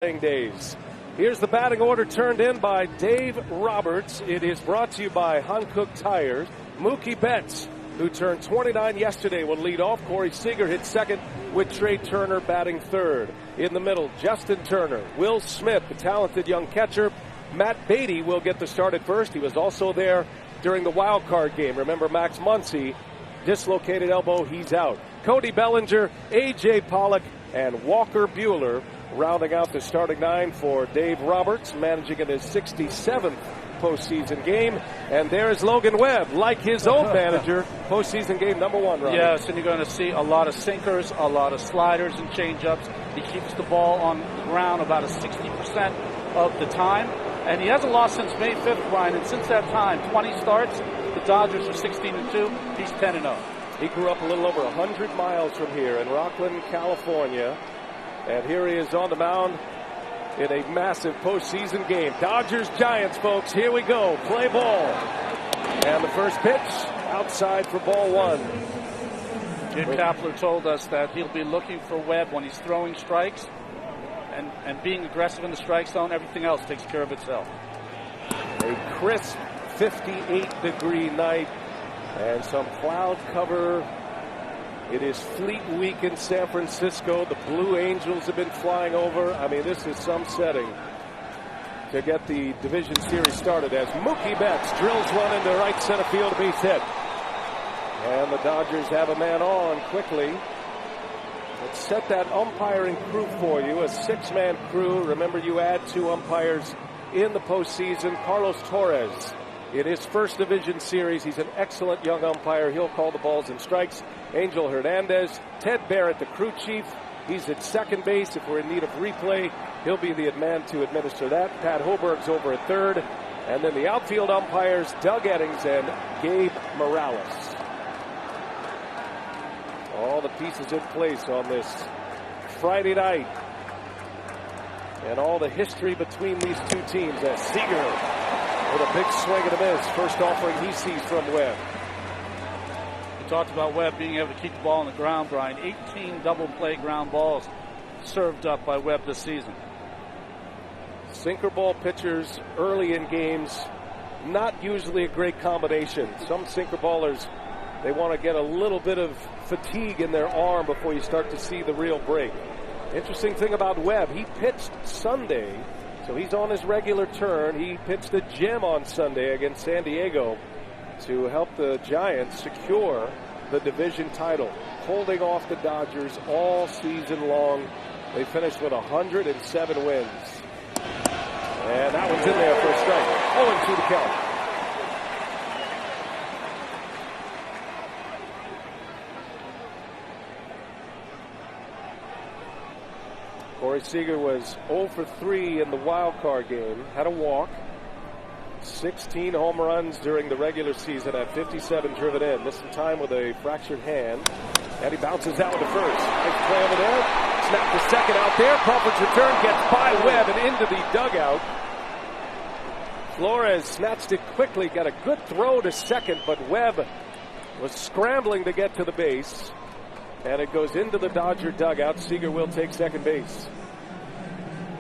Days. Here's the batting order turned in by Dave Roberts. It is brought to you by Hankook Tires. Mookie Betts, who turned 29 yesterday, will lead off. Corey Seager hit second with Trey Turner batting third. In the middle, Justin Turner, Will Smith, the talented young catcher. Matt Beatty will get the start at first. He was also there during the wild card game. Remember, Max Muncy, dislocated elbow, he's out. Cody Bellinger, A.J. Pollock, and Walker Buehler rounding out the starting nine for Dave Roberts, managing in his 67th postseason game. And there's Logan Webb, like his old manager, postseason game number one. Robbie. Yes, and you're going to see a lot of sinkers, a lot of sliders and changeups. He keeps the ball on the ground about 60% of the time. And he hasn't lost since May 5th, Brian. And since that time, 20 starts. The Dodgers are 16-2. He's 10-0. He grew up a little over 100 miles from here in Rockland, California. And here he is on the mound in a massive postseason game. Dodgers-Giants, folks. Here we go. Play ball. And the first pitch outside for ball one. Jim Kapler told us that he'll be looking for Webb when he's throwing strikes. And being aggressive in the strike zone, everything else takes care of itself. A crisp 58-degree night and some cloud cover. It is Fleet Week in San Francisco. The Blue Angels have been flying over. I mean, this is some setting to get the division series started as Mookie Betts drills one into right center field, base hit. And the Dodgers have a man on quickly. Let's set that umpiring crew for you, a six-man crew. Remember, you add two umpires in the postseason. Carlos Torres, in his first division series, he's an excellent young umpire. He'll call the balls and strikes. Angel Hernandez, Ted Barrett, the crew chief. He's at second base. If we're in need of replay, he'll be the man to administer that. Pat Hoberg's over at third. And then the outfield umpires, Doug Eddings and Gabe Morales. All the pieces in place on this Friday night. And all the history between these two teams as Seager with a big swing and a miss. First offering he sees from Webb. We talked about Webb being able to keep the ball on the ground, Brian. 18 double play ground balls served up by Webb this season. Sinker ball pitchers early in games, not usually a great combination. Some sinker ballers, they want to get a little bit of fatigue in their arm before you start to see the real break. Interesting thing about Webb, he pitched Sunday, so he's on his regular turn. He pitched a gem on Sunday against San Diego to help the Giants secure the division title, holding off the Dodgers all season long. They finished with 107 wins. And that one's in there for a strike. 0-2 the count. Corey Seager was 0 for 3 in the wild card game. Had a walk. 16 home runs during the regular season at 57 driven in. Missing time with a fractured hand. And he bounces out to first. Nice play over there. Snap to second out there. Crawford's return gets by Webb and into the dugout. Flores snatched it quickly. Got a good throw to second, but Webb was scrambling to get to the base. And it goes into the Dodger dugout. Seager will take second base.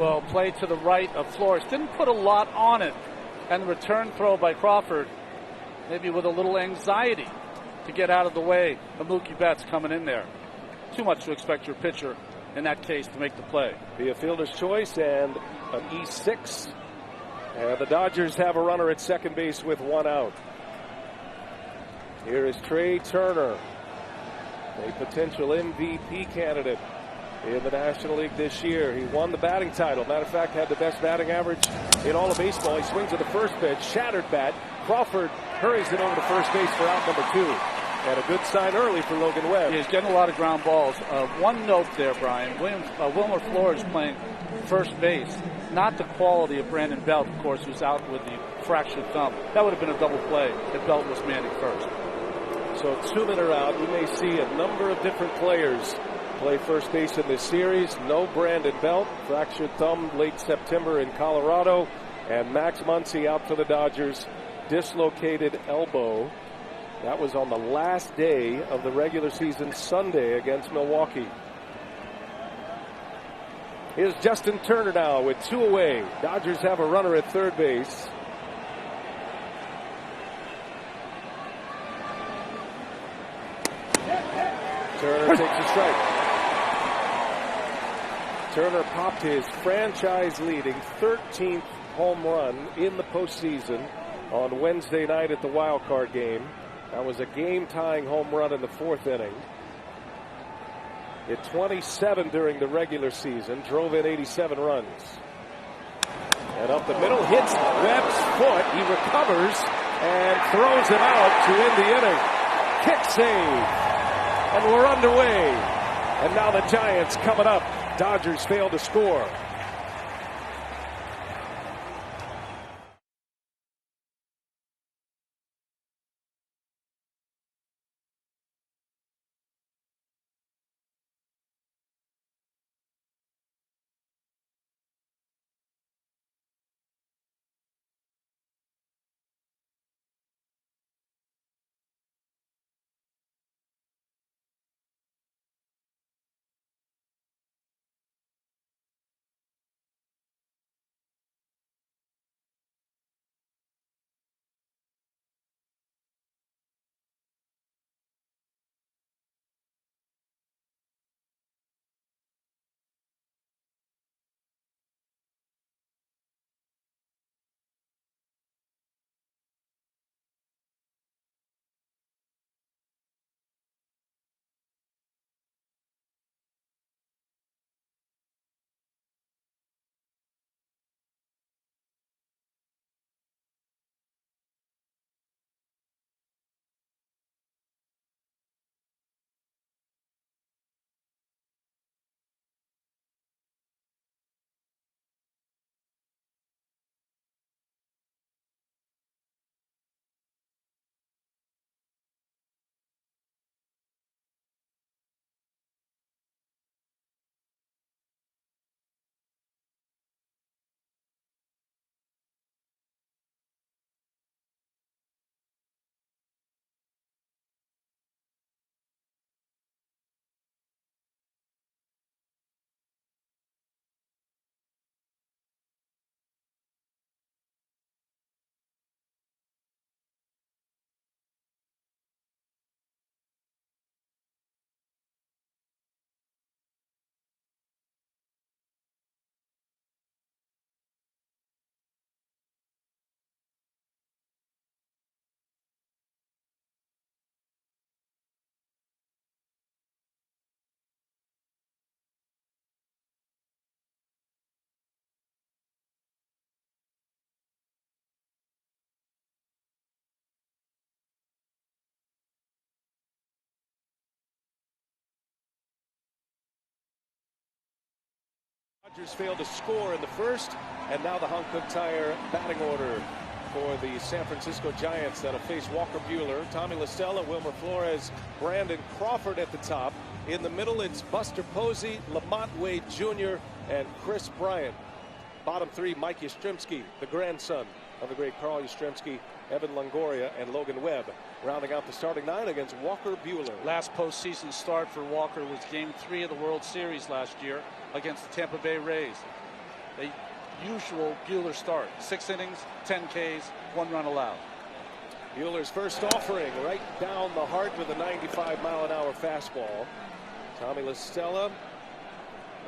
Well, play to the right of Flores. Didn't put a lot on it. And the return throw by Crawford, maybe with a little anxiety to get out of the way of Mookie Betts coming in there. Too much to expect your pitcher, in that case, to make the play. Be a fielder's choice and an E6. And the Dodgers have a runner at second base with one out. Here is Trey Turner, a potential MVP candidate in the National League this year. He won the batting title. Matter of fact, had the best batting average in all of baseball. He swings at the first pitch, shattered bat. Crawford hurries it over to first base for out number 2. And a good sign early for Logan Webb. He's getting a lot of ground balls. One note there, Brian. Wilmer Flores playing first base. Not the quality of Brandon Belt, of course, who's out with the fractured thumb. That would have been a double play if Belt was manning first. So 2 men are out. We may see a number of different players play first base in this series. No Brandon Belt, fractured thumb late September in Colorado. And Max Muncy out for the Dodgers, dislocated elbow. That was on the last day of the regular season Sunday against Milwaukee. Here's Justin Turner now with 2 away. Dodgers have a runner at third base. Turner takes a strike. Turner popped his franchise-leading 13th home run in the postseason on Wednesday night at the wild card game. That was a game-tying home run in the 4th inning. Hit 27 during the regular season, drove in 87 runs. And up the middle, hits Webb's foot. He recovers and throws it out to end the inning. Kick save. And we're underway. And now the Giants coming up. Dodgers fail to score. Dodgers failed to score in the first, and now the Hankook Tire batting order for the San Francisco Giants that'll face Walker Buehler, Tommy La Stella, Wilmer Flores, Brandon Crawford at the top. In the middle, it's Buster Posey, Lamont Wade Jr., and Chris Bryant. Bottom 3, Mike Yastrzemski, the grandson of the great Carl Yastrzemski, Evan Longoria, and Logan Webb, rounding out the starting 9 against Walker Buehler. Last postseason start for Walker was Game 3 of the World Series last year against the Tampa Bay Rays. The usual Buehler start: 6 innings, 10 Ks, 1 run allowed. Buehler's first offering right down the heart with a 95-mile-an-hour fastball. Tommy La Stella,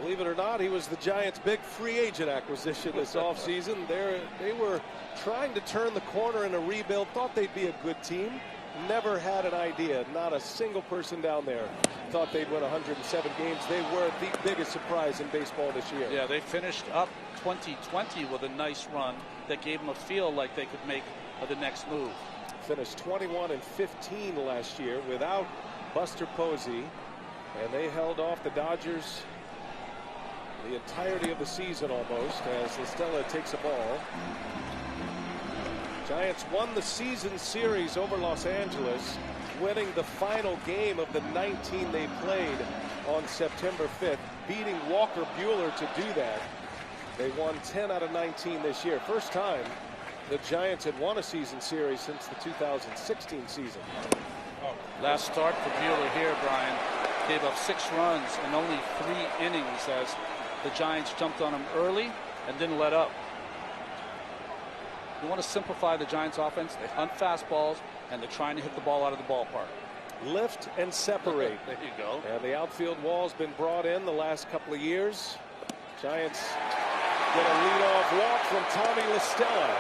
believe it or not, he was the Giants' big free agent acquisition this offseason. They were trying to turn the corner in a rebuild, thought they'd be a good team. Never had an idea. Not a single person down there thought they'd win 107 games. They were the biggest surprise in baseball this year. Yeah, they finished up 2020 with a nice run that gave them a feel like they could make the next move. Finished 21-15 last year without Buster Posey, and they held off the Dodgers the entirety of the season almost as La Stella takes a ball. Giants won the season series over Los Angeles, winning the final game of the 19 they played on September 5th, beating Walker Buehler to do that. They won 10 out of 19 this year. First time the Giants had won a season series since the 2016 season. Last start for Buehler here, Brian, gave up 6 runs and only 3 innings as the Giants jumped on him early and didn't let up. You want to simplify the Giants offense. They hunt fastballs and they're trying to hit the ball out of the ballpark. Lift and separate. There you go. And the outfield wall's been brought in the last couple of years. Giants get a leadoff walk from Tommy LaStella.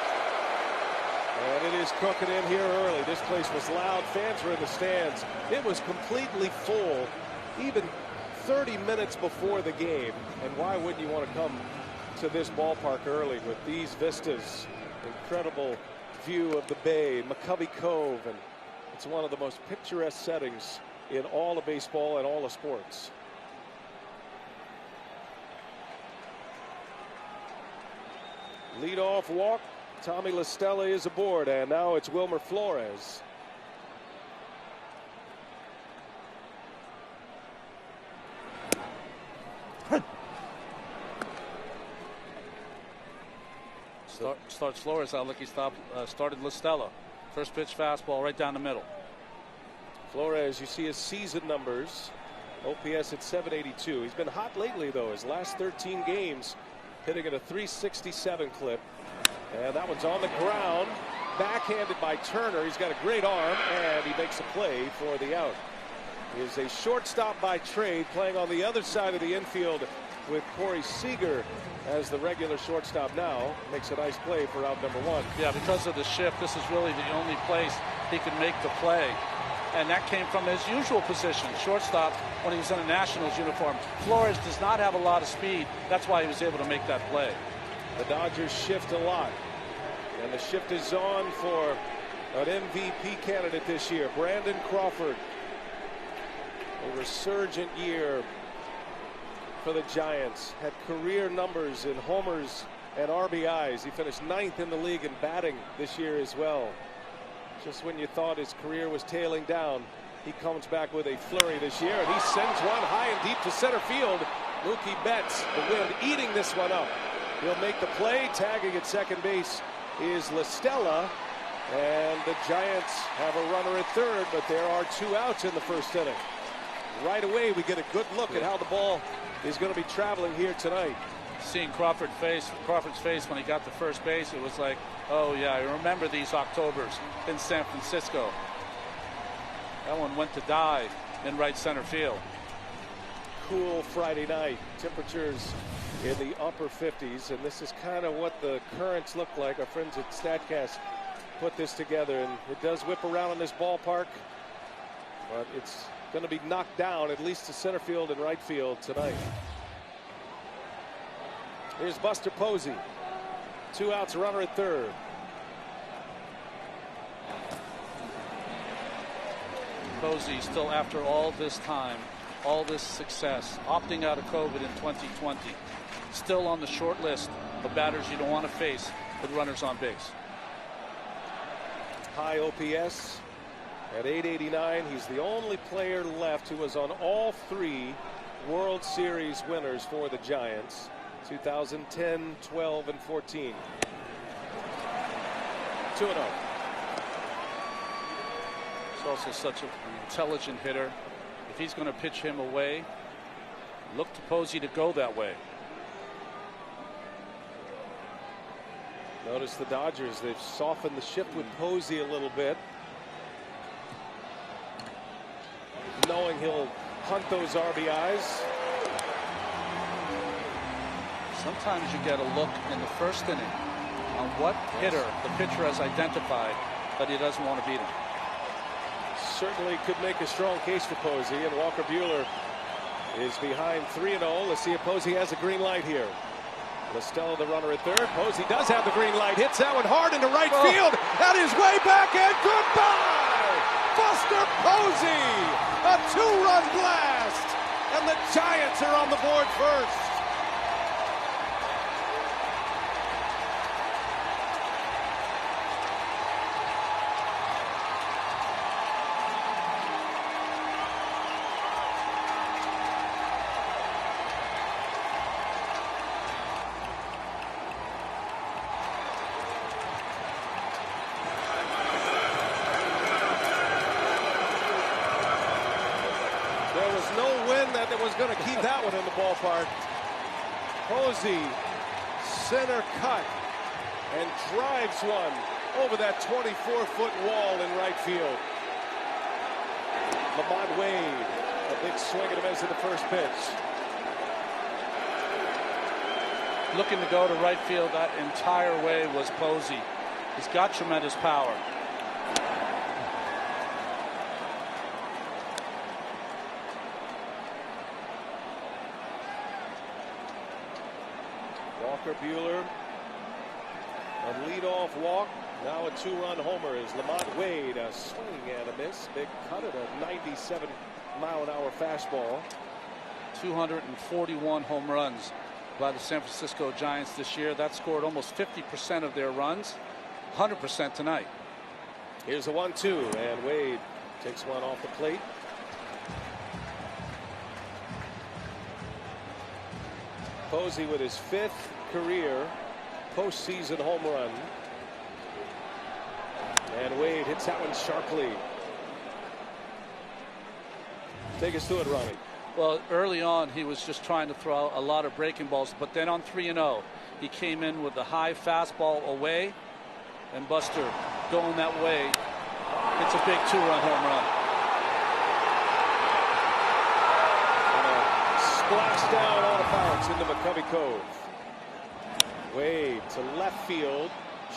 And it is cooking in here early. This place was loud. Fans were in the stands. It was completely full, even 30 minutes before the game. And why wouldn't you want to come to this ballpark early with these vistas? Incredible view of the bay, McCovey Cove, and it's one of the most picturesque settings in all of baseball and all of sports. Leadoff walk. Tommy LaStella is aboard, and now it's Wilmer Flores. Starts Flores out like he started LaStella. First pitch fastball right down the middle. Flores, you see his season numbers. OPS at 782. He's been hot lately, though. His last 13 games hitting at a 367 clip. And that one's on the ground. Backhanded by Turner. He's got a great arm, and he makes a play for the out. He is a shortstop by trade, playing on the other side of the infield with Corey Seager as the regular shortstop now. Makes a nice play for out number one. Yeah, because of the shift, this is really the only place he can make the play. And that came from his usual position, shortstop, when he was in a Nationals uniform. Flores does not have a lot of speed. That's why he was able to make that play. The Dodgers shift a lot. And the shift is on for an MVP candidate this year, Brandon Crawford. A resurgent year for the Giants. Had career numbers in homers and RBIs. He finished 9th in the league in batting this year as well. Just when you thought his career was tailing down, he comes back with a flurry this year, and he sends one high and deep to center field. Mookie Betts, the wind eating this one up. He'll make the play. Tagging at second base is LaStella, and the Giants have a runner at third, but there are 2 outs in the first inning. Right away, we get a good look at how the ball is going to be traveling here tonight. Seeing Crawford's face when he got to first base, it was like, oh yeah, I remember these Octobers in San Francisco. That one went to die in right center field. Cool Friday night. Temperatures in the upper 50s, and this is kind of what the currents look like. Our friends at StatCast put this together, and it does whip around in this ballpark, but it's going to be knocked down at least to center field and right field tonight. Here's Buster Posey. 2 outs, runner at third. Posey still, after all this time, all this success, opting out of COVID in 2020, still on the short list of batters you don't want to face with runners on base. High OPS at 889. He's the only player left who was on all 3 World Series winners for the Giants. 2010, 12, and 14. 2-0. He's also such an intelligent hitter. If he's going to pitch him away, look to Posey to go that way. Notice the Dodgers, they've softened the ship with Posey a little bit, knowing he'll hunt those RBIs. Sometimes you get a look in the first inning on what hitter the pitcher has identified that he doesn't want to beat him. Certainly could make a strong case for Posey, and Walker Buehler is behind 3-0. Let's see if Posey has a green light here. LaStella, the runner at third. Posey does have the green light. Hits that one hard into right field. That is way back, and goodbye! Buster Posey! A 2-run blast! And the Giants are on the board first. There was no wind that was going to keep that one in the ballpark. Posey, center cut, and drives one over that 24-foot wall in right field. Lamont Wade, a big swing and a miss at the first pitch. Looking to go to right field that entire way was Posey. He's got tremendous power. Walker Buehler, a leadoff walk. Now a two-run homer is Lamont Wade. A swing and a miss. Big cut at a 97-mile-an-hour fastball. 241 home runs by the San Francisco Giants this year. That scored almost 50% of their runs. 100% tonight. Here's a 1-2, and Wade takes one off the plate. Posey with his 5th career postseason home run. And Wade hits that one sharply. Take us to it, Ronnie. Well, early on, he was just trying to throw a lot of breaking balls, but then on 3-0, he came in with the high fastball away, and Buster going that way. It's a big two-run home run. And a splash down on a bounce into McCovey Cove. Wade to left field,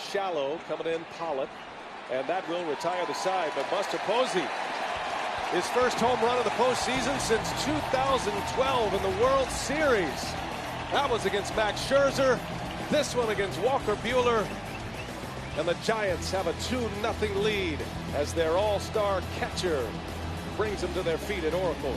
shallow, coming in Pollock, and that will retire the side. But Buster Posey, his first home run of the postseason since 2012 in the World Series. That was against Max Scherzer. This one against Walker Buehler. And the Giants have a 2-0 lead as their all-star catcher brings them to their feet at Oracle.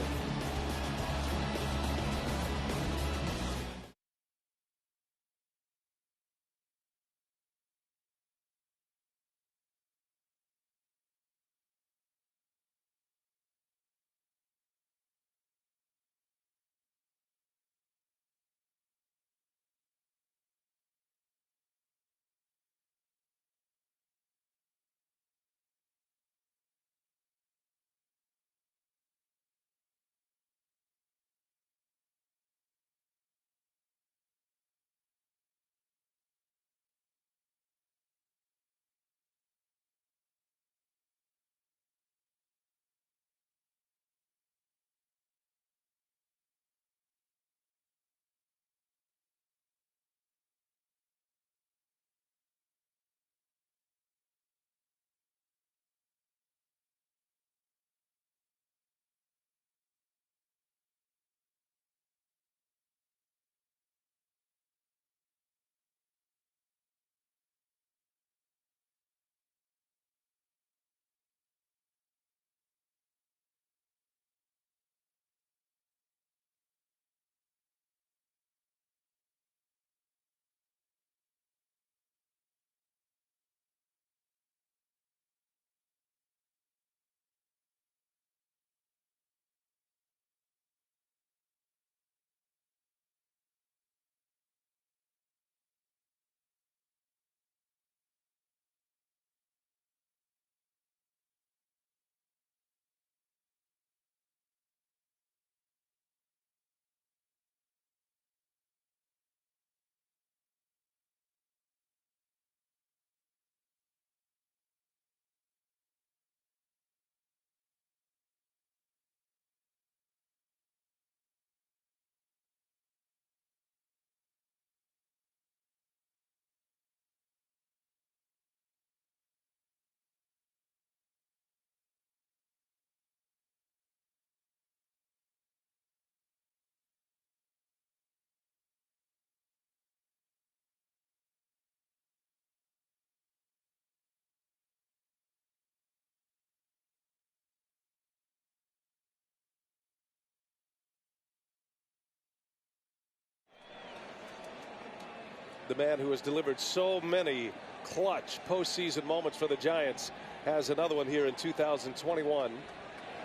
The man who has delivered so many clutch postseason moments for the Giants has another one here in 2021.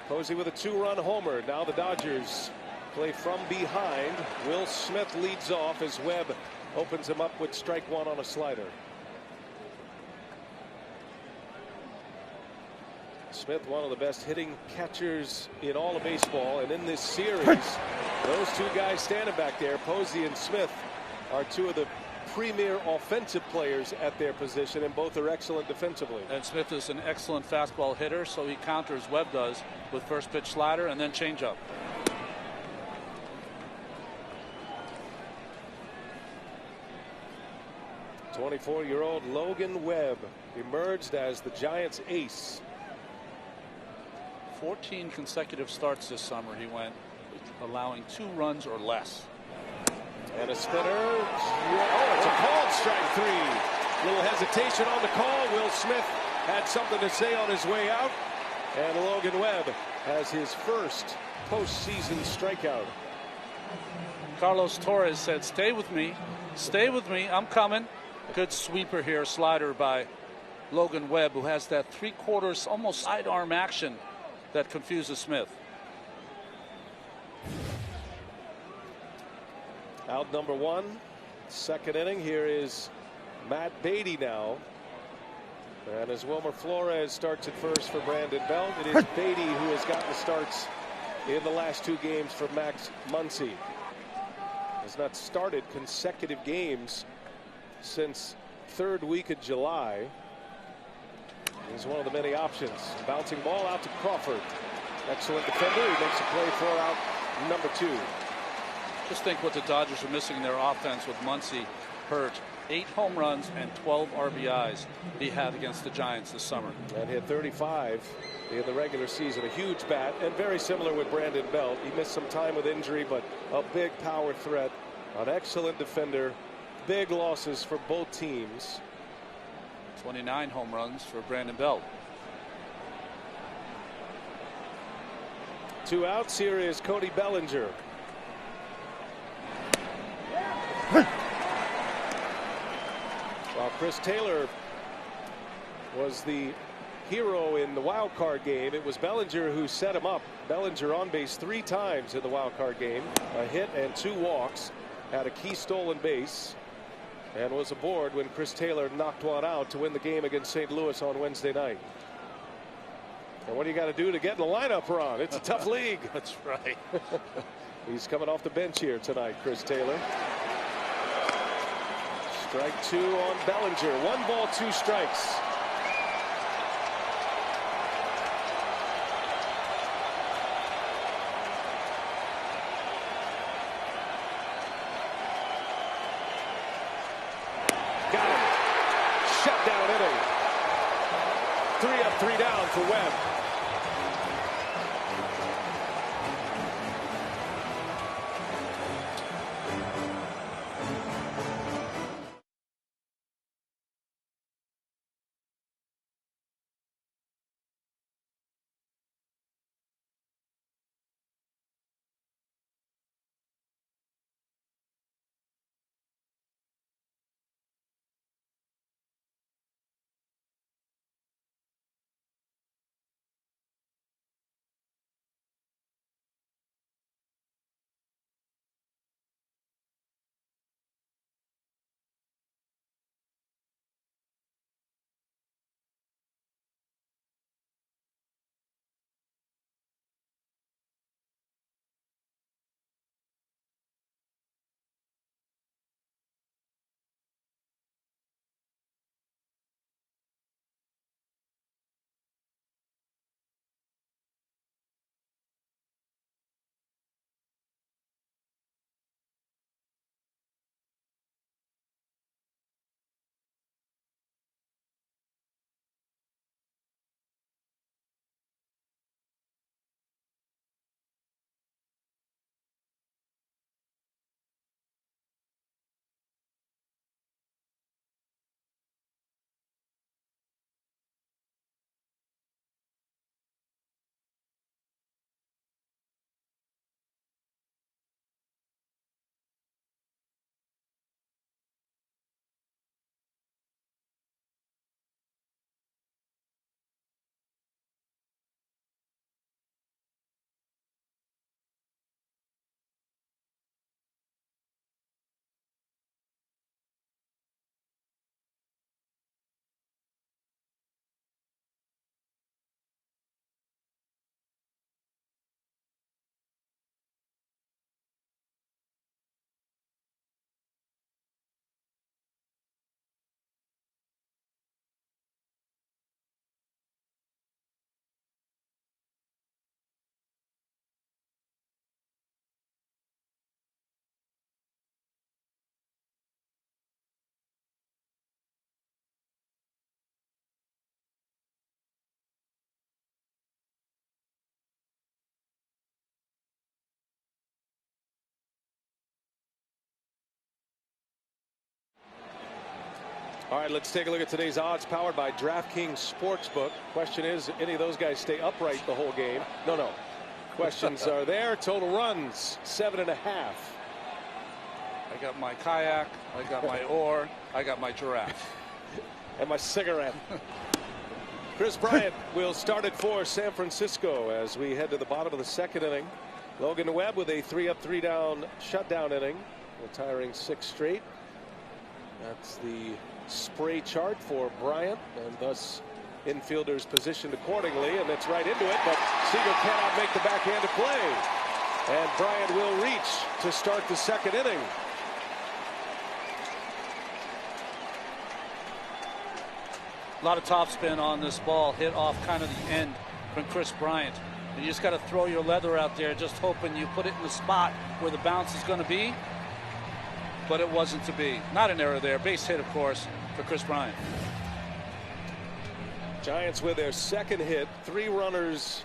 Posey with a 2-run homer. Now the Dodgers play from behind. Will Smith leads off as Webb opens him up with strike one on a slider. Smith, one of the best hitting catchers in all of baseball, and in this series those two guys standing back there, Posey and Smith, are two of the premier offensive players at their position, and both are excellent defensively. And Smith is an excellent fastball hitter, so he counters Webb does with first pitch slider and then changeup. The 24-year-old Logan Webb emerged as the Giants' ace. 14 consecutive starts this summer he went, allowing 2 runs or less. And a spinner. Oh, it's a called strike 3. Little hesitation on the call. Will Smith had something to say on his way out. And Logan Webb has his first postseason strikeout. Carlos Torres said, "Stay with me. Stay with me. I'm coming." Good sweeper here, slider by Logan Webb, who has that 3/4 almost sidearm action that confuses Smith. Out number 1, second inning. Here is Matt Beatty now. And as Wilmer Flores starts at first for Brandon Belt, it is Beatty who has gotten the starts in the last 2 games for Max Muncy. Has not started consecutive games since 3rd week of July. He's one of the many options. Bouncing ball out to Crawford. Excellent defender. He makes a play for out number 2. Just think what the Dodgers are missing in their offense with Muncy hurt. 8 home runs and 12 RBIs he had against the Giants this summer. And hit 35 in the regular season. A huge bat, and very similar with Brandon Belt. He missed some time with injury, but a big power threat. An excellent defender. Big losses for both teams. 29 home runs for Brandon Belt. 2 outs. Here is Cody Bellinger. While Chris Taylor was the hero in the wild card game, it was Bellinger who set him up. Bellinger on base 3 times in the wild card game. A hit and 2 walks. Had a key stolen base. And was aboard when Chris Taylor knocked one out to win the game against St. Louis on Wednesday night. And what do you got to do to get in the lineup, Ron? It's a tough league. That's right. He's coming off the bench here tonight, Chris Taylor. Strike 2 on Bellinger. 1 ball, 2 strikes. Got him. Shutdown inning. 3 up, 3 down for Webb. All right, let's take a look at today's odds powered by DraftKings Sportsbook. Question is, any of those guys stay upright the whole game? No. Questions are there. Total runs 7.5. I got my kayak, I got my oar, I got my giraffe. And my cigarette. Chris Bryant will start it for San Francisco as we head to the bottom of the second inning. Logan Webb with a 3-up, 3-down shutdown inning, retiring 6 straight. That's the spray chart for Bryant, and thus infielders positioned accordingly, and it's right into it, but Seager cannot make the backhand to play. And Bryant will reach to start the second inning. A lot of topspin on this ball, hit off kind of the end from Chris Bryant. You just got to throw your leather out there, just hoping you put it in the spot where the bounce is going to be. But it wasn't to be. Not an error there. Base hit, of course, for Chris Bryant. Giants with their second hit. 3 runners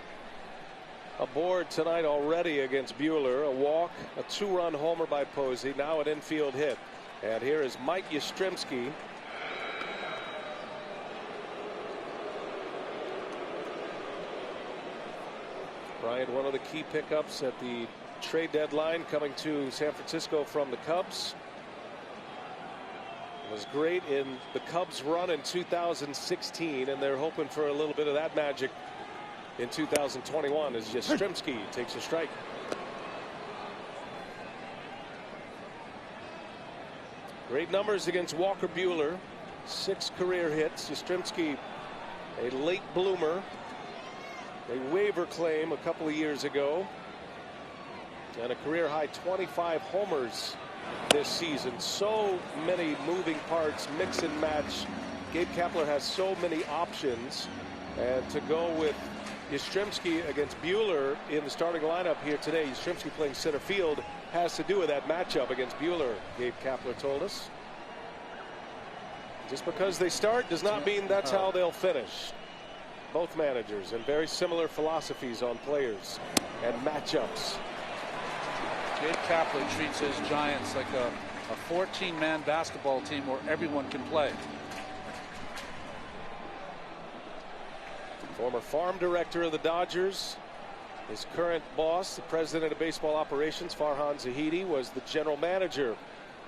aboard tonight already against Buehler. A walk, a 2-run homer by Posey. Now an infield hit. And here is Mike Yastrzemski. Bryant, one of the key pickups at the trade deadline, coming to San Francisco from the Cubs. Was great in the Cubs run in 2016, and they're hoping for a little bit of that magic in 2021 as Yastrzemski takes a strike. Great numbers against Walker Buehler. 6 career hits. Yastrzemski, a late bloomer, a waiver claim a couple of years ago, and a career high 25 homers this season. So many moving parts, mix and match. Gabe Kapler has so many options, and to go with Yastrzemski against Buehler in the starting lineup here today, Yastrzemski playing center field, has to do with that matchup against Buehler, Gabe Kapler told us. Just because they start does not mean that's how they'll finish. Both managers and very similar philosophies on players and matchups. Gabe Kapler treats his Giants like a 14-man basketball team where everyone can play. Former farm director of the Dodgers. His current boss, the president of baseball operations, Farhan Zahidi, was the general manager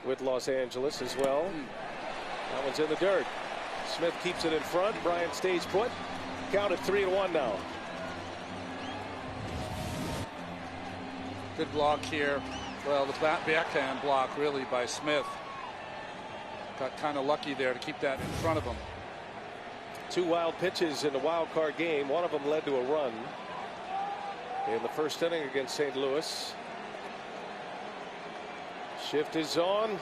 with Los Angeles as well. That one's in the dirt. Smith keeps it in front. Bryant stays put. Count at 3-1 now. Good block here. Well, the backhand block really by Smith. Got kind of lucky there to keep that in front of him. 2 wild pitches in the wild card game. One of them led to a run in the first inning against St. Louis. Shift is on.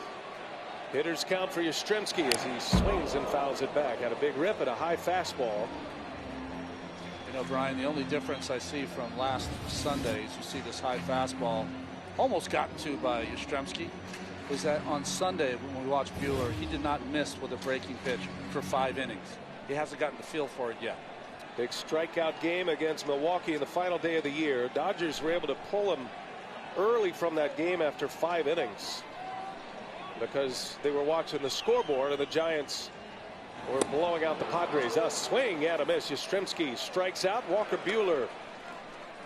Hitters count for Yastrzemski as he swings and fouls it back. Had a big rip and a high fastball. You know, Brian, the only difference I see from last Sunday is you see this high fastball almost gotten to by Yastrzemski, was that on Sunday when we watched Buehler, he did not miss with a breaking pitch for 5 innings. He hasn't gotten the feel for it yet. Big strikeout game against Milwaukee in the final day of the year. Dodgers were able to pull him early from that game after 5 innings because they were watching the scoreboard and the Giants were blowing out the Padres. A swing and a miss. Yastrzemski strikes out. Walker Buehler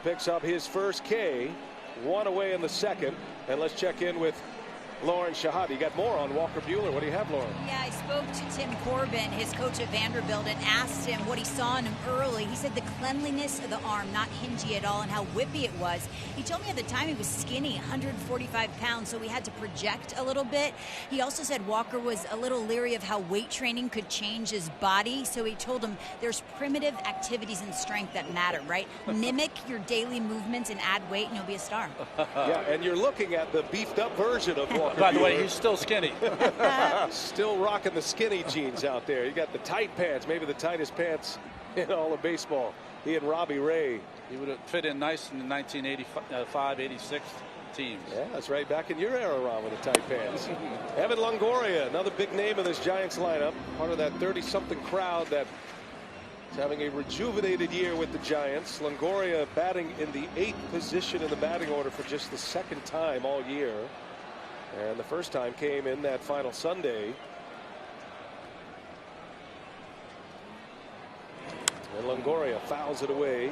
picks up his first K. 1 away in the second. And let's check in with Lauren Shahade. You got more on Walker Buehler. What do you have, Lauren? Yeah, I spoke to Tim Corbin, his coach at Vanderbilt, and asked him what he saw in him early. He said the cleanliness of the arm, not hingy at all, and how whippy it was. He told me at the time he was skinny, 145 pounds, so he had to project a little bit. He also said Walker was a little leery of how weight training could change his body, so he told him there's primitive activities and strength that matter, right? Mimic your daily movements and add weight, and you'll be a star. Yeah, and you're looking at the beefed up version of Walker By the Buehler. way, he's still skinny. Still rocking the skinny jeans out there. You got the tight pants, maybe the tightest pants in all of baseball. He and Robbie Ray. He would have fit in nice in the 1985-86 teams. Yeah, that's right. Back in your era, Ron, with the tight pants. Evan Longoria, another big name in this Giants lineup. Part of that 30-something crowd that is having a rejuvenated year with the Giants. Longoria batting in the 8th position in the batting order for just the 2nd time all year. And the first time came in that final Sunday. Longoria fouls it away.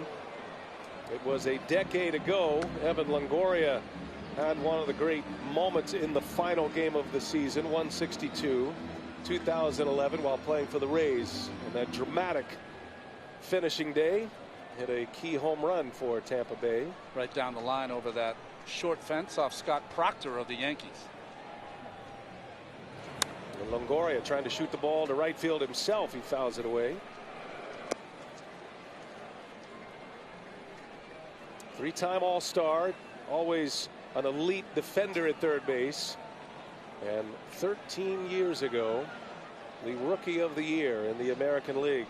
It was a decade ago. Evan Longoria had one of the great moments in the final game of the season, 162, 2011, while playing for the Rays. And that dramatic finishing day, hit a key home run for Tampa Bay. Right down the line over that short fence off Scott Proctor of the Yankees. And Longoria trying to shoot the ball to right field himself. He fouls it away. Three-time All-Star, always an elite defender at third base. And 13 years ago, the Rookie of the Year in the American League.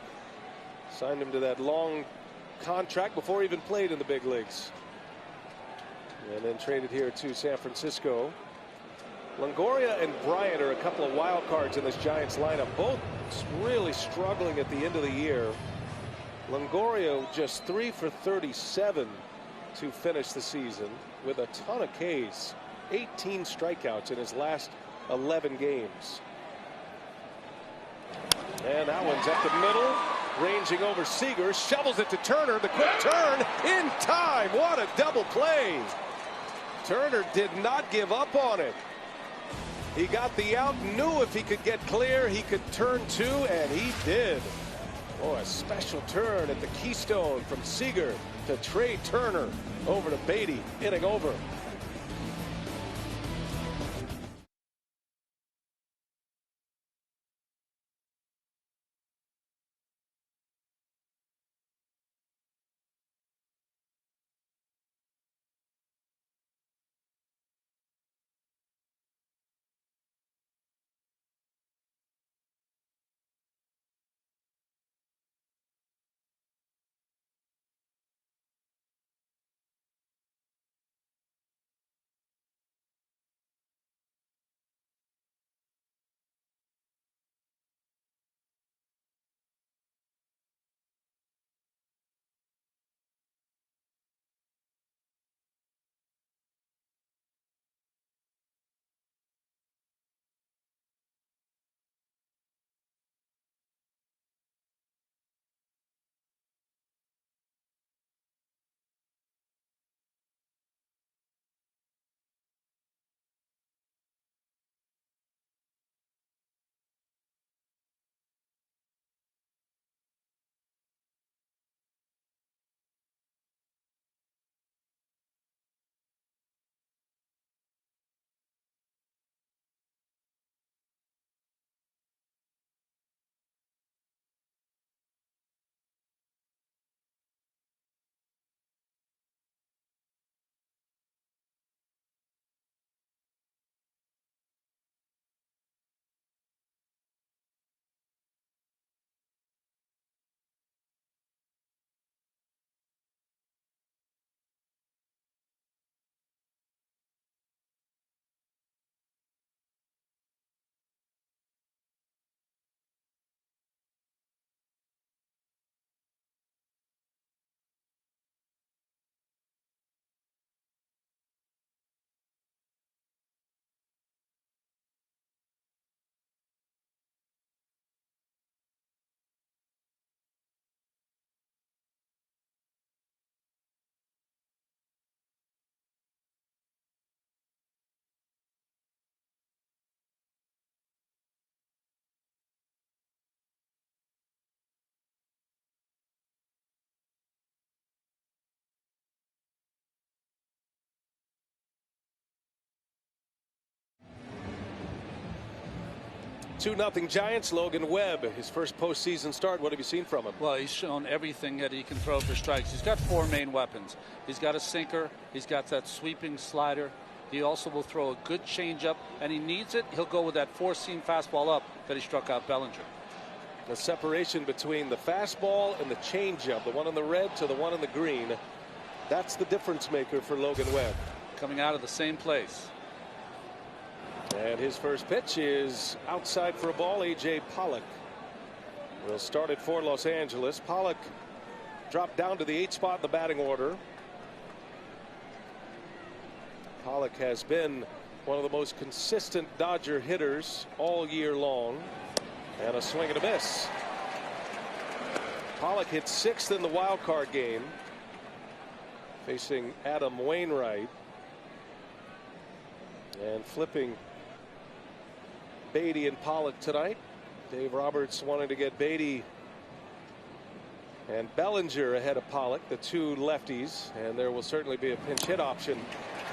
Signed him to that long contract before he even played in the big leagues. And then traded here to San Francisco. Longoria and Bryant are a couple of wild cards in this Giants lineup. Both really struggling at the end of the year. Longoria just 3 for 37 to finish the season with a ton of Ks. 18 strikeouts in his last 11 games. And that one's up the middle, ranging over Seager, shovels it to Turner. The quick turn in time. What a double play. Turner did not give up on it. He got the out, knew if he could get clear, he could turn two, and he did. Oh, a special turn at the Keystone from Seager to Trey Turner over to Beatty, inning over. Two 2-0 Giants. Logan Webb, his first postseason start. What have you seen from him? Well, he's shown everything that he can throw for strikes. He's got four main weapons. He's got a sinker. He's got that sweeping slider. He also will throw a good changeup, and he needs it. He'll go with that four-seam fastball up that he struck out Bellinger. The separation between the fastball and the changeup, the one in the red to the one in the green, that's the difference maker for Logan Webb. Coming out of the same place. And his first pitch is outside for a ball. A.J. Pollock will start it for Los Angeles. Pollock dropped down to the 8th spot in the batting order. Pollock has been one of the most consistent Dodger hitters all year long. And a swing and a miss. Pollock hit 6th in the wild card game, facing Adam Wainwright, and flipping Beatty and Pollock tonight. Dave Roberts wanting to get Beatty and Bellinger ahead of Pollock, the two lefties, and there will certainly be a pinch hit option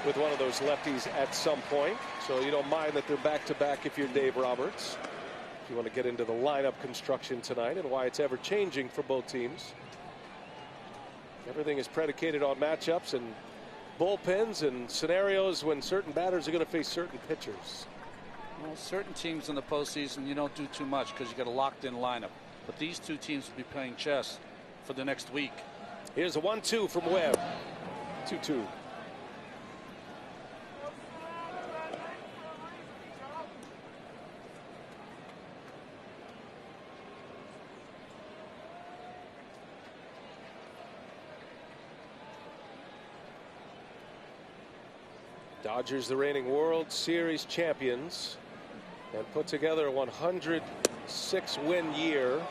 with one of those lefties at some point. So you don't mind that they're back to back if you're Dave Roberts. If you want to get into the lineup construction tonight and why it's ever changing for both teams. Everything is predicated on matchups and bullpens and scenarios when certain batters are going to face certain pitchers. Well, certain teams in the postseason, you don't do too much because you got a locked in lineup. But these two teams will be playing chess for the next week. Here's a 1-2 from Webb. 2-2. Dodgers, the reigning World Series champions, and put together a 106 win year.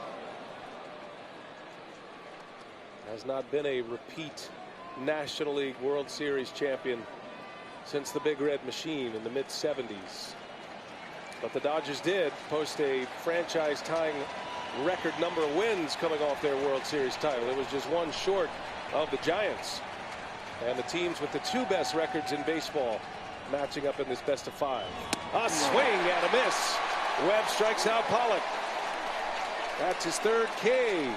Has not been a repeat National League World Series champion since the Big Red Machine in the mid-70s. But the Dodgers did post a franchise tying record number of wins coming off their World Series title. It was just one short of the Giants. And the teams with the two best records in baseball matching up in this best of 5. A swing and a miss. Webb strikes out Pollock. That's his 3rd K.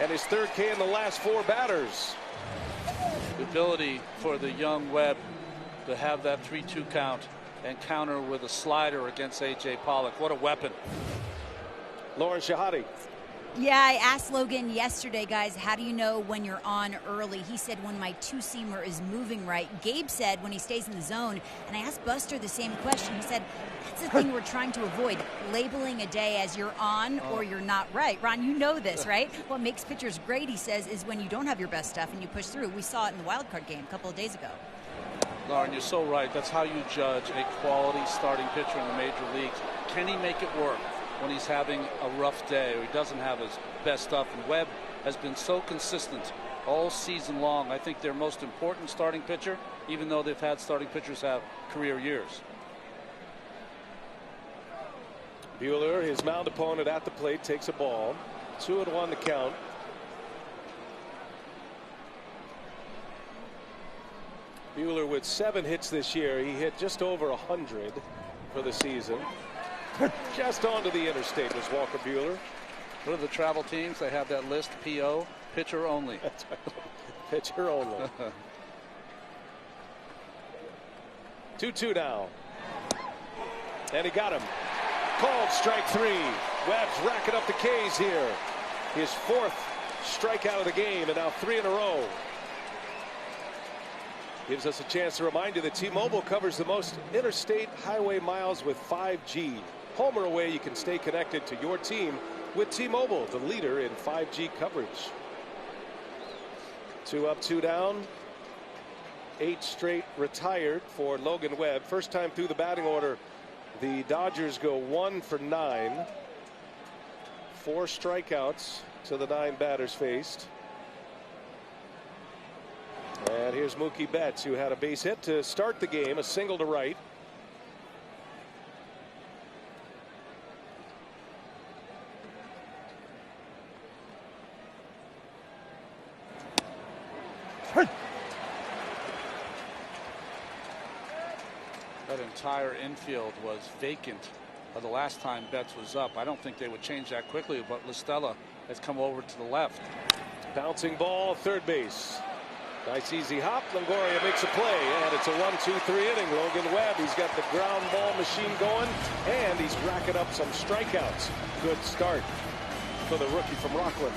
And his 3rd K in the last 4 batters. The ability for the young Webb to have that 3-2 count and counter with a slider against A.J. Pollock. What a weapon. Lauren Shahadi. Yeah, I asked Logan yesterday, guys, how do you know when you're on early? He said when my two-seamer is moving right. Gabe said when he stays in the zone. And I asked Buster the same question. He said that's the thing we're trying to avoid, labeling a day as you're on or you're not right. Ron, you know this, right? What makes pitchers great, he says, is when you don't have your best stuff and you push through. We saw it in the wild card game a couple of days ago. Lauren, you're so right. That's how you judge a quality starting pitcher in the major leagues. Can he make it work when he's having a rough day or he doesn't have his best stuff? And Webb has been so consistent all season long. I think their most important starting pitcher, even though they've had starting pitchers have career years. Buehler, his mound opponent at the plate, takes a ball. 2-1 to count. Buehler with 7 hits this year. He hit just over 100 for the season. Just onto the interstate was Walker Buehler. What are the travel teams? They have that list, PO, pitcher only. That's right. Pitcher only. 2-2 now. And he got him. Called strike 3. Webb's racking up the Ks here. His 4th strikeout of the game, and now 3 in a row. Gives us a chance to remind you that T-Mobile covers the most interstate highway miles with 5G. Home or away, you can stay connected to your team with T-Mobile, the leader in 5G coverage. 2 up, 2 down. 8 straight retired for Logan Webb. First time through the batting order, the Dodgers go 1 for 9. 4 strikeouts to the 9 batters faced. And here's Mookie Betts, who had a base hit to start the game, a single to right. That entire infield was vacant the last time Betts was up. I don't think they would change that quickly, but Listella has come over to the left. Bouncing ball, third base. Nice easy hop. Longoria makes a play, and it's a 1-2-3 inning. Logan Webb, he's got the ground ball machine going, and he's racking up some strikeouts. Good start for the rookie from Rockland.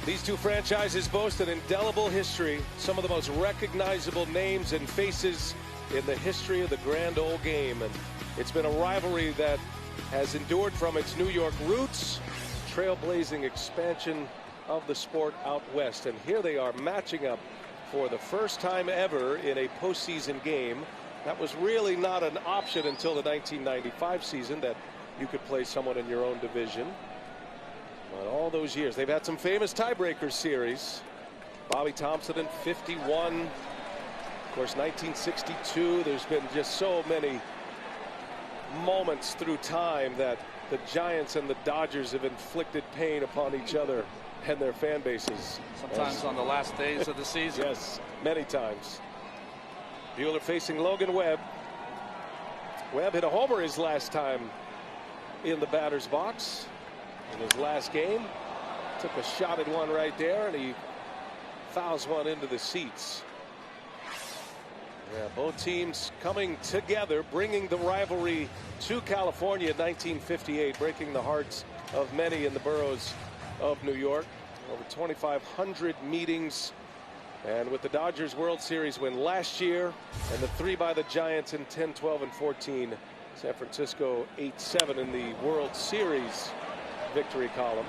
These two franchises boast an indelible history, some of the most recognizable names and faces in the history of the grand old game. And it's been a rivalry that has endured from its New York roots, trailblazing expansion of the sport out west. And here they are matching up for the first time ever in a postseason game. That was really not an option until the 1995 season, that you could play someone in your own division. But all those years, they've had some famous tiebreaker series. Bobby Thompson in '51. Of course, 1962. There's been just so many moments through time that the Giants and the Dodgers have inflicted pain upon each other and their fan bases. Sometimes on the last days of the season. Yes, many times. Buehler facing Logan Webb. Webb hit a homer his last time in the batter's box in his last game. Took a shot at one right there, and he fouls one into the seats. Yeah, both teams coming together, bringing the rivalry to California in 1958, breaking the hearts of many in the boroughs of New York. Over 2,500 meetings. And with the Dodgers World Series win last year and the 3 by the Giants in 10, 12, and 14, San Francisco 8-7 in the World Series victory column.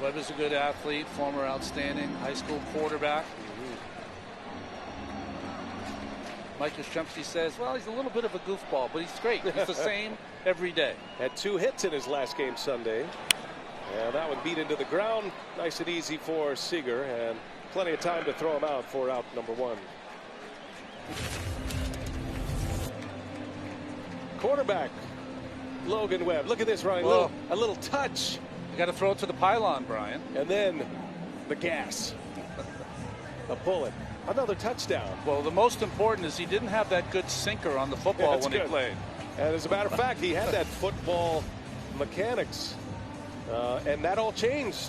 Webb is a good athlete, former outstanding high school quarterback. Mike Yastrzemski says, well, he's a little bit of a goofball, but he's great. He's the same every day. Had 2 hits in his last game Sunday. And that one beat into the ground. Nice and easy for Seager, and plenty of time to throw him out for out number 1. Quarterback Logan Webb. Look at this, Ryan. A little touch. You got to throw it to the pylon, Brian. And then the gas. A bullet. Another touchdown. Well, the most important is he didn't have that good sinker on the football when he played. And as a matter of fact, he had that football mechanics. And that all changed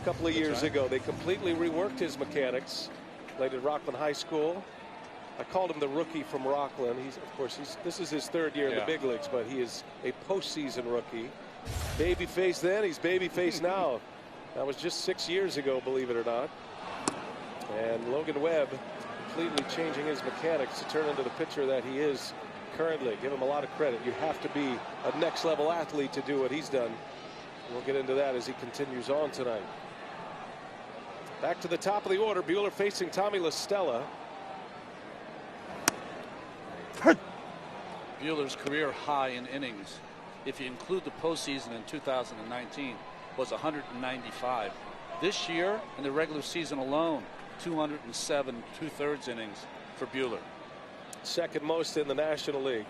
a couple of years ago. They completely reworked his mechanics. Played at Rockland High School. I called him the rookie from Rockland. This is his 3rd year in the big leagues, but he is a postseason rookie. Babyface then, he's babyface now. That was just 6 years ago, believe it or not. And Logan Webb completely changing his mechanics to turn into the pitcher that he is currently. Give him a lot of credit. You have to be a next level athlete to do what he's done. We'll get into that as he continues on tonight. Back to the top of the order. Buehler facing Tommy LaStella. Buehler's career high in innings, if you include the postseason in 2019, was 195. This year, in the regular season alone, 207 2/3 innings for Buehler. Second most in the National League.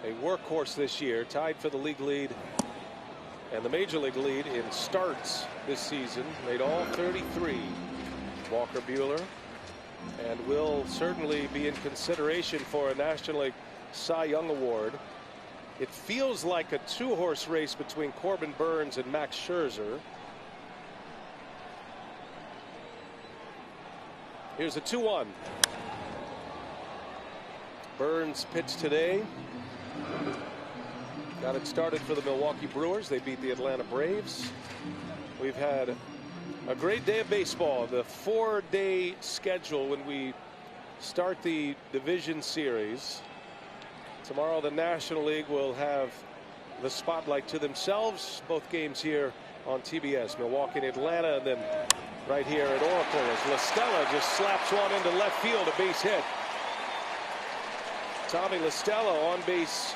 A workhorse this year, tied for the league lead and the major league lead in starts this season. Made all 33. Walker Buehler, and will certainly be in consideration for a National League Cy Young Award. It feels like a 2-horse race between Corbin Burns and Max Scherzer. Here's a 2-1. Burns pitched today. Got it started for the Milwaukee Brewers. They beat the Atlanta Braves. We've had a great day of baseball. The 4-day schedule when we start the division series. Tomorrow the National League will have the spotlight to themselves. Both games here on TBS. Milwaukee and Atlanta, and then right here at Oracle as LaStella just slaps one into left field, a base hit. Tommy LaStella on base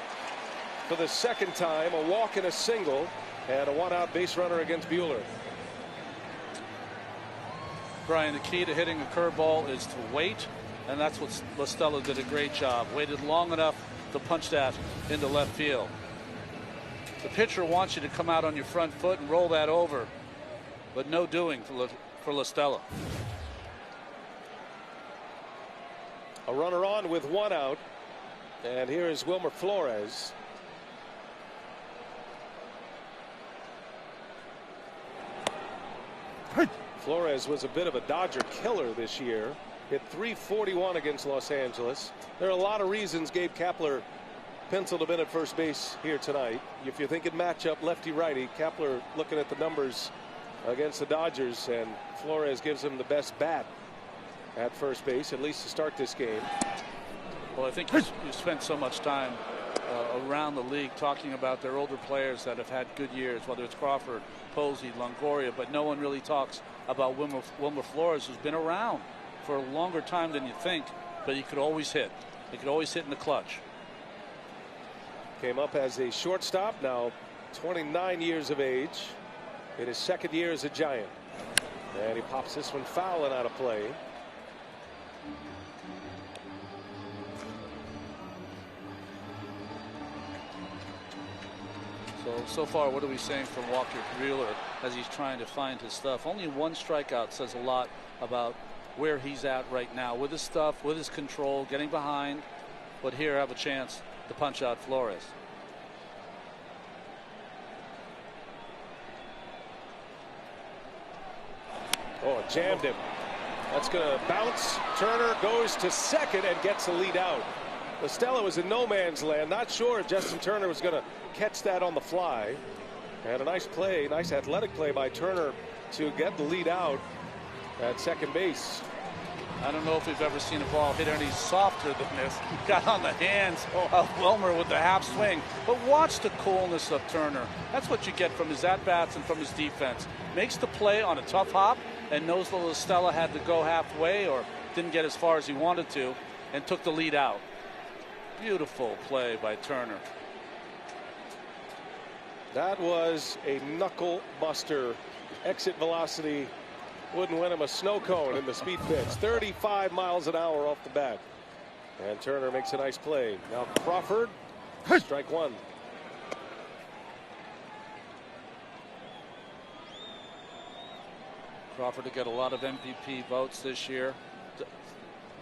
for the 2nd time, a walk and a single, and a 1-out base runner against Buehler. Brian, the key to hitting a curveball is to wait, and that's what LaStella did a great job. Waited long enough to punch that into left field. The pitcher wants you to come out on your front foot and roll that over, but no doing for LaStella. A runner on with 1 out, and here is Wilmer Flores. Flores was a bit of a Dodger killer this year. Hit .341 against Los Angeles. There are a lot of reasons Gabe Kapler penciled him in at first base here tonight. If you're thinking matchup lefty-righty, Kepler looking at the numbers against the Dodgers, and Flores gives him the best bat at first base, at least to start this game. Well, I think you spent so much time around the league talking about their older players that have had good years, whether it's Crawford, Posey, Longoria, but no one really talks about Wilmer Flores, who's been around for a longer time than you think, but he could always hit. He could always hit in the clutch. Came up as a shortstop, now 29 years of age, in his second year as a Giant. And he pops this one foul and out of play. So far, what are we saying from Walker Buehler as he's trying to find his stuff? Only one strikeout says a lot about where he's at right now with his stuff, with his control, getting behind. But here, have a chance to punch out Flores. Oh, it jammed him. That's going to bounce. Turner goes to second and gets the lead out. Estella was in no man's land. Not sure if Justin Turner was going to catch that on the fly. And a nice play, nice athletic play by Turner to get the lead out at second base. I don't know if we've ever seen a ball hit any softer than this. Got on the hands of Wilmer with the half swing. But watch the coolness of Turner. That's what you get from his at-bats and from his defense. Makes the play on a tough hop and knows that Estella had to go halfway or didn't get as far as he wanted to and took the lead out. Beautiful play by Turner. That was a knuckle buster. Exit velocity wouldn't win him a snow cone in the speed pitch. 35 miles an hour off the bat. And Turner makes a nice play. Now Crawford, strike one. Crawford to get a lot of MVP votes this year.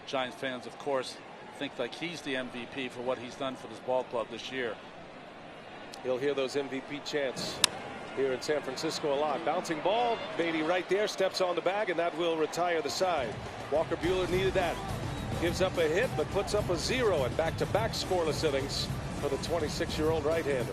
Giants fans, of course, think like he's the MVP for what he's done for this ball club this year. He'll hear those MVP chants here in San Francisco a lot. Bouncing ball, Beatty right there, steps on the bag, and that will retire the side. Walker Buehler needed that. Gives up a hit, but puts up a 0 and back-to-back scoreless innings for the 26-year-old right-hander.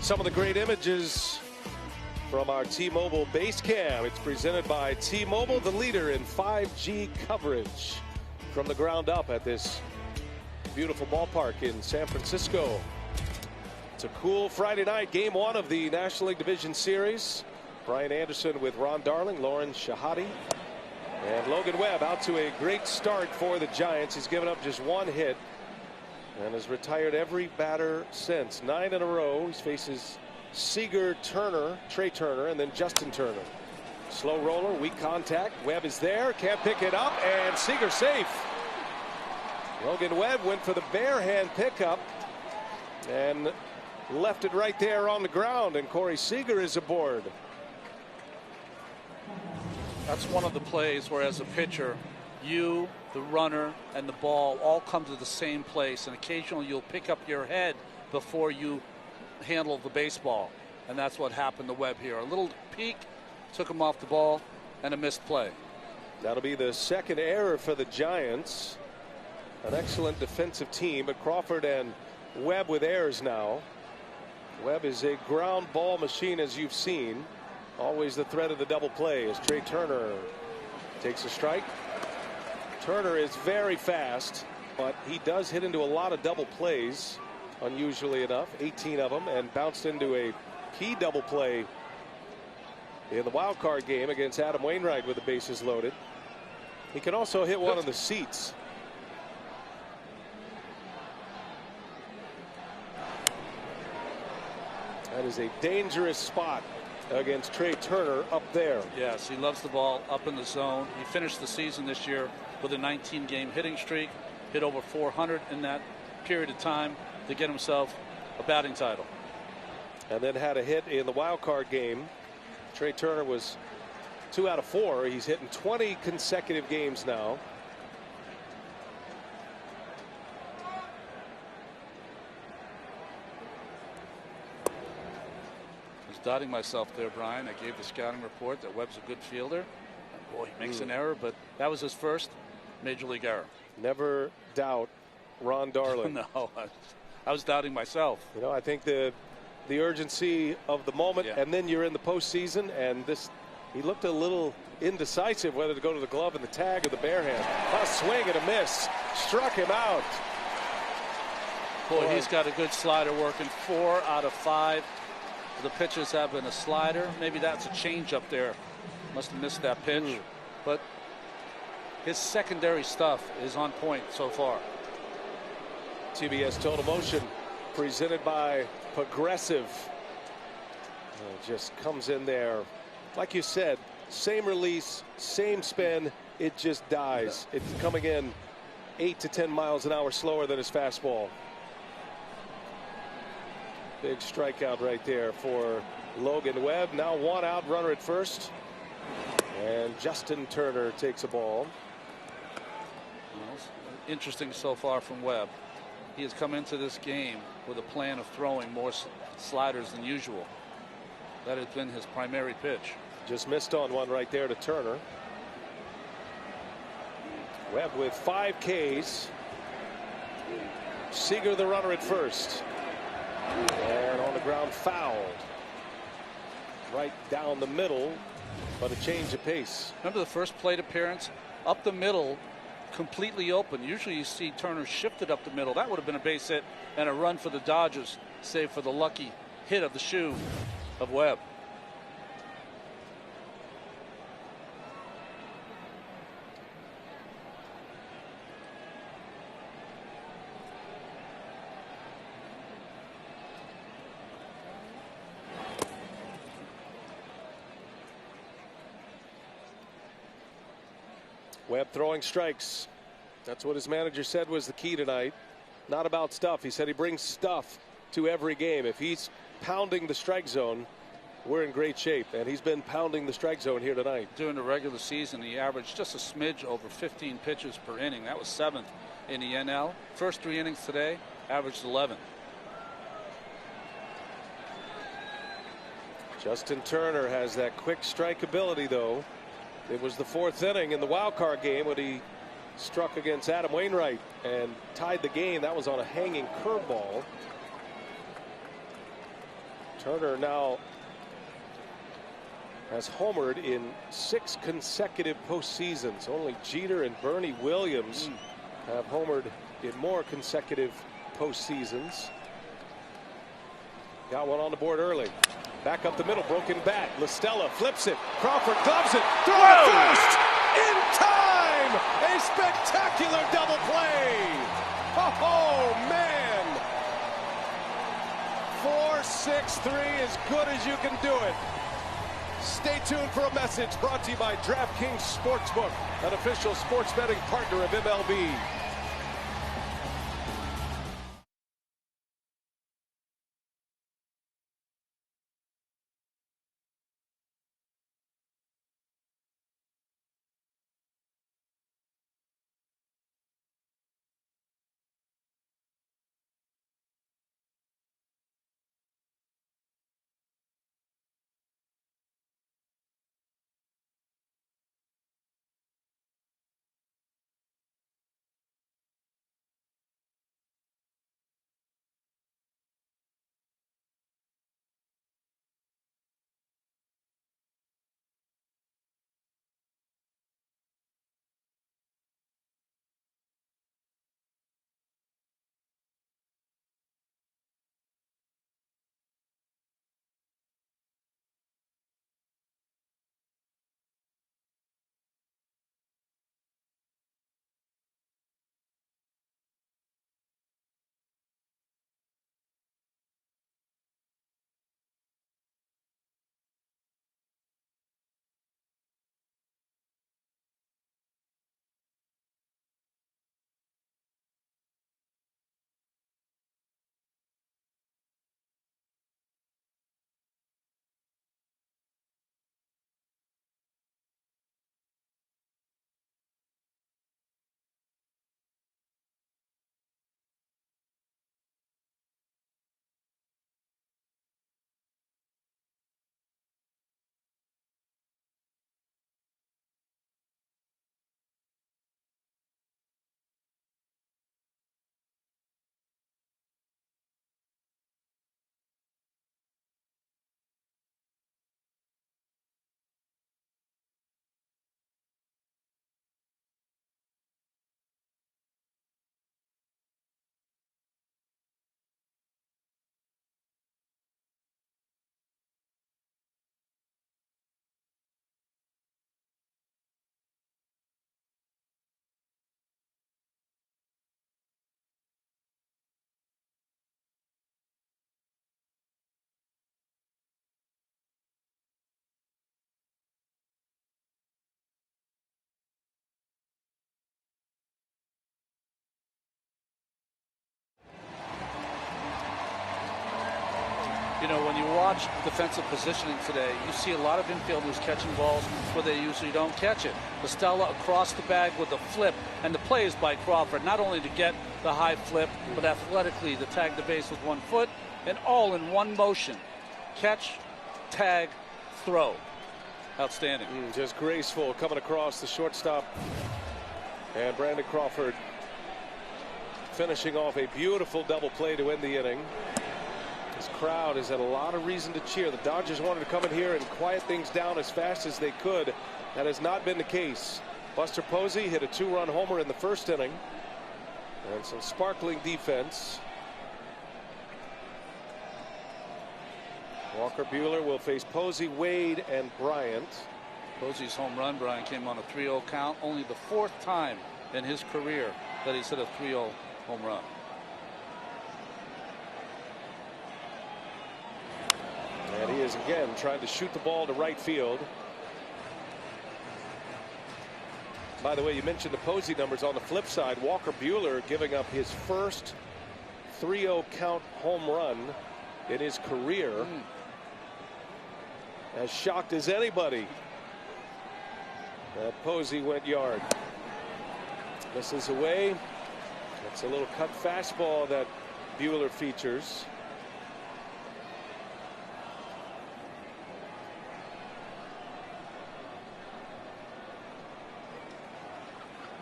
Some of the great images from our T-Mobile base cam. It's presented by T-Mobile, the leader in 5G coverage, from the ground up at this beautiful ballpark in San Francisco. It's a cool Friday night, game one of the National League Division Series. Brian Anderson with Ron Darling, Lauren Shahadi, and Logan Webb out to a great start for the Giants. He's given up just one hit and has retired every batter since. 9 in a row. He faces Seager, Turner, Trey Turner, and then Justin Turner. Slow roller, weak contact. Webb is there, can't pick it up, and Seager safe. Logan Webb went for the bare hand pickup and left it right there on the ground, and Corey Seager is aboard. That's one of the plays where, as a pitcher, you, the runner, and the ball all come to the same place, and occasionally you'll pick up your head before you handle the baseball, and that's what happened to Webb here. A little peek took him off the ball, and a missed play. That'll be the second error for the Giants. An excellent defensive team, but Crawford and Webb with errors now. Webb is a ground ball machine, as you've seen. Always the threat of the double play as Trey Turner takes a strike. Turner is very fast, but he does hit into a lot of double plays, unusually enough, 18 of them, and bounced into a key double play in the wild card game against Adam Wainwright with the bases loaded. He can also hit one of the seats. That is a dangerous spot against Trey Turner up there. Yes, he loves the ball up in the zone. He finished the season this year with a 19-game hitting streak, hit over 400 in that period of time to get himself a batting title. And then had a hit in the wild card game. Trey Turner was 2 out of 4. He's hitting 20 consecutive games now. Doubting myself there, Brian. I gave the scouting report that Webb's a good fielder. And boy, he makes an error, but that was his first major league error. Never doubt Ron Darling. No, I was doubting myself. You know, I think the urgency of the moment, and then you're in the postseason, and he looked a little indecisive whether to go to the glove and the tag or the bare hand. A swing and a miss. Struck him out. Boy, he's got a good slider working. 4 out of 5. The pitches have been a slider. Maybe that's a change up there. Must have missed that pitch. But his secondary stuff is on point so far. TBS Total Motion presented by Progressive. Just comes in there. Like you said, same release, same spin. It just dies. It's coming in 8 to 10 miles an hour slower than his fastball. Big strikeout right there for Logan Webb. Now 1 out, runner at first. And Justin Turner takes a ball. Interesting so far from Webb. He has come into this game with a plan of throwing more sliders than usual. That has been his primary pitch. Just missed on one right there to Turner. Webb with 5 Ks. Seager the runner at first. And on the ground, fouled. Right down the middle, but a change of pace. Remember the first plate appearance? Up the middle, completely open. Usually you see Turner shifted up the middle. That would have been a base hit and a run for the Dodgers, save for the lucky hit of the shoe of Webb. Webb throwing strikes. That's what his manager said was the key tonight. Not about stuff. He said he brings stuff to every game. If he's pounding the strike zone, we're in great shape. And he's been pounding the strike zone here tonight. During the regular season, he averaged just a smidge over 15 pitches per inning. That was 7th in the NL. First 3 innings today, averaged 11. Justin Turner has that quick strike ability, though. It was the 4th inning in the wild card game when he struck against Adam Wainwright and tied the game. That was on a hanging curveball. Turner now has homered in 6 consecutive postseasons. Only Jeter and Bernie Williams have homered in more consecutive postseasons. Got one on the board early. Back up the middle, broken bat. LaStella flips it. Crawford gloves it. Throw it first! In time! A spectacular double play! Oh, man! 4-6-3, as good as you can do it. Stay tuned for a message brought to you by DraftKings Sportsbook, an official sports betting partner of MLB. You know, when you watch defensive positioning today, you see a lot of infielders catching balls where they usually don't catch it. LaStella across the bag with a flip, and the play is by Crawford, not only to get the high flip, but athletically to tag the base with 1 foot, and all in one motion. Catch, tag, throw. Outstanding. Just graceful coming across the shortstop. And Brandon Crawford finishing off a beautiful double play to end the inning. This crowd has had a lot of reason to cheer. The Dodgers wanted to come in here and quiet things down as fast as they could. That has not been the case. Buster Posey hit a 2-run homer in the first inning. And some sparkling defense. Walker Buehler will face Posey, Wade, and Bryant. Posey's home run, Brian, came on a 3-0 count. Only the 4th time in his career that he's hit a 3-0 home run. And he is again trying to shoot the ball to right field. By the way, you mentioned the Posey numbers. On the flip side, Walker Buehler giving up his first 3-0 count home run in his career. As shocked as anybody that Posey went yard. Misses away. It's a little cut fastball that Buehler features.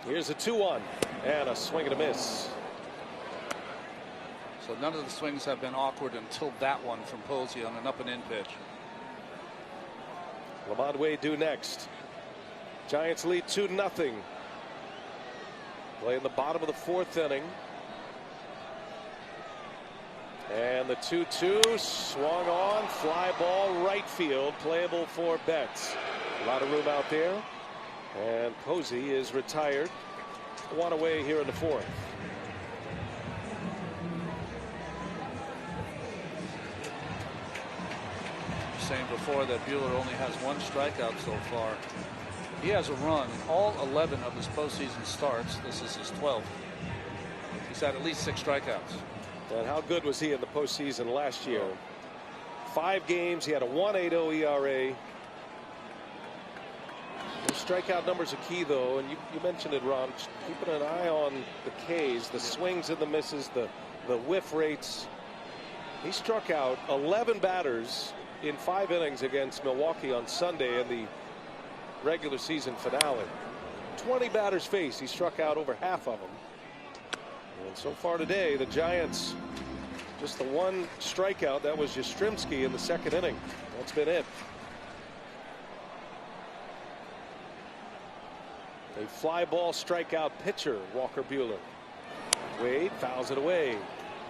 Here's a 2-1 and a swing and a miss. So none of the swings have been awkward until that one from Posey on an up and in pitch. Lamont Wade due next. Giants lead 2-0. Play in the bottom of the 4th inning. And the 2-2 swung on, fly ball right field, playable for Betts. A lot of room out there. And Posey is retired. One away here in the 4th. Saying before that Buehler only has 1 strikeout so far. He has a run in all 11 of his postseason starts. This is his 12th. He's had at least 6 strikeouts. And how good was he in the postseason last year? 5 games, he had a 1.80 ERA. The strikeout numbers are key, though, and you mentioned it, Ron. Keeping an eye on the Ks, the swings and the misses, the whiff rates. He struck out 11 batters in 5 innings against Milwaukee on Sunday in the regular season finale. 20 batters faced. He struck out over half of them. And so far today, the Giants, just the 1 strikeout. That was Yastrzemski in the 2nd inning. That's been it. A fly ball strikeout pitcher, Walker Buehler. Wade fouls it away.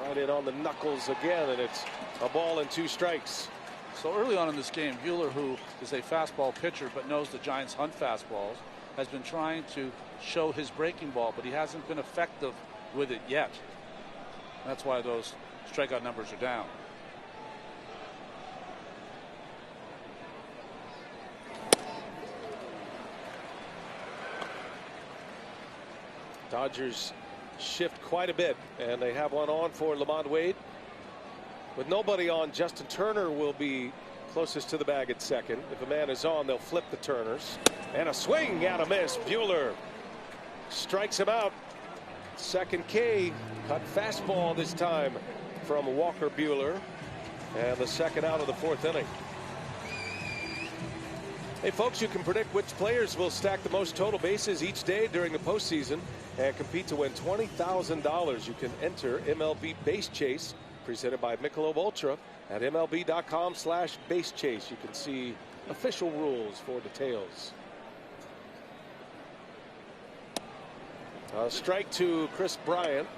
Right in on the knuckles again, and it's a ball and 2 strikes. So early on in this game, Buehler, who is a fastball pitcher but knows the Giants hunt fastballs, has been trying to show his breaking ball, but he hasn't been effective with it yet. That's why those strikeout numbers are down. Dodgers shift quite a bit, and they have one on for Lamont Wade. With nobody on, Justin Turner will be closest to the bag at second. If a man is on, they'll flip the Turners. And a swing and a miss. Buehler strikes him out. Second K, cut fastball this time from Walker Buehler. And the second out of the 4th inning. Hey folks, you can predict which players will stack the most total bases each day during the postseason and compete to win $20,000. You can enter MLB Base Chase, presented by Michelob Ultra, at MLB.com/basechase. You can see official rules for details. Strike to Chris Bryant.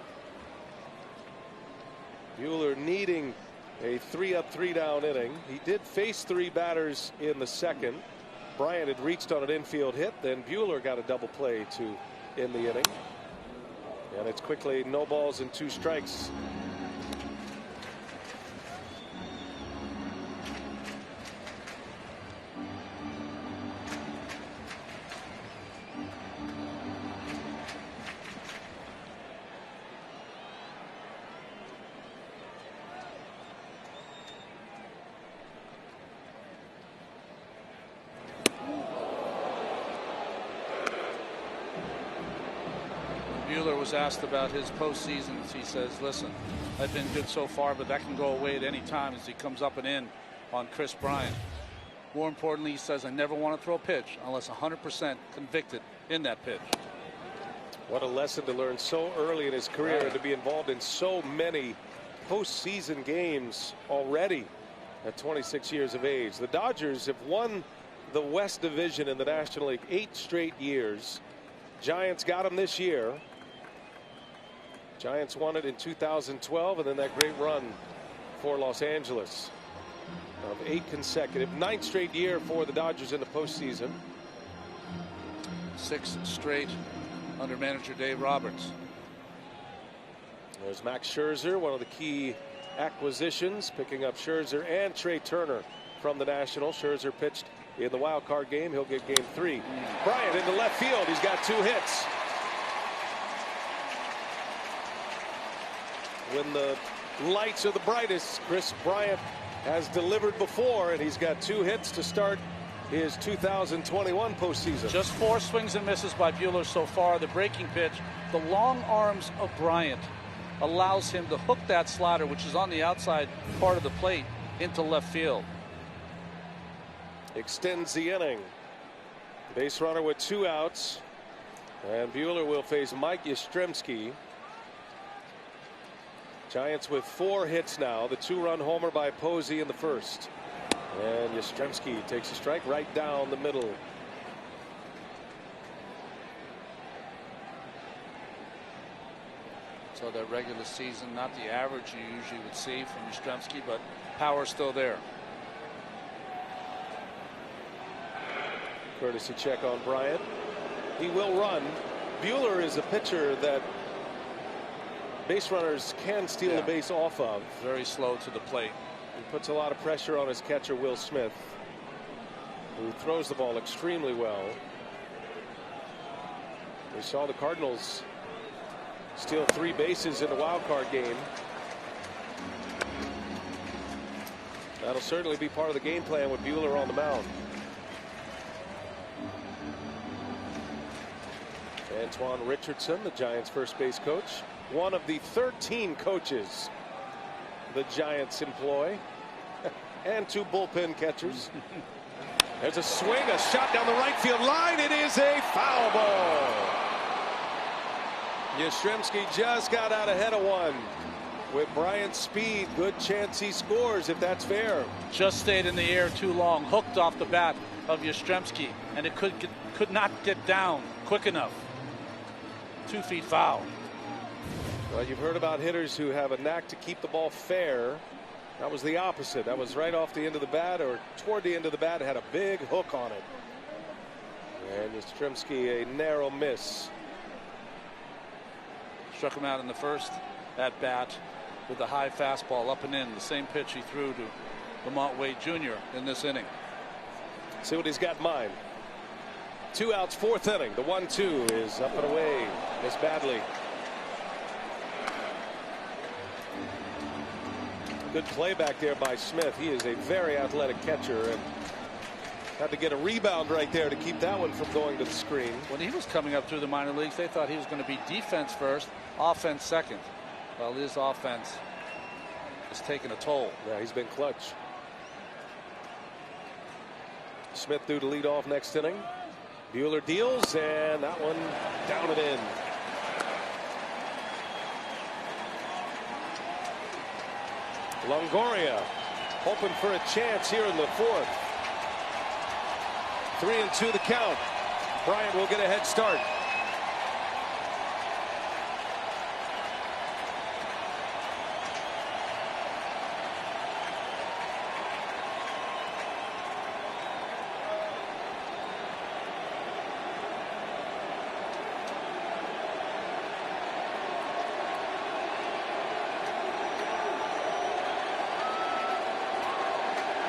Buehler needing a 3-up, 3-down inning. He did face 3 batters in the 2nd. Bryant had reached on an infield hit. Then Buehler got a double play to end the inning. And it's quickly no balls and 2 strikes. Buehler was asked about his postseasons. He says, listen, I've been good so far, but that can go away at any time as he comes up and in on Chris Bryant. More importantly, he says, I never want to throw a pitch unless 100% convicted in that pitch. What a lesson to learn so early in his career, and to be involved in so many postseason games already at 26 years of age. The Dodgers have won the West Division in the National League 8 straight years. Giants got them this year. Giants won it in 2012, and then that great run for Los Angeles of 8 consecutive. 9th straight year for the Dodgers in the postseason. 6 straight under manager Dave Roberts. There's Max Scherzer, one of the key acquisitions, picking up Scherzer and Trey Turner from the Nationals. Scherzer pitched in the wild card game. He'll get game 3. Bryant into left field. He's got 2 hits. When the lights are the brightest, Chris Bryant has delivered before, and he's got 2 hits to start his 2021 postseason. Just 4 swings and misses by Buehler so far. The breaking pitch, the long arms of Bryant allows him to hook that slider, which is on the outside part of the plate, into left field. Extends the inning. Base runner with 2 outs, and Buehler will face Mike Yastrzemski. Giants with 4 hits now. The 2-run homer by Posey in the first. And Yastrzemski takes a strike right down the middle. So that regular season, not the average you usually would see from Yastrzemski, but power still there. Courtesy check on Bryant. He will run. Buehler is a pitcher that base runners can steal the base off of. Very slow to the plate. He puts a lot of pressure on his catcher, Will Smith, who throws the ball extremely well. We saw the Cardinals steal 3 bases in the wild card game. That'll certainly be part of the game plan with Buehler on the mound. Antoine Richardson, the Giants' first base coach, one of the 13 coaches the Giants employ, and 2 bullpen catchers. There's a swing, a shot down the right field line. It is a foul ball. Yastrzemski just got out ahead of one. With Bryant's speed, good chance he scores if that's fair. Just stayed in the air too long, hooked off the bat of Yastrzemski, and it could not get down quick enough. 2 feet foul. Well, you've heard about hitters who have a knack to keep the ball fair. That was the opposite. That was right off the end of the bat or toward the end of the bat. It had a big hook on it. And Yastrzemski, a narrow miss. Struck him out in the first at bat with the high fastball up and in, the same pitch he threw to Lamont Wade Jr. in this inning. See what he's got in mind. 2 outs, 4th inning. The 1-2 is up and away. Missed badly. Good play back there by Smith. He is a very athletic catcher and had to get a rebound right there to keep that one from going to the screen. When he was coming up through the minor leagues, they thought he was going to be defense first, offense second. Well, his offense has taken a toll. Yeah, he's been clutch. Smith due to lead off next inning. Buehler deals, and that one down and in. Longoria hoping for a chance here in the 4th. 3-2 the count. Bryant will get a head start.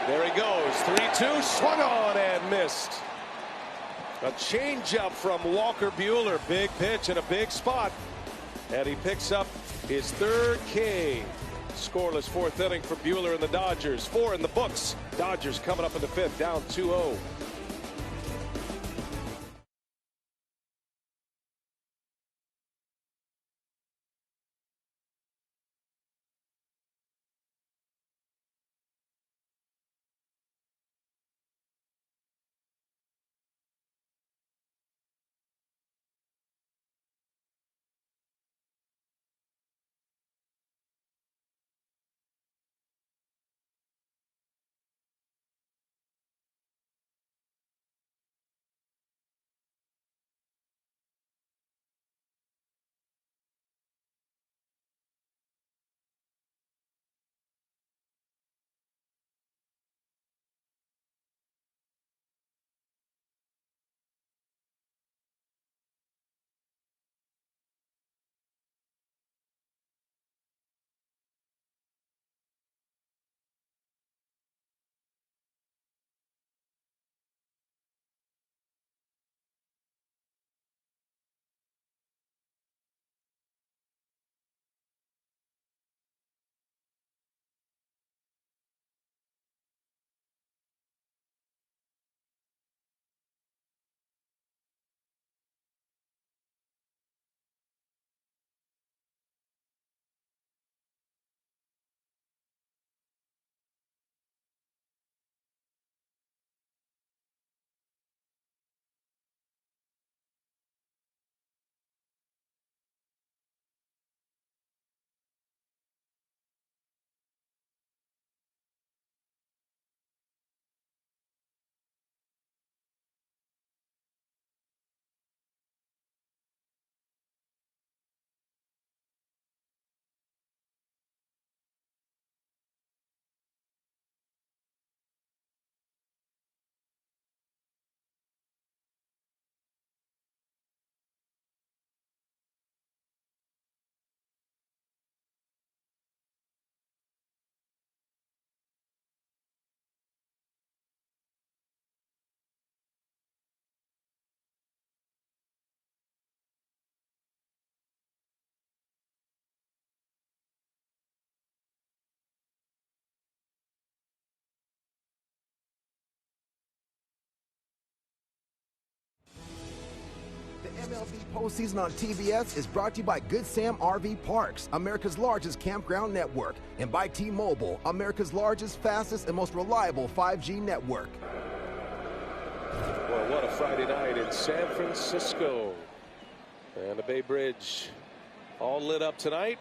There he goes. 3-2, swung on and missed. A changeup from Walker Buehler. Big pitch in a big spot. And he picks up his 3rd K. Scoreless 4th inning for Buehler and the Dodgers. 4 in the books. Dodgers coming up in the 5th, down 2-0. MLB postseason on TBS is brought to you by Good Sam RV Parks, America's largest campground network, and by T-Mobile, America's largest, fastest, and most reliable 5G network. Well, what a Friday night in San Francisco. And the Bay Bridge all lit up tonight.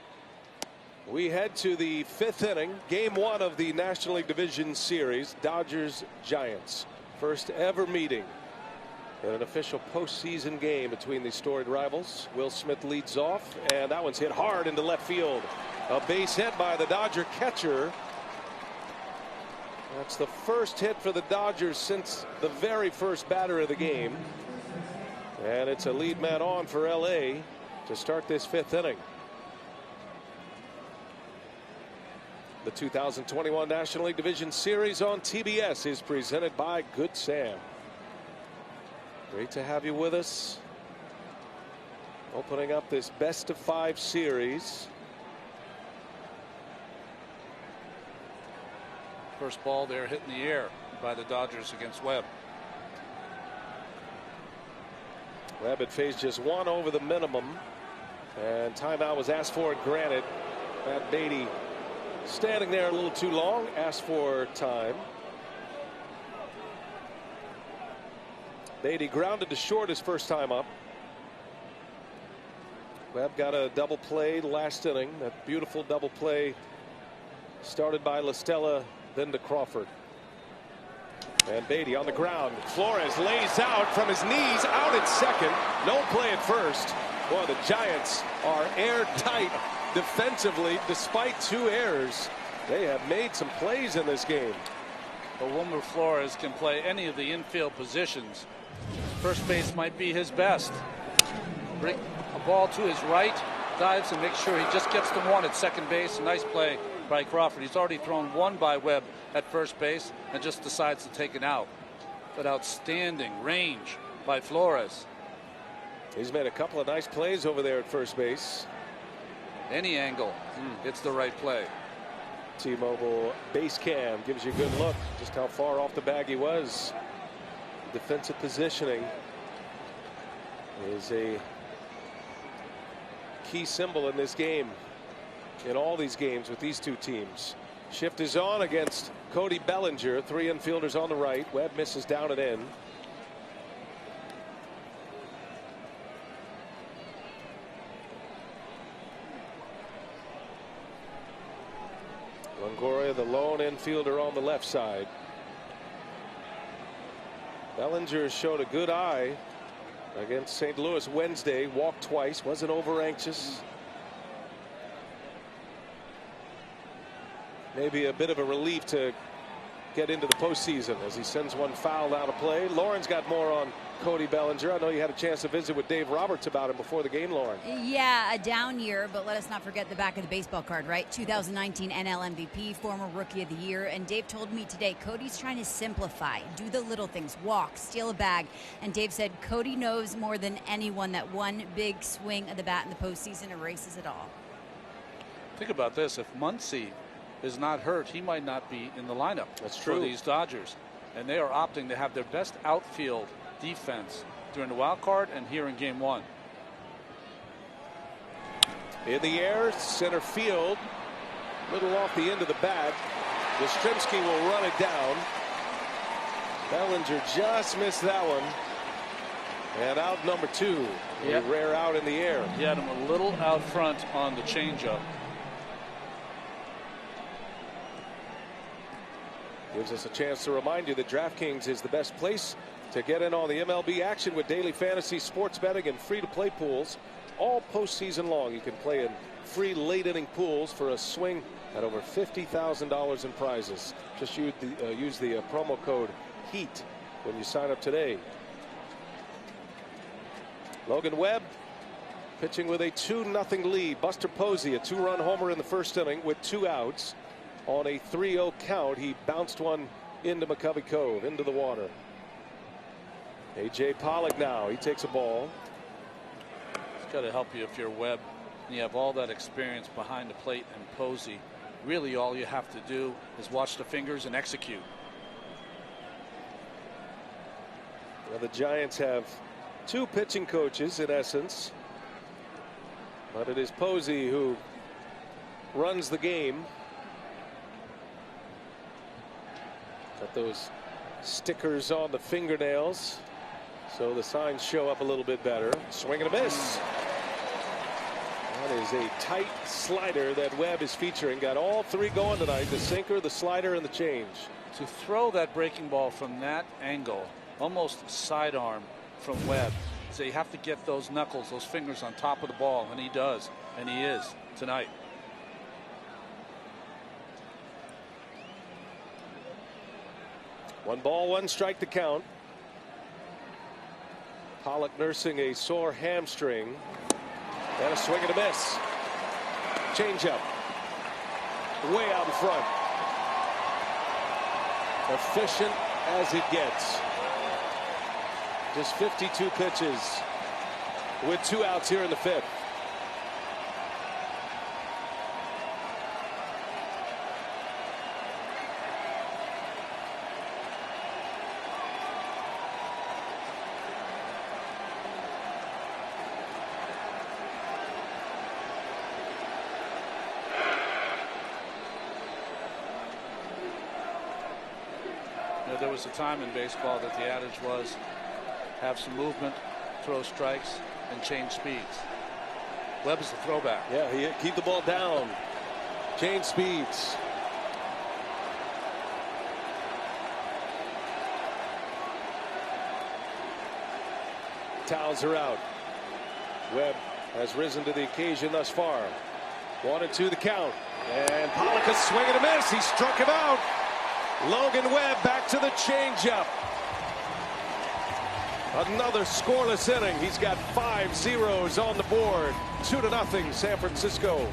We head to the 5th inning, game 1 of the National League Division Series, Dodgers-Giants. First ever meeting in an official postseason game between these storied rivals. Will Smith leads off, and that one's hit hard into left field. A base hit by the Dodger catcher. That's the first hit for the Dodgers since the very first batter of the game. And it's a lead man on for LA to start this 5th inning. The 2021 National League Division Series on TBS is presented by Good Sam. Great to have you with us. Opening up this best-of-5 series. First ball there hit in the air by the Dodgers against Webb. Webb had faced just 1 over the minimum, and timeout was asked for and granted. Matt Beatty standing there a little too long, asked for time. Beatty grounded to short his first time up. Webb got a double play last inning. That beautiful double play started by La Stella, then to Crawford. And Beatty on the ground. Flores lays out from his knees, out at second. No play at first. Boy, the Giants are airtight defensively despite 2 errors. They have made some plays in this game. But Wilmer Flores can play any of the infield positions. First base might be his best. Bring a ball to his right, dives and makes sure he just gets the one at second base. Nice play by Crawford. He's already thrown one by Webb at first base and just decides to take it out. But outstanding range by Flores. He's made a couple of nice plays over there at first base. Any angle, it's the right play. T-Mobile base cam gives you a good look just how far off the bag he was. Defensive positioning is a key symbol in this game, in all these games with these two teams. Shift is on against Cody Bellinger. 3 infielders on the right. Webb misses down and in. Longoria, the lone infielder on the left side. Bellinger showed a good eye against St. Louis Wednesday. Walked twice. Wasn't over anxious. Maybe a bit of a relief to get into the postseason as he sends one foul out of play. Lauren's got more on Cody Bellinger. I know you had a chance to visit with Dave Roberts about him before the game, Lauren. Yeah, a down year, but let us not forget the back of the baseball card, right? 2019 NL MVP, former Rookie of the Year. And Dave told me today, Cody's trying to simplify, do the little things, walk, steal a bag. And Dave said Cody knows more than anyone that one big swing of the bat in the postseason erases it all. Think about this. If Muncy is not hurt, he might not be in the lineup. That's true. For these Dodgers. And they are opting to have their best outfield defense during the wild card and here in game 1. In the air, center field, little off the end of the bat. Yastrzemski will run it down. Bellinger just missed that one. And out number 2. Yep. A rare out in the air. He had him a little out front on the changeup. Gives us a chance to remind you that DraftKings is the best place to get in on the MLB action with daily fantasy sports betting and free-to-play pools all postseason long. You can play in free late-inning pools for a swing at over $50,000 in prizes. Just use the promo code HEAT when you sign up today. Logan Webb pitching with a 2-0 lead. Buster Posey, a 2-run homer in the first inning with 2 outs. On a 3-0 count, he bounced one into McCovey Cove, into the water. A.J. Pollock now, he takes a ball. It's got to help you if you're Webb and you have all that experience behind the plate and Posey. Really all you have to do is watch the fingers and execute. Well, the Giants have two pitching coaches in essence, but it is Posey who runs the game. Got those stickers on the fingernails so the signs show up a little bit better. Swing and a miss. That is a tight slider that Webb is featuring. Got all three going tonight: the sinker, the slider, and the change. To throw that breaking ball from that angle, almost sidearm from Webb, so you have to get those knuckles, those fingers on top of the ball, and he does, and he is tonight. One ball, one strike to count. Pollock nursing a sore hamstring. And a swing and a miss. Changeup. Way out in front. Efficient as it gets. Just 52 pitches with 2 outs here in the 5th. There was a time in baseball that the adage was have some movement, throw strikes, and change speeds. Webb is the throwback. Yeah, he keep the ball down, change speeds. Towels are out. Webb has risen to the occasion thus far. 1-2 the count, and Pollock a swing and a miss. He struck him out. Logan Webb back to the changeup. Another scoreless inning. He's got 5 zeros on the board. 2-0 San Francisco.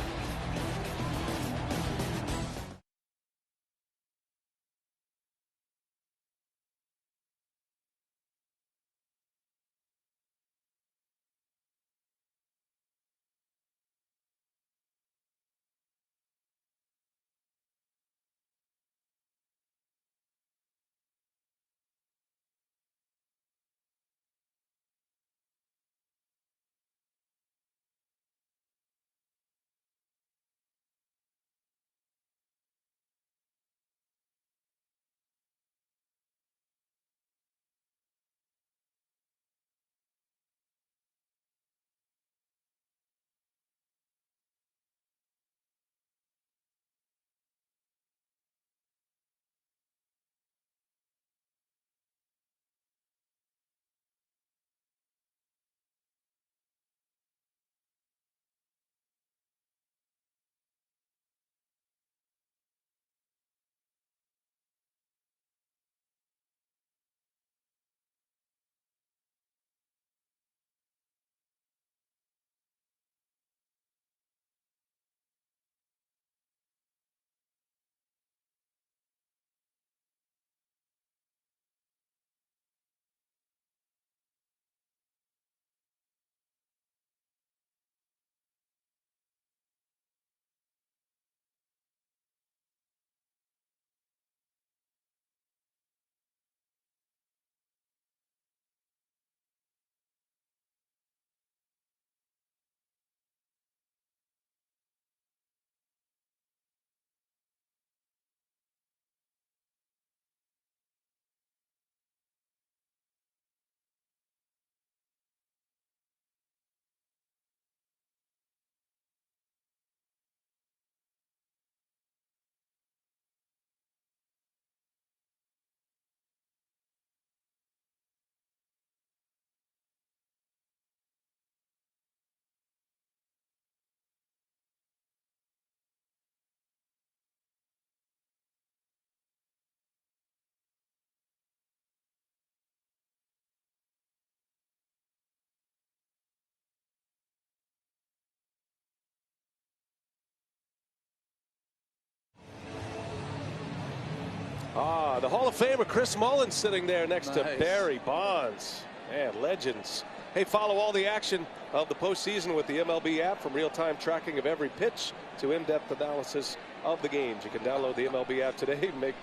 The Hall of Famer Chris Mullins sitting there next to Barry Bonds. Man, legends. Hey, follow all the action of the postseason with the MLB app, from real-time tracking of every pitch to in-depth analysis of the games. You can download the MLB app today and make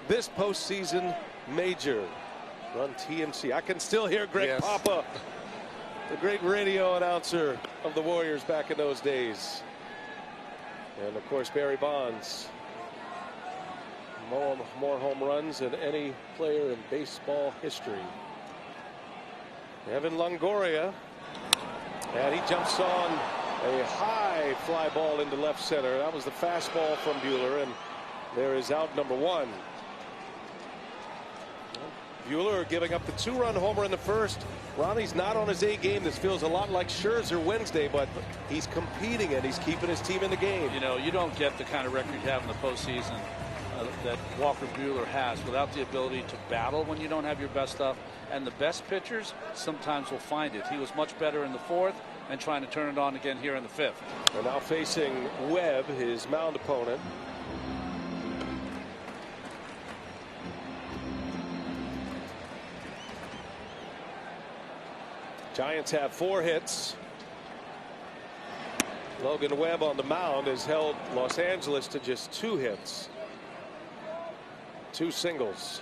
this postseason major. Run TMC. I can still hear Greg Papa The great radio announcer of the Warriors back in those days. And of course, Barry Bonds. More home runs than any player in baseball history. Evan Longoria. And he jumps on a high fly ball into left center. That was the fastball from Buehler, and there is out number one. Buehler giving up the 2-run homer in the first. Ronnie's not on his A game. This feels a lot like Scherzer Wednesday, but he's competing and he's keeping his team in the game. You know, you don't get the kind of record you have in the postseason that Walker Buehler has without the ability to battle when you don't have your best stuff. And the best pitchers sometimes will find it. He was much better in the fourth and trying to turn it on again here in the fifth. And now facing Webb, his mound opponent. Giants have 4 hits. Logan Webb on the mound has held Los Angeles to just 2 hits. 2 singles.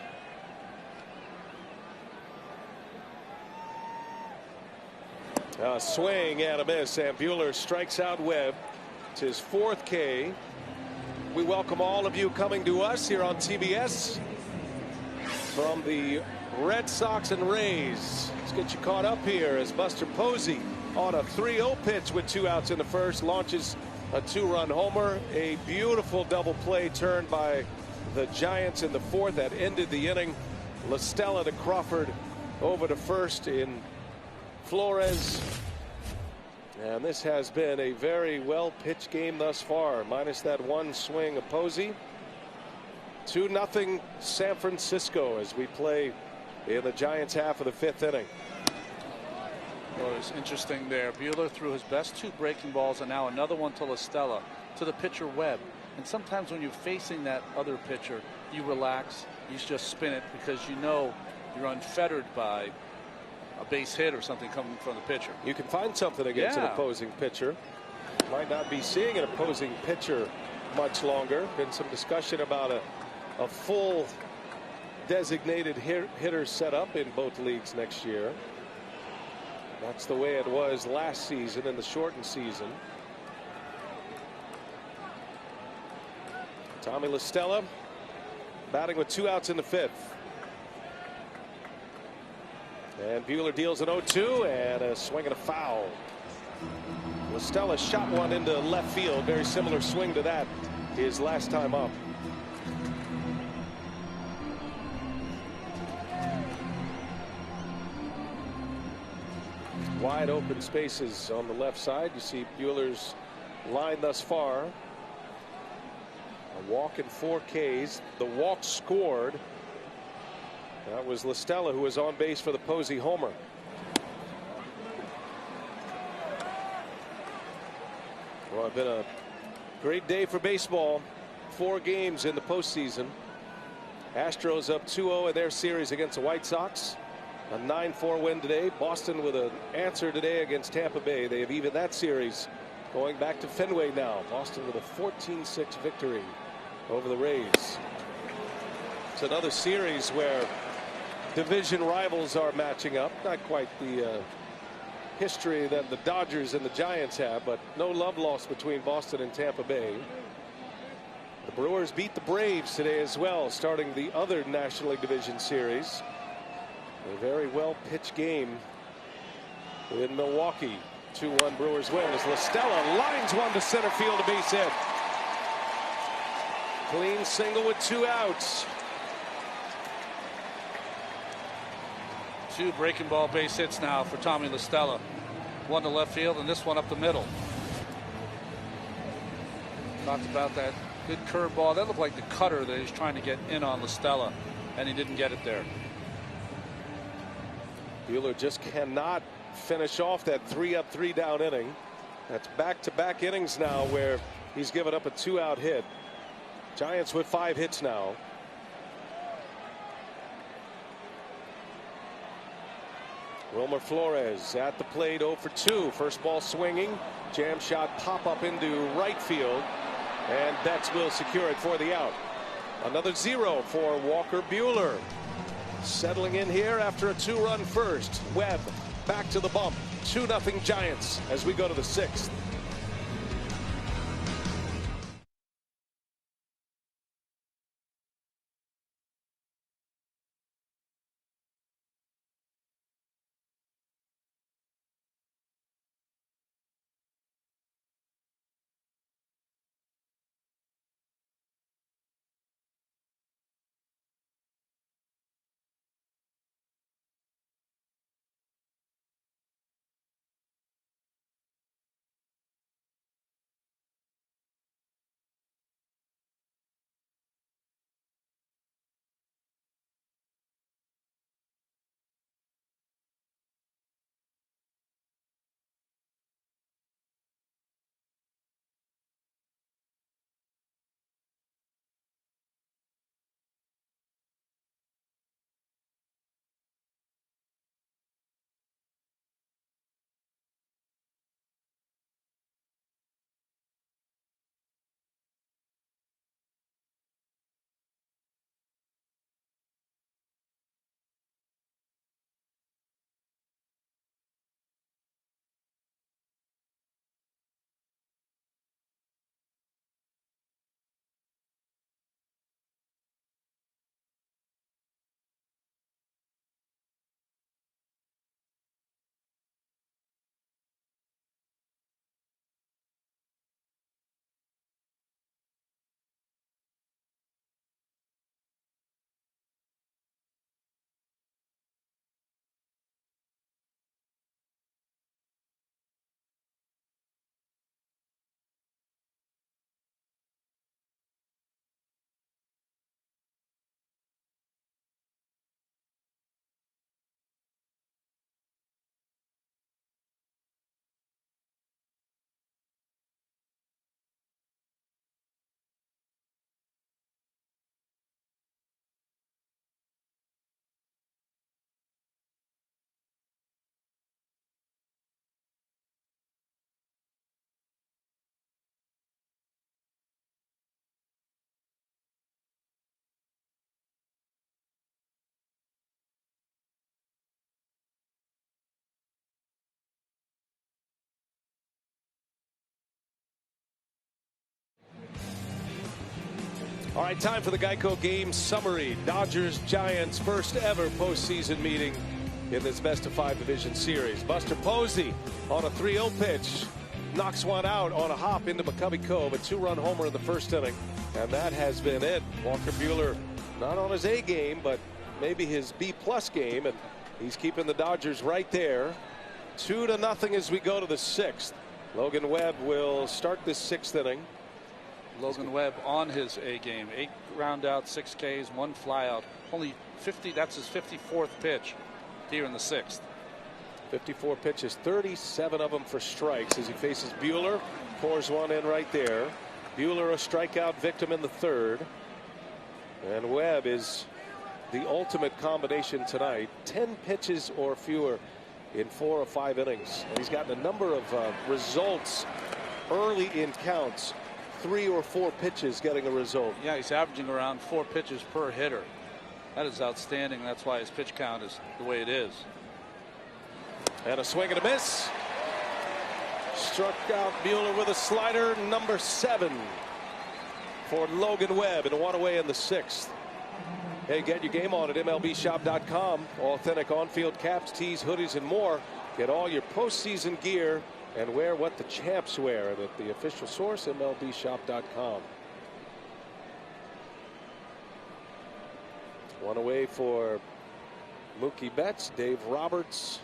A swing and a miss, and Buehler strikes out Webb. It's his 4th K. We welcome all of you coming to us here on TBS from the Red Sox and Rays. Let's get you caught up here as Buster Posey on a 3-0 pitch with 2 outs in the first launches a 2-run homer. A beautiful double play turned by the Giants in the fourth that ended the inning. La Stella to Crawford over to first in Flores. And this has been a very well pitched game thus far, minus that 1 swing of Posey. 2-0 San Francisco as we play in the Giants half of the 5th inning. Well, it's interesting there. Buehler threw his best 2 breaking balls and now another one to La Stella, to the pitcher Webb. And sometimes when you're facing that other pitcher, you relax, you just spin it because you know you're unfettered by a base hit or something coming from the pitcher. You can find something against an opposing pitcher. Might not be seeing an opposing pitcher much longer. Been some discussion about a full designated hitter set up in both leagues next year. That's the way it was last season in the shortened season. Tommy La Stella batting with 2 outs in the 5th. And Buehler deals an 0-2 and a swing and a foul. La Stella shot one into left field. Very similar swing to that his last time up. Wide open spaces on the left side. You see Buehler's line thus far. A walk and 4 Ks. The walk scored. That was La Stella who was on base for the Posey homer. Well, it's been a great day for baseball. 4 games in the postseason. Astros up 2-0 in their series against the White Sox. A 9-4 win today. Boston with an answer today against Tampa Bay. They have evened that series going back to Fenway now. Boston with a 14-6 victory over the Rays. It's another series where division rivals are matching up. Not quite the history that the Dodgers and the Giants have, but no love lost between Boston and Tampa Bay. The Brewers beat the Braves today as well, starting the other National League Division series. A very well pitched game in Milwaukee. 2-1 Brewers win as La Stella lines one to center field, a base hit. Clean single with 2 outs. 2 breaking ball base hits now for Tommy La Stella. One to left field and this one up the middle. Talked about that good curveball. That looked like the cutter that he's trying to get in on La Stella, and he didn't get it there. Buehler just cannot finish off that 3-up 3-down inning. That's back-to-back innings now where he's given up a 2-out hit. Giants with 5 hits now. Wilmer Flores at the plate, 0 for 2. First ball swinging. Jam shot pop up into right field. And Betts will secure it for the out. Another 0 for Walker Buehler. Settling in here after a 2-run first. Webb back to the bump. 2-0 Giants as we go to the 6th. All right, time for the Geico game summary. Dodgers-Giants first ever postseason meeting in this best-of-5 division series. Buster Posey on a 3-0 pitch knocks one out on a hop into McCovey Cove, a 2-run homer in the first inning, and that has been it. Walker Buehler not on his A game, but maybe his B+ game, and he's keeping the Dodgers right there. 2-0 as we go to the 6th. Logan Webb will start this 6th inning. Logan Webb on his A game. 8 ground outs, 6 Ks, 1 flyout. Only 50. That's his 54th pitch here in the 6th. 54 pitches, 37 of them for strikes as he faces Buehler. Pours one in right there. Buehler a strikeout victim in the 3rd. And Webb is the ultimate combination tonight. 10 pitches or fewer in 4 or 5 innings. And he's gotten a number of results early in counts. 3 or 4 pitches getting a result. Yeah, he's averaging around 4 pitches per hitter. That is outstanding. That's why his pitch count is the way it is. And a swing and a miss. Struck out Buehler with a slider, number 7 for Logan Webb, and one away in the 6th. Hey, get your game on at MLBshop.com. Authentic on-field caps, tees, hoodies, and more. Get all your postseason gear and wear what the champs wear at the official source, MLBshop.com. One away for Mookie Betts. Dave Roberts,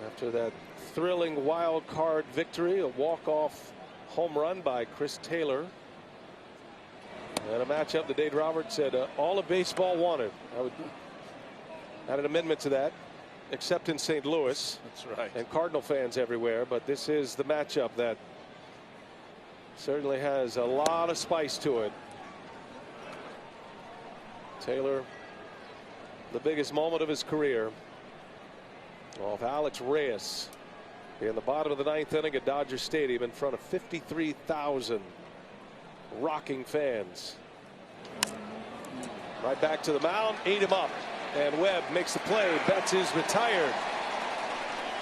after that thrilling wild card victory, a walk-off home run by Chris Taylor. And a matchup that Dave Roberts said all of baseball wanted. I would add an amendment to that, except in St. Louis. That's right. And Cardinal fans everywhere. But this is the matchup that certainly has a lot of spice to it. Taylor, the biggest moment of his career, off Alex Reyes in the bottom of the 9th inning at Dodger Stadium in front of 53,000 rocking fans. Right back to the mound, ate him up, and Webb makes the play. Betts is retired.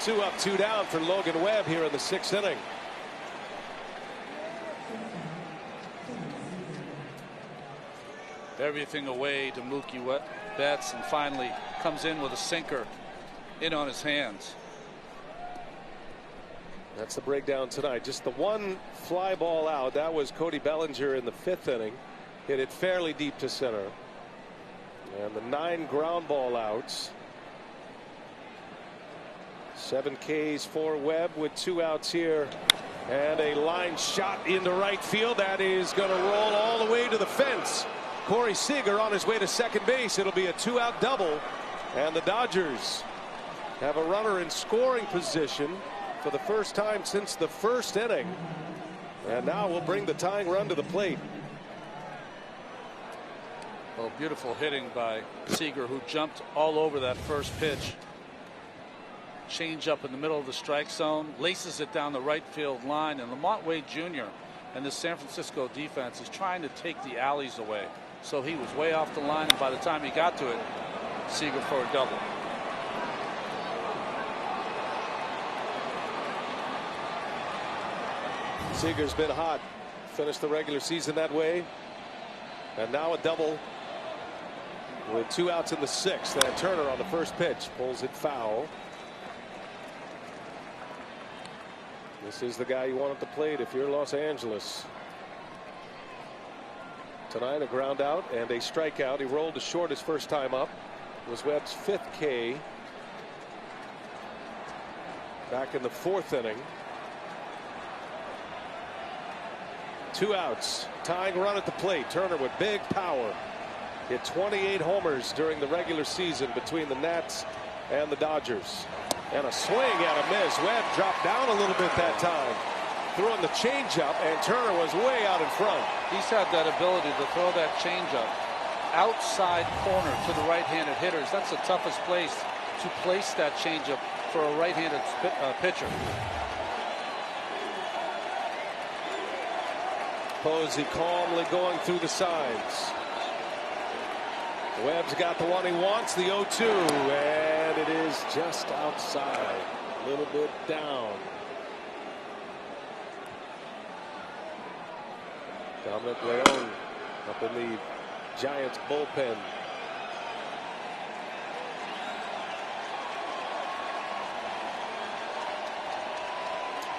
2 up, 2 down for Logan Webb here in the 6th inning. Everything away to Mookie Betts, and finally comes in with a sinker in on his hands. That's the breakdown tonight. Just the one fly ball out. That was Cody Bellinger in the 5th inning. Hit it fairly deep to center. And the 9 ground ball outs. 7 Ks for Webb with 2 outs here. And a line shot into right field. That is going to roll all the way to the fence. Corey Seager on his way to second base. It'll be a 2-out double. And the Dodgers have a runner in scoring position for the first time since the 1st inning. And now we'll bring the tying run to the plate. Well, beautiful hitting by Seager, who jumped all over that first pitch. Change up in the middle of the strike zone, laces it down the right field line, and Lamont Wade Jr. and the San Francisco defense is trying to take the alleys away. So he was way off the line, and by the time he got to it, Seager for a double. Seager's been hot. Finished the regular season that way. And now a double with 2 outs in the 6th. And Turner on the first pitch pulls it foul. This is the guy you want at the plate if you're Los Angeles. Tonight a ground out and a strikeout. He rolled to short his first time up. It was Webb's 5th K back in the 4th inning. 2 outs. Tying run at the plate. Turner with big power. Hit 28 homers during the regular season between the Nats and the Dodgers. And a swing and a miss. Webb dropped down a little bit that time. Throwing the changeup, and Turner was way out in front. He's had that ability to throw that changeup outside corner to the right-handed hitters. That's the toughest place to place that changeup for a right-handed pitcher. Posey calmly going through the signs. Webb's got the one he wants, the 0-2, and it is just outside, a little bit down. Dominic Leone up in the Giants bullpen.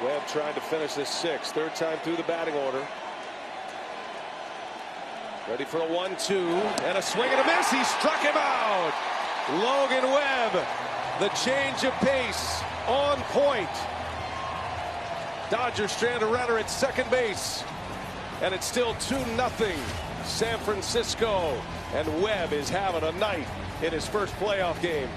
Webb trying to finish this 6th, 3rd time through the batting order. Ready for a 1-2 and a swing and a miss. He struck him out. Logan Webb, the change of pace on point. Dodgers strand a runner at second base, and it's still 2-0 San Francisco, and Webb is having a night in his first playoff game.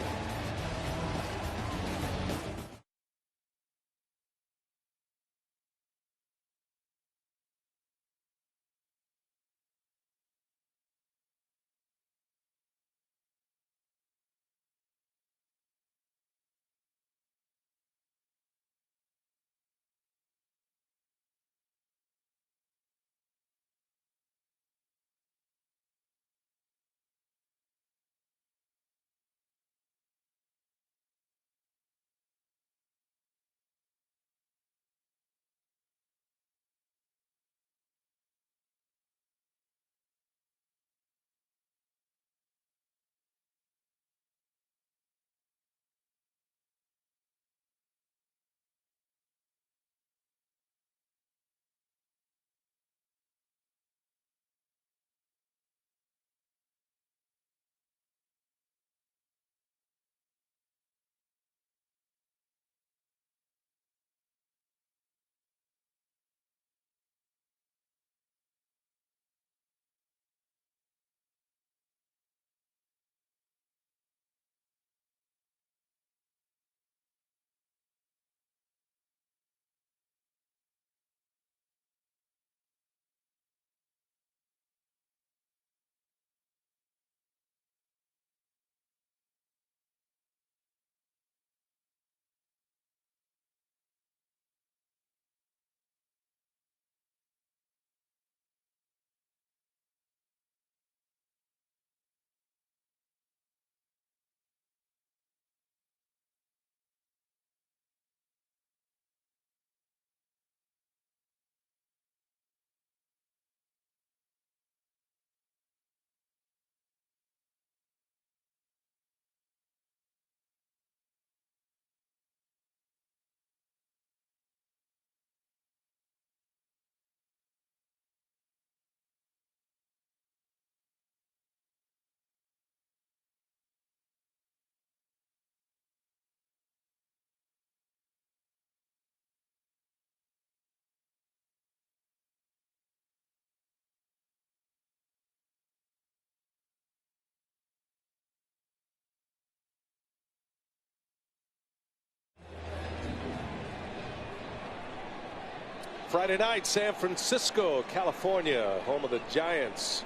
Friday night, San Francisco, California, home of the Giants,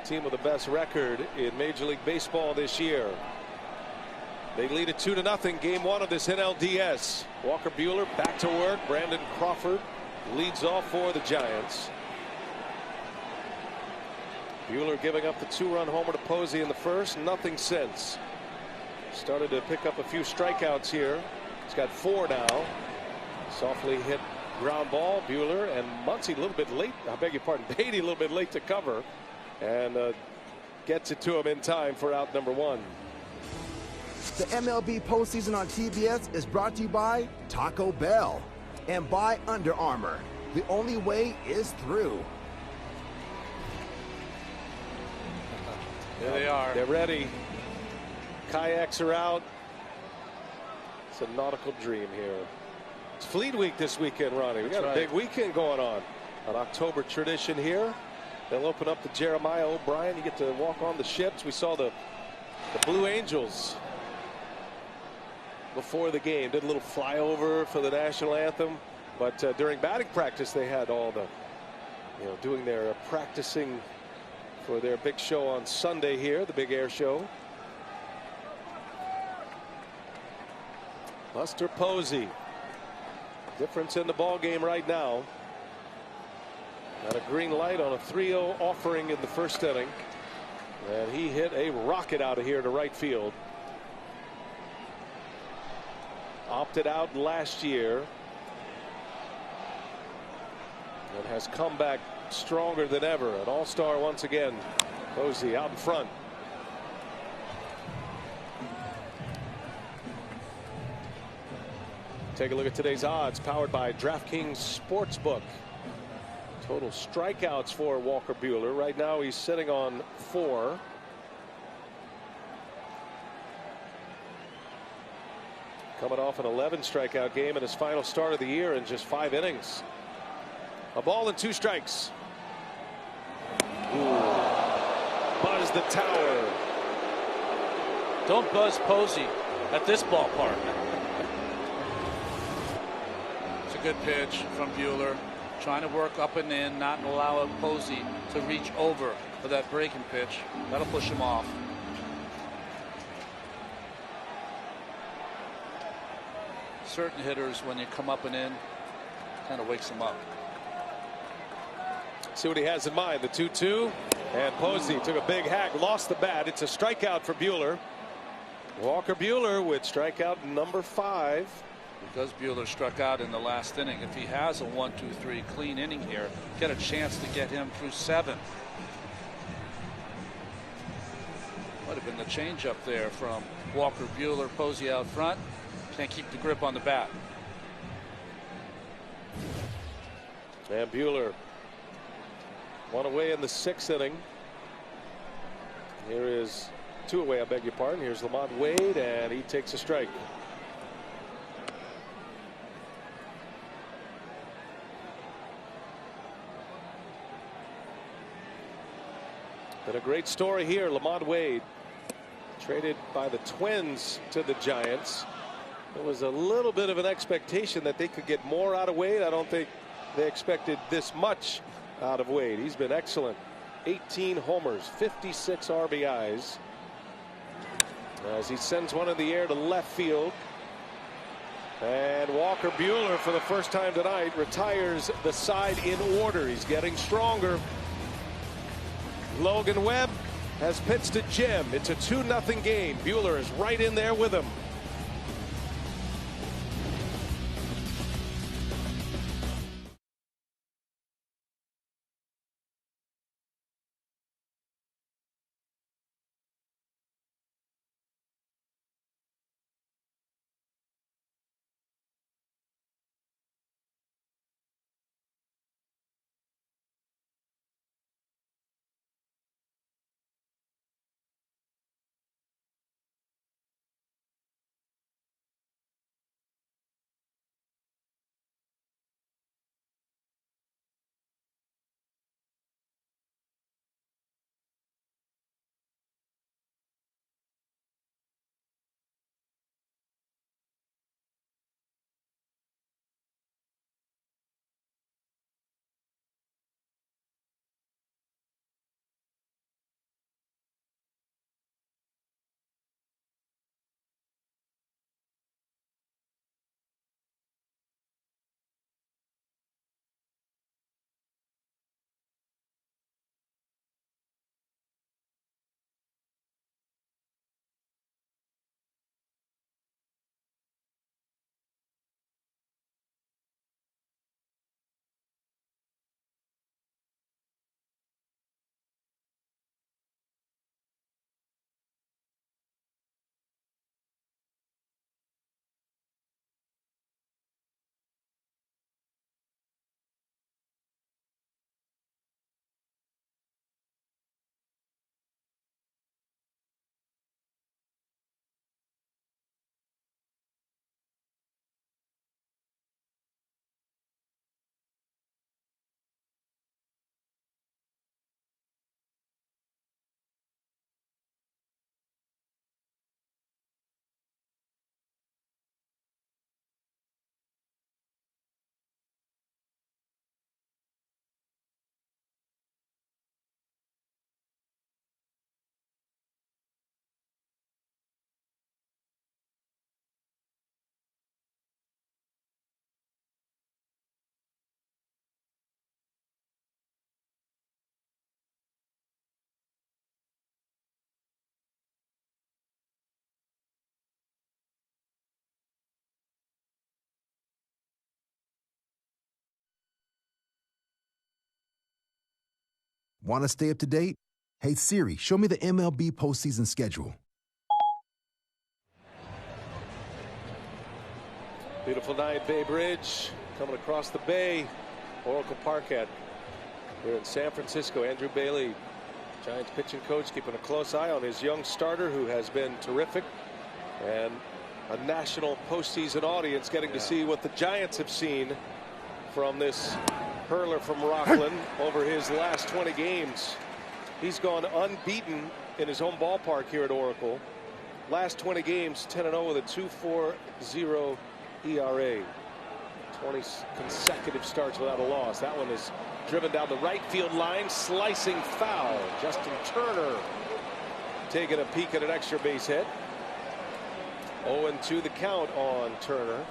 team with the best record in Major League Baseball this year. They lead it 2-0, game one of this NLDS. Walker Buehler back to work. Brandon Crawford leads off for the Giants. Buehler giving up the 2-run homer to Posey in the first. Nothing since. Started to pick up a few strikeouts here. He's got 4 now. Softly hit ground ball. Buehler and Muncy a little bit late. I beg your pardon. Beatty a little bit late to cover. And gets it to him in time for out number 1. The MLB postseason on TBS is brought to you by Taco Bell and by Under Armour. The only way is through. There they are. They're ready. Kayaks are out. It's a nautical dream here. It's Fleet Week this weekend, Ronnie. We got a big weekend going on. An October tradition here. They'll open up the Jeremiah O'Brien. You get to walk on the ships. We saw the Blue Angels before the game. Did a little flyover for the national anthem. But during batting practice, they had all the, doing their practicing for their big show on Sunday here, the big air show. Buster Posey. Difference in the ball game right now. Got a green light on a 3-0 offering in the first inning. And he hit a rocket out of here to right field. Opted out last year. And has come back stronger than ever. An all-star once again. Posey out in front. Take a look at today's odds, powered by DraftKings Sportsbook. Total strikeouts for Walker Buehler. Right now he's sitting on 4. Coming off an 11 strikeout game in his final start of the year in just 5 innings. A ball and 2 strikes. Ooh. Buzz the tower. Don't buzz Posey at this ballpark. It's a good pitch from Buehler. Trying to work up and in, not allow Posey to reach over for that breaking pitch. That'll push him off. Certain hitters, when you come up and in, kind of wakes them up. See what he has in mind. The 2-2. And Posey took a big hack, lost the bat. It's a strikeout for Buehler. Walker Buehler with strikeout number 5. Because Buehler struck out in the last inning, if he has a 1-2-3 clean inning here, get a chance to get him through 7. Might have been the changeup there from Walker Buehler. Posey out front. Can't keep the grip on the bat. And Buehler, 1 away in the 6th inning. Here is 2 away, I beg your pardon. Here's Lamont Wade, and he takes a strike. Been a great story here. Lamont Wade traded by the Twins to the Giants. There was a little bit of an expectation that they could get more out of Wade. I don't think they expected this much out of Wade. He's been excellent. 18 homers, 56 RBIs. As he sends one in the air to left field. And Walker Buehler, for the first time tonight, retires the side in order. He's getting stronger. Logan Webb has pitched to Jim. It's a 2-0 game. Buehler is right in there with him. Want to stay up to date? Hey Siri, show me the MLB postseason schedule. Beautiful night, Bay Bridge, coming across the bay. Oracle Parkhead here in San Francisco. Andrew Bailey, Giants pitching coach, keeping a close eye on his young starter who has been terrific, and a national postseason audience getting to see what the Giants have seen from this hurler from Rockland over his last 20 games. He's gone unbeaten in his home ballpark here at Oracle. Last 20 games, 10-0 with a 2.40 ERA. 20 consecutive starts without a loss. That one is driven down the right field line, slicing foul. Justin Turner taking a peek at an extra base hit. 0-2 the count on Turner.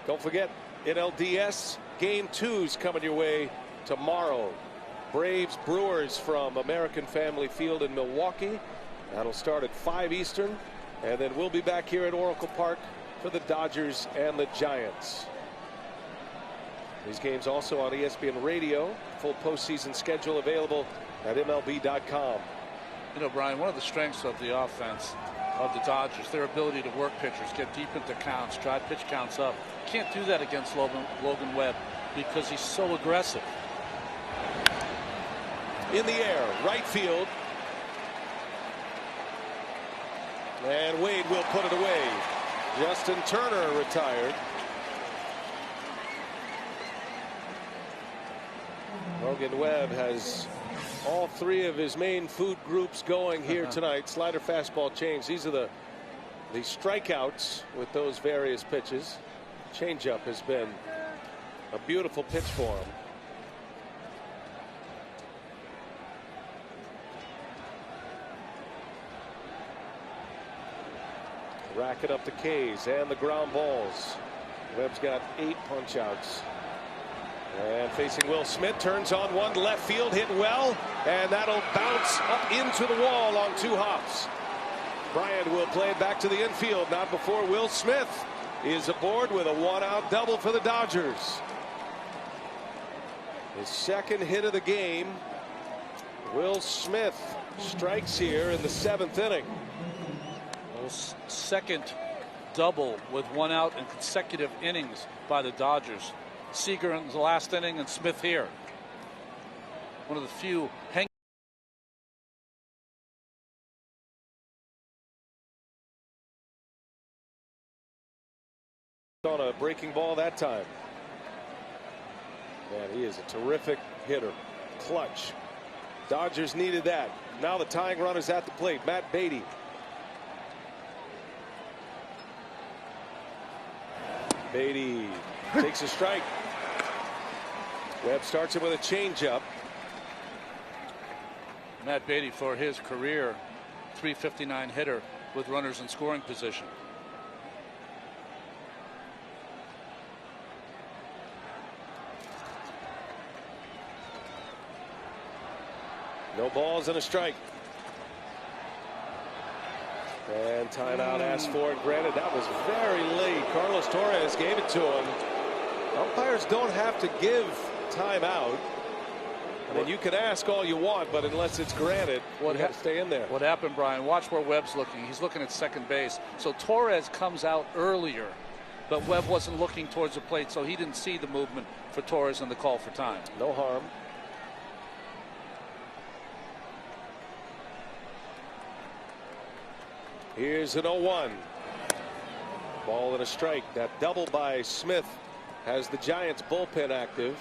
Don't forget, NLDS Game 2's coming your way tomorrow. Braves Brewers from American Family Field in Milwaukee. That'll start at 5 Eastern. And then we'll be back here at Oracle Park for the Dodgers and the Giants. These games also on ESPN Radio. Full postseason schedule available at MLB.com. You know, Brian, one of the strengths of the offense of the Dodgers, their ability to work pitchers, get deep into counts, drive pitch counts up. Can't do that against Logan Webb because he's so aggressive. In the air, right field. And Wade will put it away. Justin Turner retired. Logan Webb has all 3 of his main food groups going here tonight. Slider, fastball, change. These are the strikeouts with those various pitches. Changeup has been a beautiful pitch for him. Racking up the Ks and the ground balls. Webb's got 8 punch outs. And facing Will Smith, turns on one to left field, hit well, and that'll bounce up into the wall on 2 hops. Bryant will play it back to the infield, not before Will Smith is aboard with a 1-out double for the Dodgers. His second hit of the game. Will Smith strikes here in the 7th inning. Second double with 1 out in consecutive innings by the Dodgers. Seager in the last inning and Smith here. One of the few hang. On a breaking ball that time. Man, he is a terrific hitter. Clutch. Dodgers needed that. Now the tying run is at the plate. Matt Beatty. Beatty takes a strike. Webb starts him with a changeup. Matt Beatty, for his career, .359 hitter with runners in scoring position. No balls and a strike. And timeout asked for and granted. That was very late. Carlos Torres gave it to him. Umpires don't have to give timeout. I mean, you can ask all you want, but unless it's granted, you have to stay in there. What happened, Brian? Watch where Webb's looking. He's looking at second base. So Torres comes out earlier, but Webb wasn't looking towards the plate, so he didn't see the movement for Torres and the call for time. No harm. Here's an 0-1. Ball and a strike. That double by Smith has the Giants bullpen active.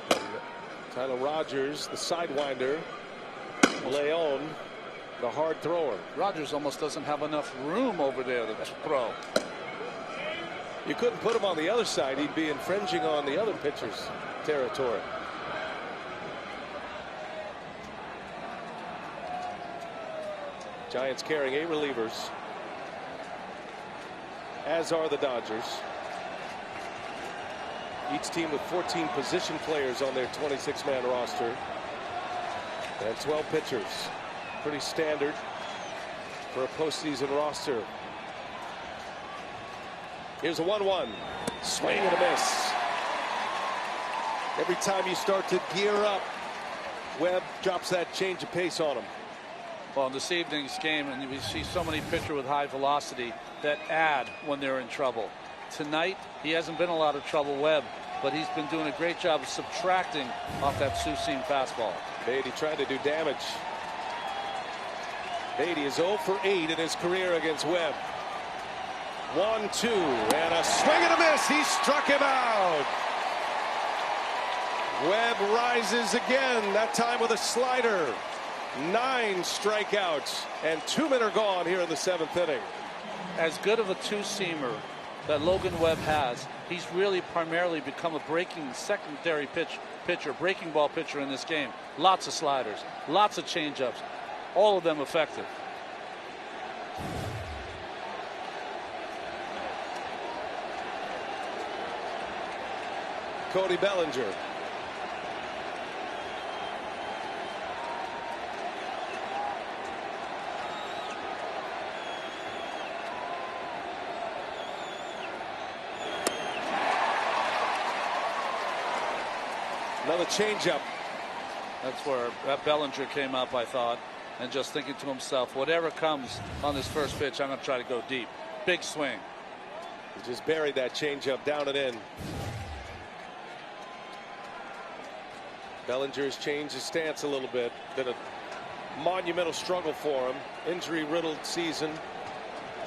And Tyler Rogers, the sidewinder. Leon, the hard thrower. Rogers almost doesn't have enough room over there to throw. You couldn't put him on the other side. He'd be infringing on the other pitcher's territory. Giants carrying 8 relievers, as are the Dodgers. Each team with 14 position players on their 26-man roster and 12 pitchers. Pretty standard for a postseason roster. Here's a 1-1. Swing and a miss. Every time you start to gear up, Webb drops that change of pace on him. Well, in this evening's game, and we see so many pitchers with high velocity that add when they're in trouble. Tonight, he hasn't been in a lot of trouble, Webb, but he's been doing a great job of subtracting off that two-seam fastball. Beatty tried to do damage. Beatty is 0 for 8 in his career against Webb. 1-2, and a swing and a miss. He struck him out. Webb rises again, that time with a slider. 9 strikeouts, and 2 men are gone here in the 7th inning. As good of a two-seamer that Logan Webb has, he's really primarily become a breaking secondary pitcher, breaking ball pitcher in this game. Lots of sliders, lots of changeups, all of them effective. Cody Bellinger. Another changeup. That's where that Bellinger came up, I thought, and just thinking to himself, whatever comes on this first pitch, I'm going to try to go deep. Big swing. He just buried that changeup down and in. Bellinger's changed his stance a little bit. Been a monumental struggle for him. Injury-riddled season.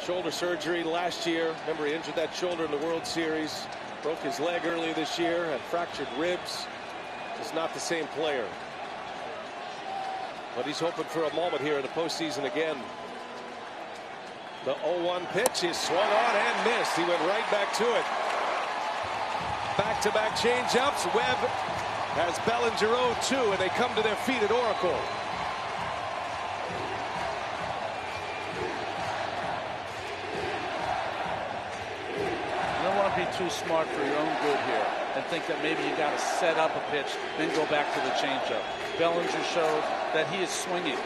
Shoulder surgery last year. Remember, he injured that shoulder in the World Series. Broke his leg earlier this year. Had fractured ribs. He's not the same player. But he's hoping for a moment here in the postseason again. The 0-1 pitch is swung on and missed. He went right back to it. Back-to-back changeups. Webb has Bellinger 0-2, and they come to their feet at Oracle. You don't want to be too smart for your own good here and think that maybe you got to set up a pitch, then go back to the changeup. Bellinger showed that he is swinging.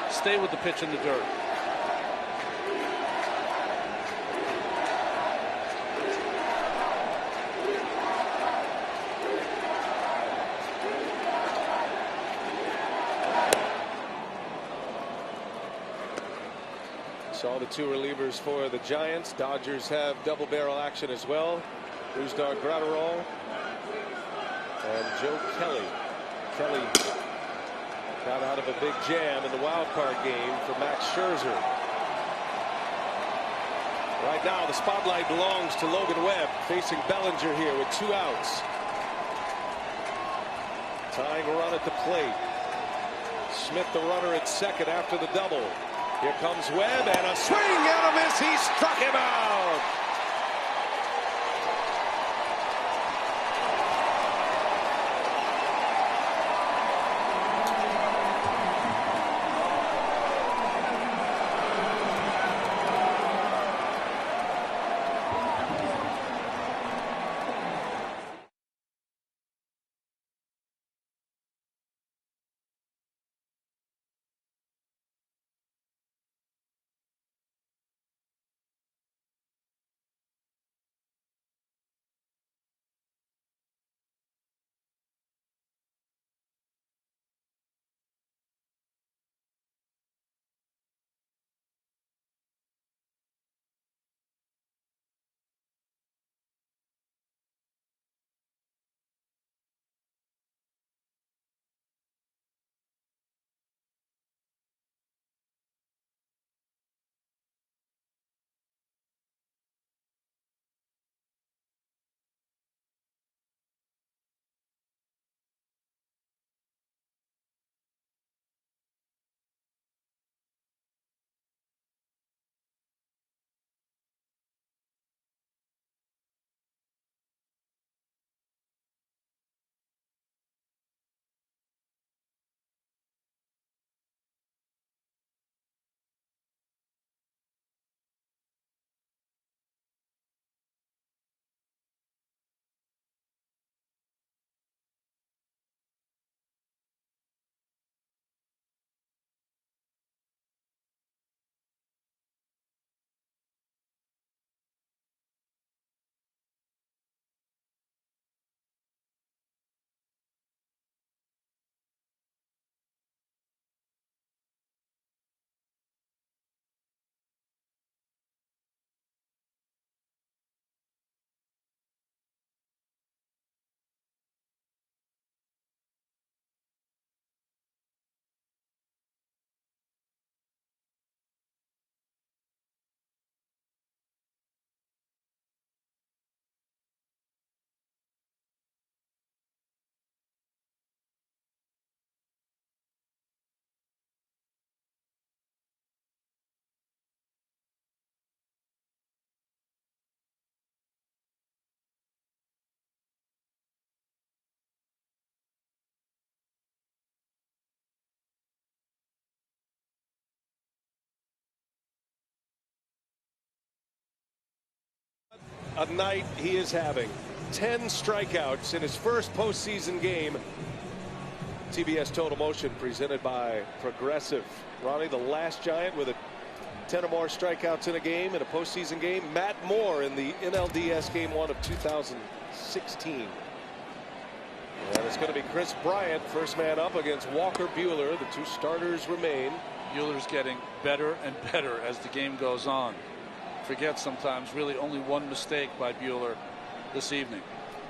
Stay with the pitch in the dirt. Saw the 2 relievers for the Giants. Dodgers have double barrel action as well. Uzdar Gratterall and Joe Kelly. Kelly got out of a big jam in the wild card game for Max Scherzer. Right now the spotlight belongs to Logan Webb, facing Bellinger here with 2 outs. Tying run at the plate. Smith the runner at second after the double. Here comes Webb, and a swing and a miss. He struck him out. a night he is having. 10 strikeouts in his first postseason game. TBS Total Motion presented by Progressive. Ronnie, the last Giant with 10 or more strikeouts in a game, in a postseason game. Matt Moore in the NLDS Game 1 of 2016. And it's going to be Chris Bryant, first man up against Walker Buehler. The two starters remain. Buehler's getting better and better as the game goes on. Forget sometimes really only one mistake by Buehler this evening.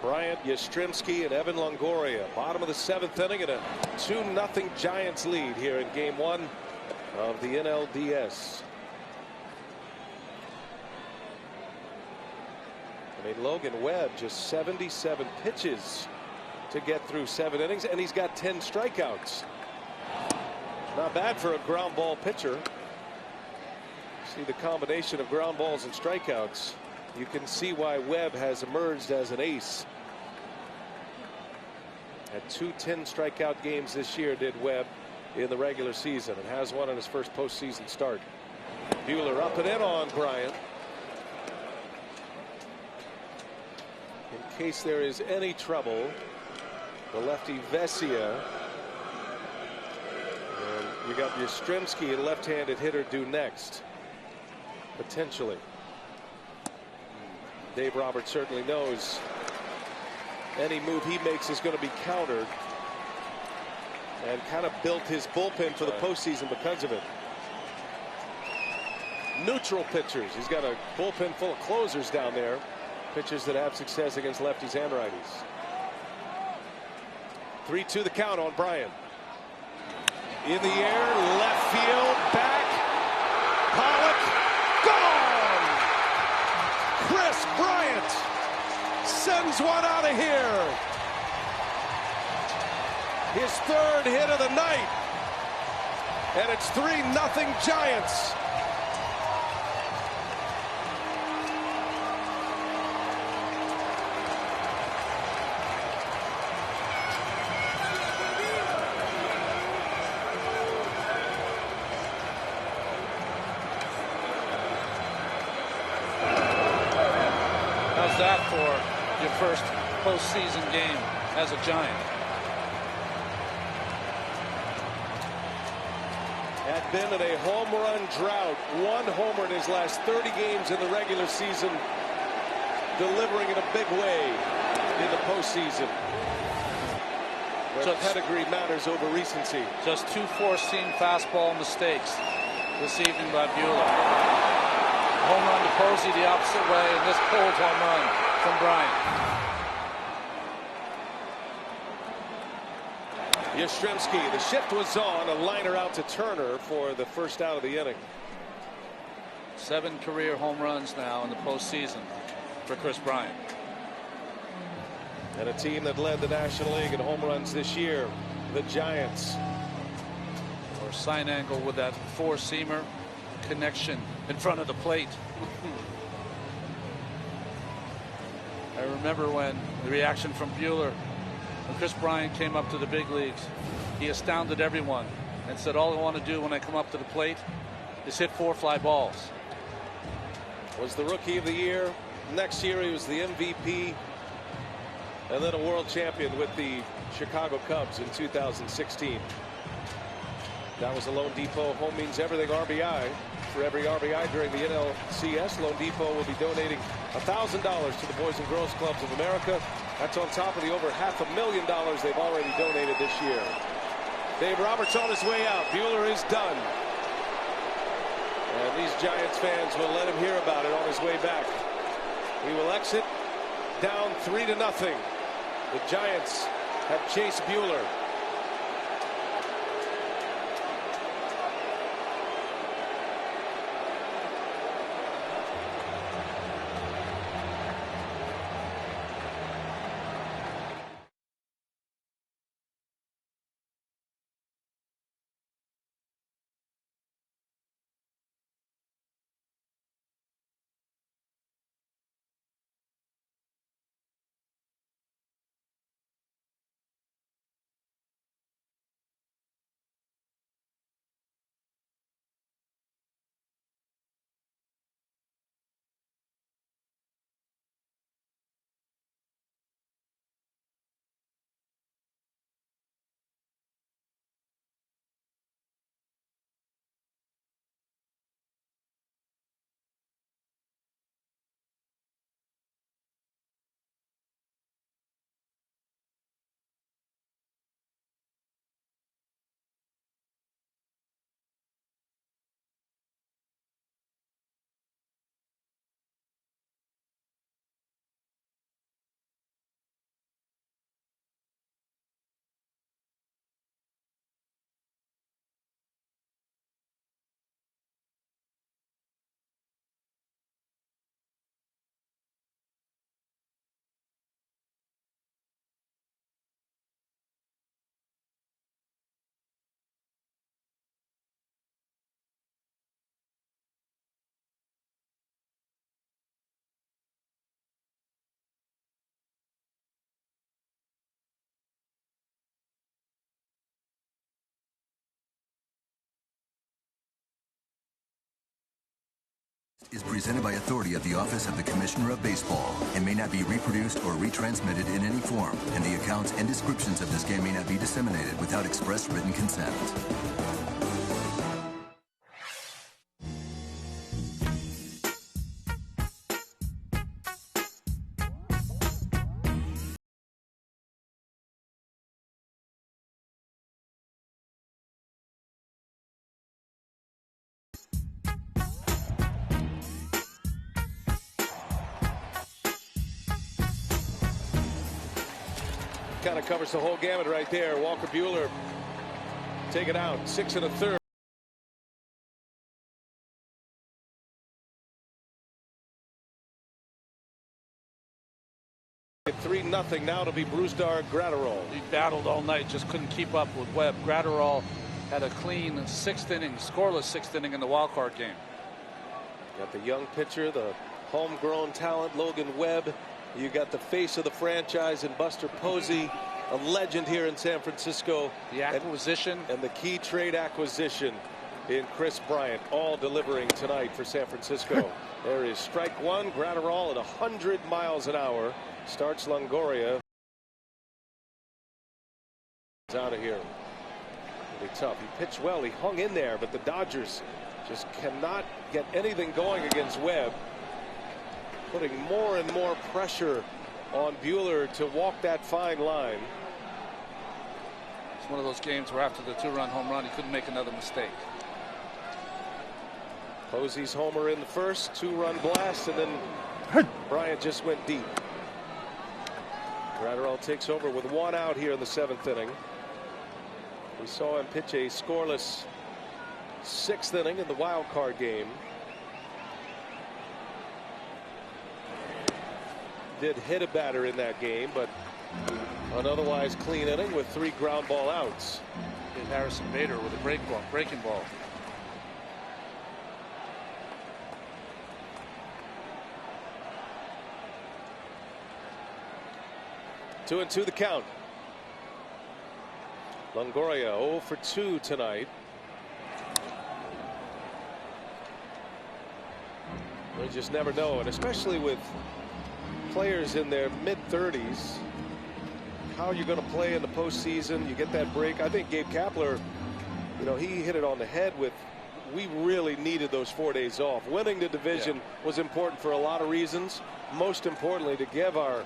Bryant, Yastrzemski, and Evan Longoria. Bottom of the 7th inning and a 2-0 Giants lead here in Game 1 of the NLDS. I mean, Logan Webb just 77 pitches to get through 7 innings, and he's got 10 strikeouts. Not bad for a ground ball pitcher. See the combination of ground balls and strikeouts. You can see why Webb has emerged as an ace. Had 2 10 strikeout games this year, did Webb, in the regular season, and has one in his first postseason start. Buehler up and in on Bryant. In case there is any trouble, the lefty Vesia. And you got Yastrzemski, a left-handed hitter, due next. Potentially. Dave Roberts certainly knows any move he makes is going to be countered, and kind of built his bullpen for the postseason because of it. Neutral pitchers. He's got a bullpen full of closers down there. Pitchers that have success against lefties and righties. 3-2 the count on Bryant. In the air, left field, back. Pollock, gone! Chris Bryant sends one out of here. His 3rd hit of the night. And it's 3-0 Giants. How's that for your first postseason game as a Giant? Had been in a home run drought. 1 homer in his last 30 games in the regular season, delivering in a big way in the postseason. Where pedigree matters over recency. Just 2 four-seam fastball mistakes this evening by Buehler. Home run to Posey the opposite way, and this pulled home run from Bryant. Yastrzemski, the shift was on, a liner out to Turner for the first out of the inning. 7 career home runs now in the postseason for Chris Bryant. And a team that led the National League in home runs this year, the Giants. Or sign angle with that four-seamer connection in front of the plate. I remember when the reaction from Buehler when Chris Bryant came up to the big leagues. He astounded everyone and said, all I want to do when I come up to the plate is hit 4 fly balls. Was the Rookie of the Year. Next year he was the MVP, and then a world champion with the Chicago Cubs in 2016. That was a Loan Depot Home Means Everything RBI. For every RBI during the NLCS, Loan Depot will be donating $1,000 to the Boys and Girls Clubs of America. That's on top of the over $500,000 they've already donated this year. Dave Roberts on his way out. Buehler is done. And these Giants fans will let him hear about it on his way back. He will exit down 3-0. The Giants have chased Buehler. is presented by authority of the Office of the Commissioner of Baseball and may not be reproduced or retransmitted in any form, and the accounts and descriptions of this game may not be disseminated without express written consent. Kind of covers the whole gamut right there. Walker Buehler take it out, 6 1/3. At 3-0 now to be Brusdar Graterol. He battled all night, just couldn't keep up with Webb. Graterol had a clean 6th inning, scoreless 6th inning in the wild card game. Got the young pitcher, the homegrown talent, Logan Webb. You got the face of the franchise in Buster Posey, a legend here in San Francisco. The acquisition. And the key trade acquisition in Chris Bryant, all delivering tonight for San Francisco. There is strike one. Graterol at 100 miles an hour. Starts Longoria. He's out of here. Really tough. He pitched well. He hung in there, but the Dodgers just cannot get anything going against Webb. Putting more and more pressure on Buehler to walk that fine line. It's one of those games where after the 2-run home run, he couldn't make another mistake. Posey's homer in the first, 2-run blast, and then Bryant just went deep. Graterol takes over with 1 out here in the 7th inning. We saw him pitch a scoreless 6th inning in the wild card game. Did hit a batter in that game, but an otherwise clean inning with 3 ground ball outs. Hit Harrison Bader with a breaking ball. Two and 2 the count. Longoria 0 for 2 tonight. We just never know, and especially with players in their mid-30s, how you're going to play in the postseason. You get that break. I think Gabe Kapler, you know, he hit it on the head with, we really needed those 4 days off. Winning the division was important for a lot of reasons. Most importantly, to give our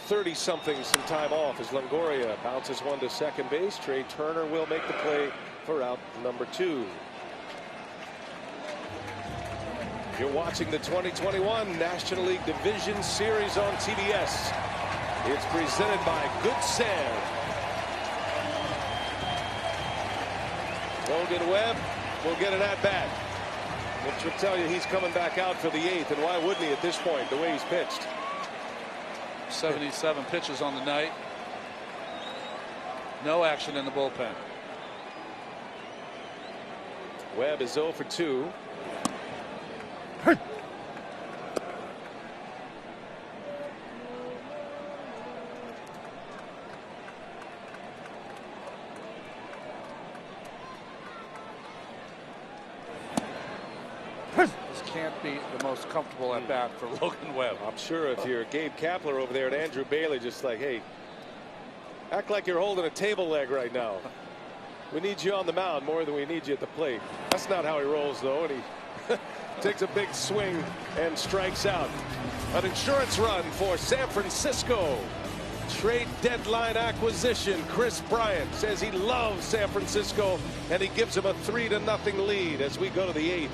30-somethings some time off as Longoria bounces one to second base. Trey Turner will make the play for out number 2. You're watching the 2021 National League Division Series on TBS. It's presented by Good Sam. Logan Webb will get an at-bat, which will tell you he's coming back out for the 8th, and why wouldn't he at this point, the way he's pitched? 77 pitches on the night. No action in the bullpen. Webb is 0 for 2. This can't be the most comfortable at bat for Logan Webb. I'm sure if you're Gabe Kapler over there and Andrew Bailey, just like, hey, act like you're holding a table leg right now. We need you on the mound more than we need you at the plate. That's not how he rolls, though, and he takes a big swing and strikes out. An insurance run for San Francisco. Trade deadline acquisition. Chris Bryant says he loves San Francisco, and he gives him a 3-0 lead as we go to the 8th.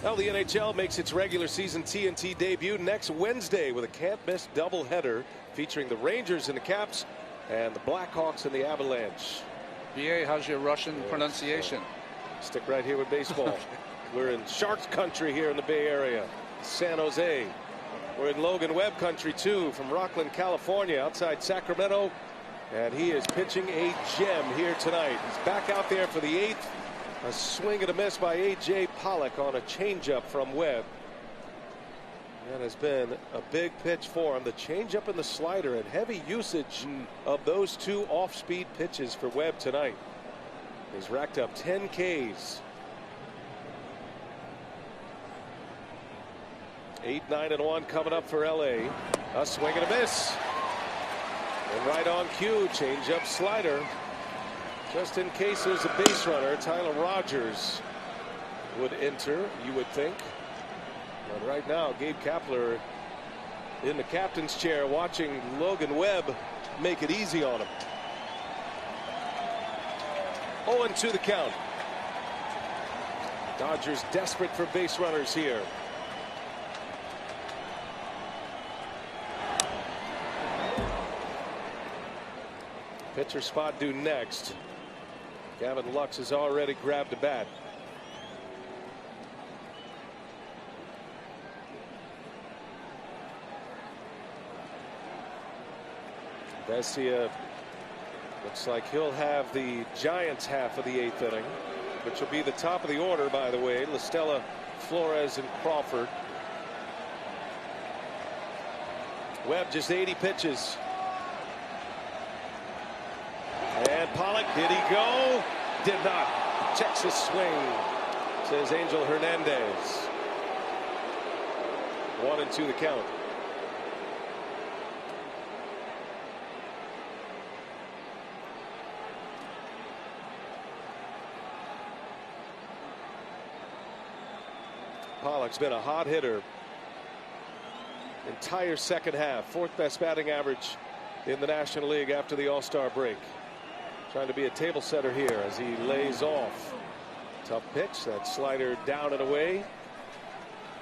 Well, the NHL makes its regular season TNT debut next Wednesday with a can't-miss doubleheader featuring the Rangers and the Caps and the Blackhawks and the Avalanche. BA, how's your Russian pronunciation? Stick right here with baseball. We're in Sharks country here in the Bay Area, San Jose. We're in Logan Webb country too, from Rockland, California, outside Sacramento, and he is pitching a gem here tonight. He's back out there for the 8th. A swing and a miss by A.J. Pollock on a changeup from Webb. That has been a big pitch for him. The changeup and the slider, and heavy usage of those two off-speed pitches for Webb tonight. He's racked up 10 Ks. 8, 9, and 1 coming up for L.A. A swing and a miss. And right on cue, changeup slider. Just in case there's a base runner, Tyler Rogers would enter, you would think. But right now, Gabe Kapler in the captain's chair watching Logan Webb make it easy on him. 0-2 the count. Dodgers desperate for base runners here. Pitcher spot due next. Gavin Lux has already grabbed a bat. Vesia looks like he'll have the Giants half of the 8th inning, which will be the top of the order, by the way. La Stella, Flores, and Crawford. Webb just 80 pitches. And Pollock, did he go? Did not. Checks his swing, says Angel Hernandez. 1-2 the count. Pollock's been a hot hitter. Entire second half. 4th best batting average in the National League after the All-Star break. Trying to be a table setter here as he lays off. Tough pitch. That slider down and away.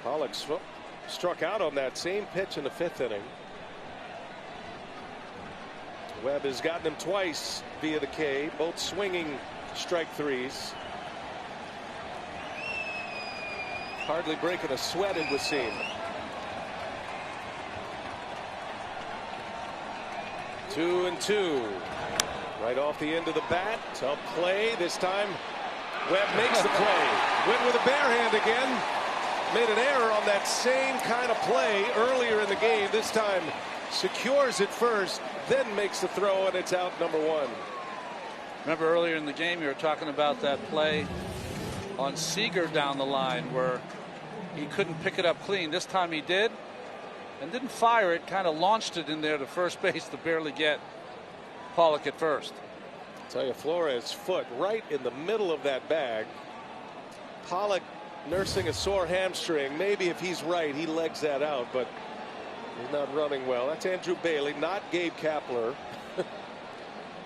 Pollock struck out on that same pitch in the 5th inning. Webb has gotten him twice via the K, both swinging strike threes. Hardly breaking a sweat, it would seem. 2-2. Right off the end of the bat. Tough play. This time Webb makes the play. Went with a bare hand again. Made an error on that same kind of play earlier in the game. This time secures it first, then makes the throw, and it's out number 1. Remember earlier in the game you were talking about that play on Seager down the line where he couldn't pick it up clean. This time he did and didn't fire it, kind of launched it in there to first base to barely get Pollock at first. I'll tell you, Flores' foot right in the middle of that bag. Pollock nursing a sore hamstring. Maybe if he's right, he legs that out, but he's not running well. That's Andrew Bailey, not Gabe Kapler.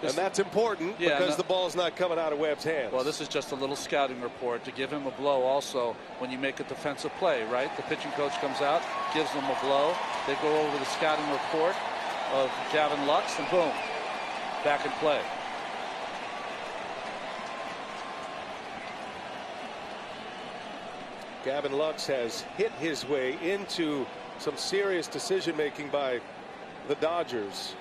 And that's important because the ball's not coming out of Webb's hands. Well, this is just a little scouting report to give him a blow also when you make a defensive play, right? The pitching coach comes out, gives them a blow. They go over the scouting report of Gavin Lux, and boom, back in play. Gavin Lux has hit his way into some serious decision making by the Dodgers,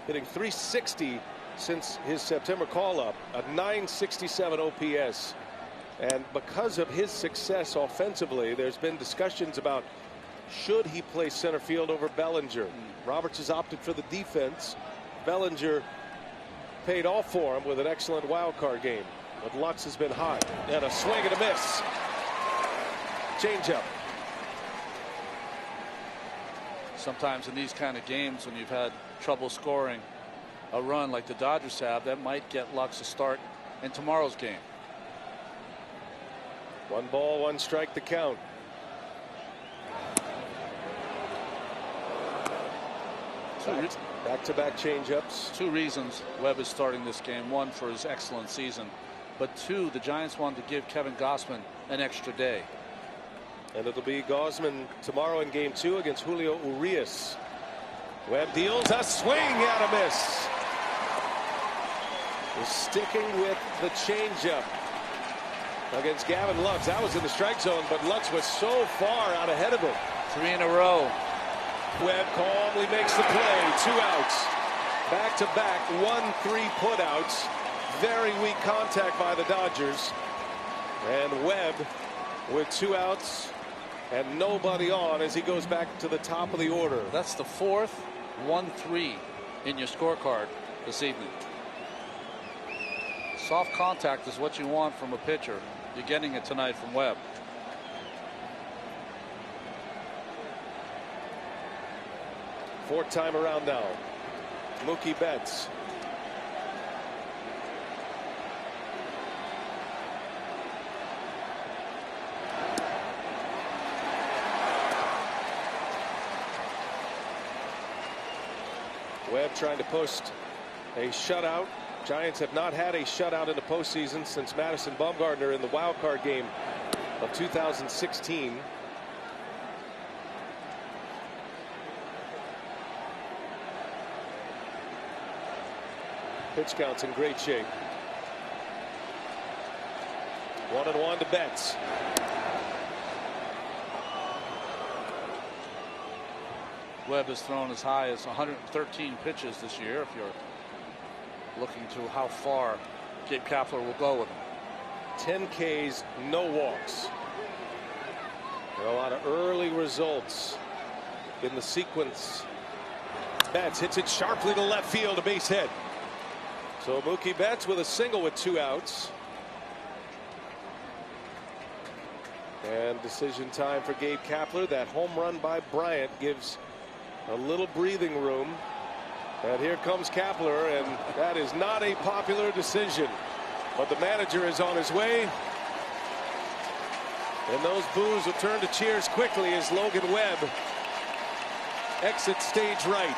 hitting .360 since his September call up, a .967 OPS. And because of his success offensively, there's been discussions about should he play center field over Bellinger. Roberts has opted for the defense. Bellinger paid off for him with an excellent wild card game, but Lux has been hot, and a swing and a miss. Changeup. Sometimes in these kind of games when you've had trouble scoring a run like the Dodgers have, that might get Lux a start in tomorrow's game. 1 ball, 1 strike to count. Back-to-back changeups. 2 reasons Webb is starting this game. 1, for his excellent season, but 2, the Giants wanted to give Kevin Gausman an extra day. And it'll be Gosman tomorrow in game 2 against Julio Urias. Webb deals a swing and a miss. He's sticking with the changeup against Gavin Lux. That was in the strike zone, but Lux was so far out ahead of him. 3 in a row. Webb calmly makes the play. 2 outs. Back to back 1-3 putouts. Very weak contact by the Dodgers. And Webb with 2 outs and nobody on as he goes back to the top of the order. That's the 4th 1-3 in your scorecard this evening. Soft contact is what you want from a pitcher. You're getting it tonight from Webb. Fourth time around now. Mookie Betts. Webb trying to post a shutout. Giants have not had a shutout in the postseason since Madison Bumgarner in the wild card game of 2016. Pitch count's in great shape. 1-1 to Betts. Webb has thrown as high as 113 pitches this year, if you're looking to how far Gabe Kapler will go with him. 10 Ks, no walks. There are a lot of early results in the sequence. Betts hits it sharply to left field, a base hit. So Mookie Betts with a single with 2 outs. And decision time for Gabe Kapler. That home run by Bryant gives a little breathing room. And here comes Kapler, and that is not a popular decision. But the manager is on his way. And those boos will turn to cheers quickly as Logan Webb exits stage right.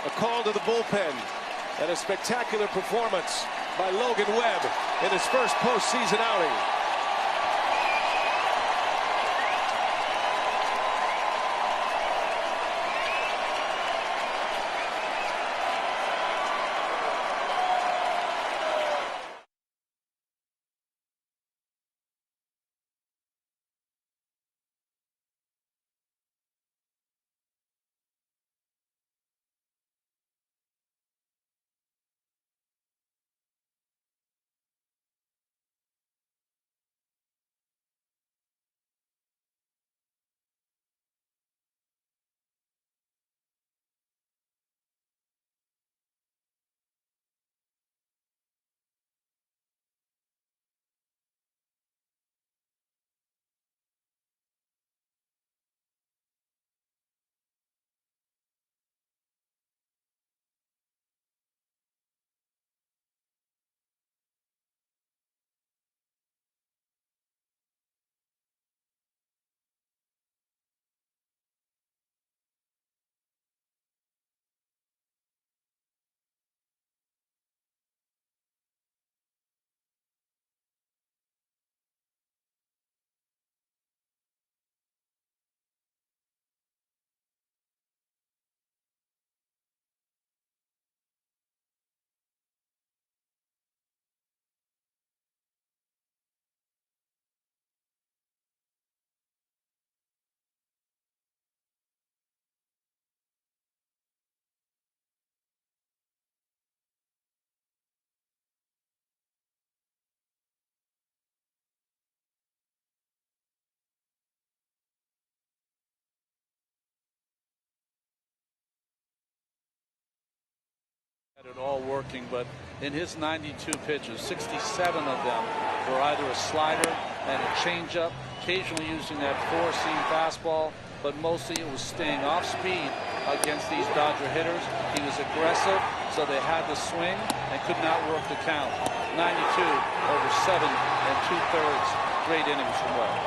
A call to the bullpen. And a spectacular performance by Logan Webb in his first postseason outing. It all working, but in his 92 pitches, 67 of them were either a slider and a changeup, occasionally using that 4-seam fastball, but mostly it was staying off speed against these Dodger hitters. He was aggressive, so they had to swing and could not work the count. 92 over 7 2/3 great innings from Webb.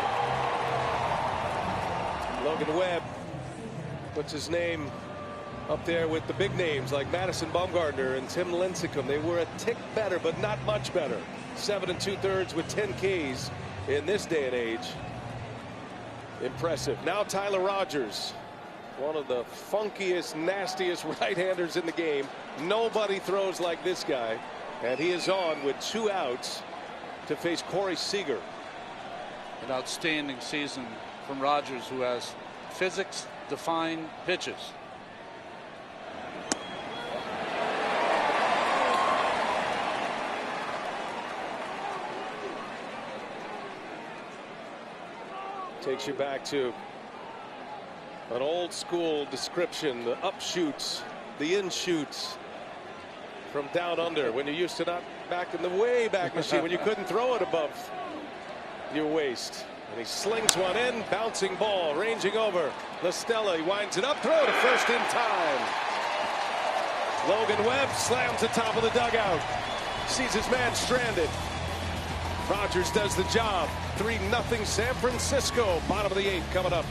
Logan Webb puts his name up there with the big names like Madison Bumgarner and Tim Lincecum. They were a tick better, but not much better. 7 2/3 with 10 Ks in this day and age. Impressive. Now Tyler Rogers, one of the funkiest, nastiest right-handers in the game. Nobody throws like this guy, and he is on with 2 outs to face Corey Seager. An outstanding season from Rogers, who has physics-defined pitches. Takes you back to an old school description, the upshoots, the inshoots from down under, when you used to not back in the way back machine, when you couldn't throw it above your waist. And he slings one in, bouncing ball, ranging over. LaStella, he winds it up, throw to first in time. Logan Webb slams the top of the dugout, sees his man stranded. Rogers does the job. 3-0 San Francisco. Bottom of the 8th coming up.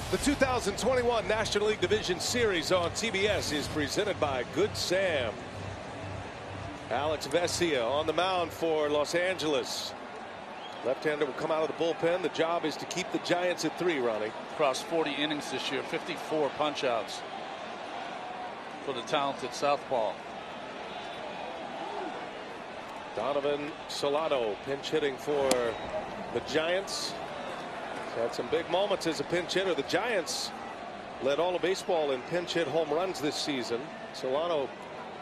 The 2021 National League Division Series on TBS is presented by Good Sam. Alex Vesia on the mound for Los Angeles. Left-hander will come out of the bullpen. The job is to keep the Giants at 3, Ronnie. Across 40 innings this year, 54 punch-outs for the talented southpaw. Donovan Solano pinch hitting for the Giants. He's had some big moments as a pinch hitter. The Giants led all of baseball in pinch hit home runs this season. Solano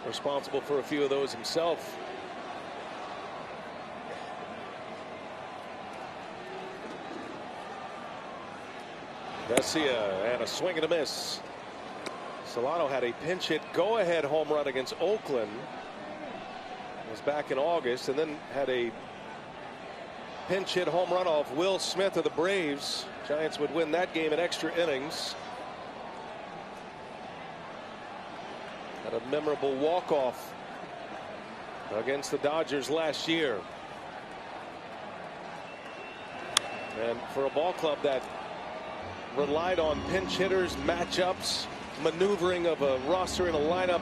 responsible for a few of those himself. Vesia and a swing and a miss. Solano had a pinch hit go-ahead home run against Oakland. It was back in August, and then had a pinch hit home run off Will Smith of the Braves. Giants would win that game in extra innings. Had a memorable walk-off against the Dodgers last year. And for a ball club that relied on pinch hitters, matchups, maneuvering of a roster in a lineup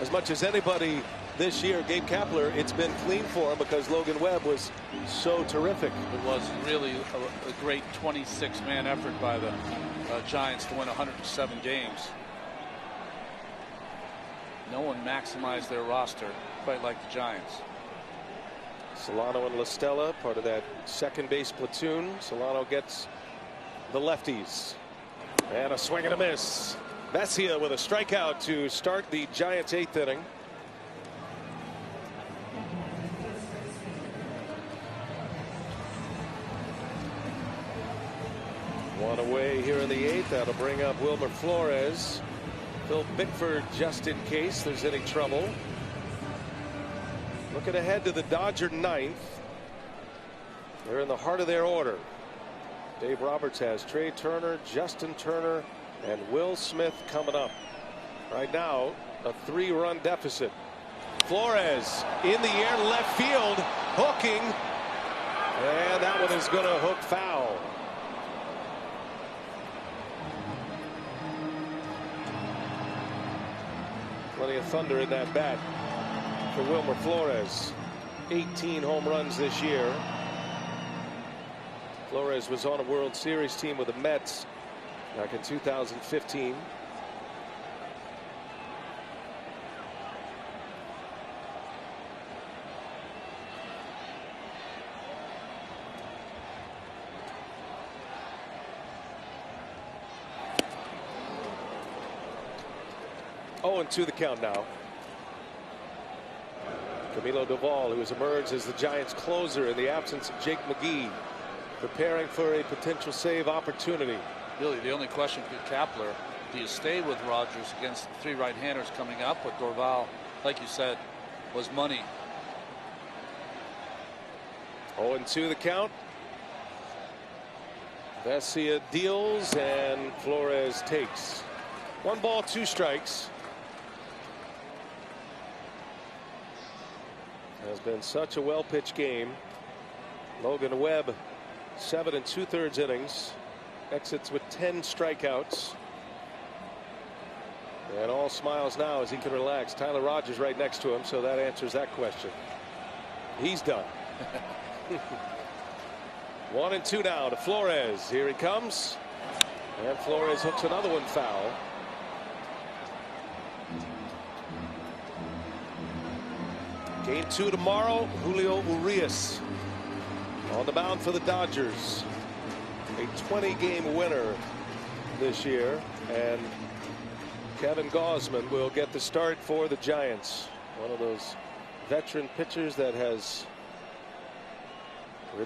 as much as anybody this year. Gabe Kapler, it's been clean for him because Logan Webb was so terrific. It was really a great 26-man effort by the Giants to win 107 games. No one maximized their roster quite like the Giants. Solano and La Stella, part of that second base platoon. Solano gets the lefties. And a swing and a miss. Vesia with a strikeout to start the Giants' 8th inning. One away here in the 8th. That'll bring up Wilmer Flores. Phil Bickford just in case there's any trouble. Looking ahead to the Dodger 9th. They're in the heart of their order. Dave Roberts has Trey Turner, Justin Turner, and Will Smith coming up. Right now, a 3-run deficit. Flores in the air, left field, hooking. And that one is going to hook foul. Plenty of thunder in that bat for Wilmer Flores. 18 home runs this year. Flores was on a World Series team with the Mets back in 2015. Oh, and 2 the count now. Camilo Doval, who has emerged as the Giants' closer in the absence of Jake McGee, preparing for a potential save opportunity. Really, the only question for Kapler, do you stay with Rogers against the 3 right-handers coming up? But Dorval, like you said, was money. 0-2 the count. Vesia deals and Flores takes. 1 ball, 2 strikes. Has been such a well-pitched game. Logan Webb, 7 2/3 innings, exits with 10 strikeouts. And all smiles now as he can relax. Tyler Rogers right next to him, so that answers that question. He's done. 1-2 now to Flores. Here he comes. And Flores hooks another one foul. Game 2 tomorrow. Julio Urias on the mound for the Dodgers. A 20-game winner this year. And Kevin Gausman will get the start for the Giants. One of those veteran pitchers that has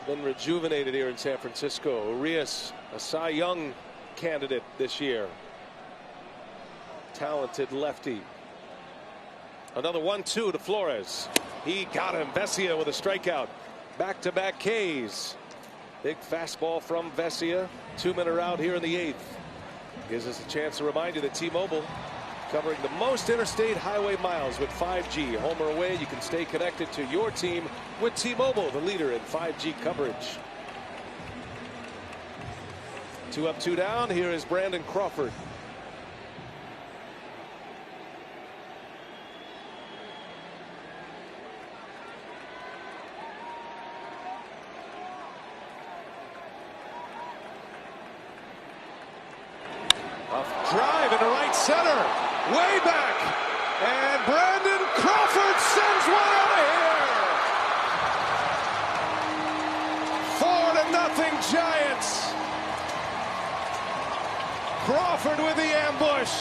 been rejuvenated here in San Francisco. Urias, a Cy Young candidate this year. Talented lefty. Another 1-2 to Flores. He got him. Vesia with a strikeout. Back-to-back Ks. Big fastball from Vesia. 2-minute out here in the 8th. Gives us a chance to remind you that T-Mobile covering the most interstate highway miles with 5G. Home or away, you can stay connected to your team with T-Mobile, the leader in 5G coverage. 2 up, 2 down. Here is Brandon Crawford. Drive into right center, way back, and Brandon Crawford sends one out of here. 4-0 Giants. Crawford with the ambush.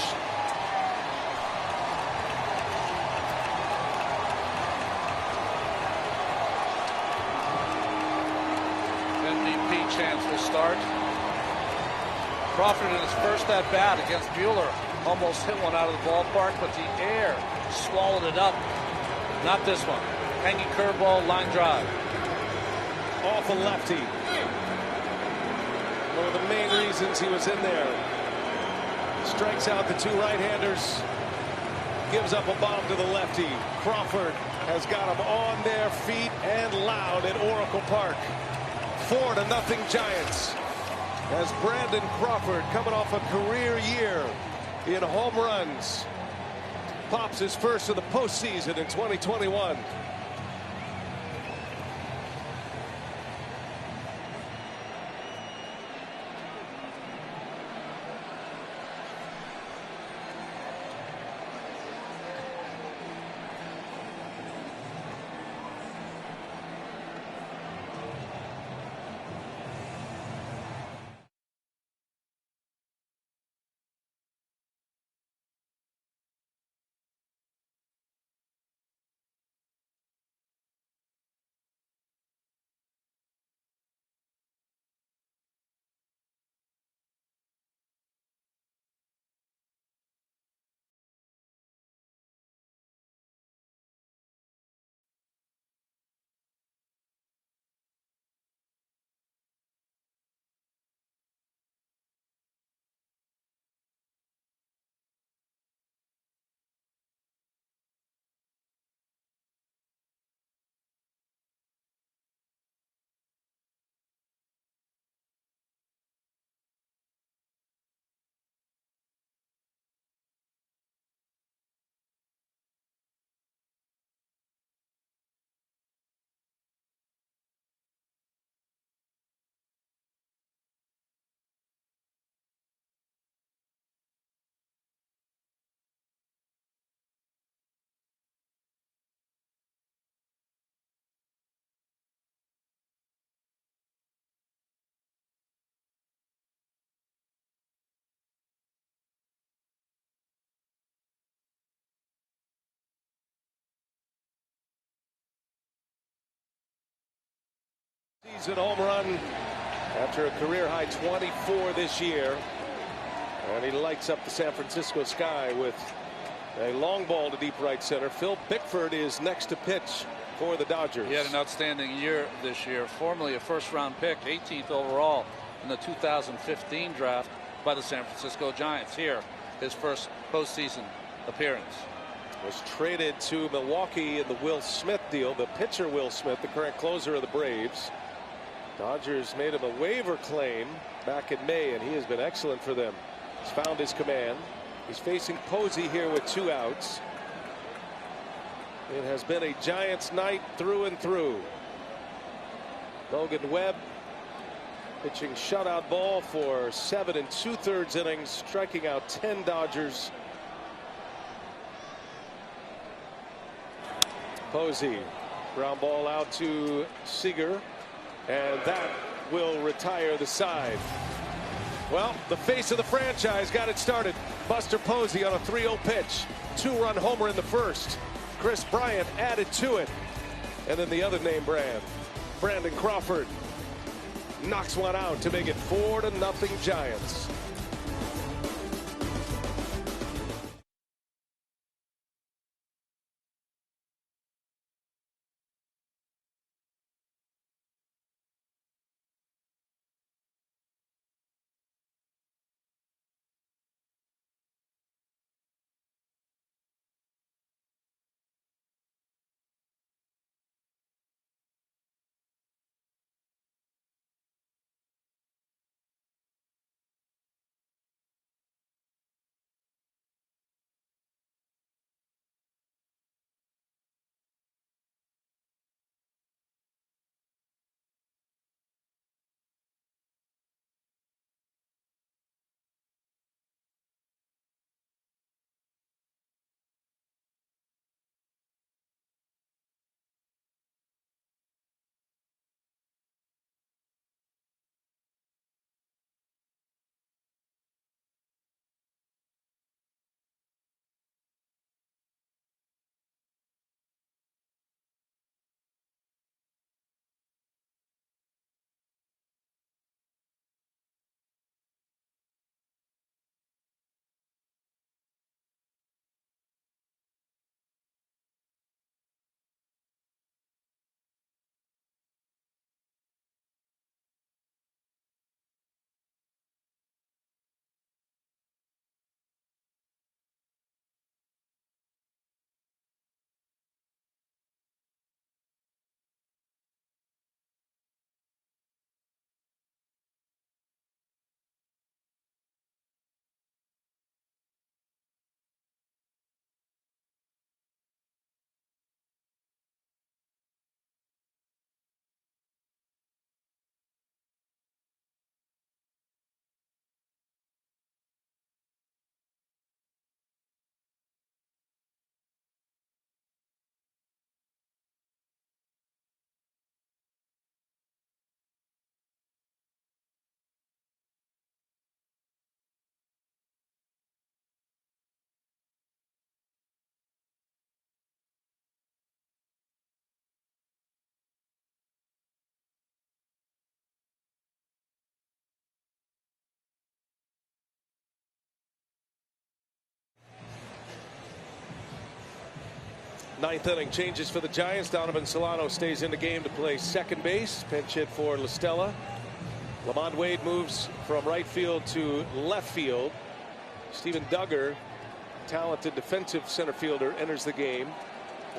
MVP chance will start. Crawford in his first at bat against Buehler almost hit one out of the ballpark, but the air swallowed it up. Not this one. Hanging curveball, line drive. Off a lefty. One of the main reasons he was in there. Strikes out the 2 right-handers. Gives up a bomb to the lefty. Crawford has got them on their feet and loud at Oracle Park. 4-0 Giants. As Brandon Crawford, coming off a career year in home runs, pops his first of the postseason in 2021. Season home run after a career high 24 this year. And he lights up the San Francisco sky with a long ball to deep right center. Phil Bickford is next to pitch for the Dodgers. He had an outstanding year this year. Formerly a first-round pick, 18th overall in the 2015 draft by the San Francisco Giants. Here, his first postseason appearance. Was traded to Milwaukee in the Will Smith deal. The pitcher Will Smith, the current closer of the Braves. Dodgers made him a waiver claim back in May, and he has been excellent for them. He's found his command. He's facing Posey here with 2 outs. It has been a Giants night through and through. Logan Webb pitching shutout ball for 7 2/3 innings, striking out 10 Dodgers. Posey, ground ball out to Seager, and that will retire the side. Well, the face of the franchise got it started. Buster Posey on a 3-0 pitch. 2-run homer in the first. Chris Bryant added to it. And then the other name brand, Brandon Crawford, knocks one out to make it 4-0 Giants. Ninth inning changes for the Giants. Donovan Solano stays in the game to play second base. Pinch hit for LaStella. Lamont Wade moves from right field to left field. Steven Duggar, talented defensive center fielder, enters the game.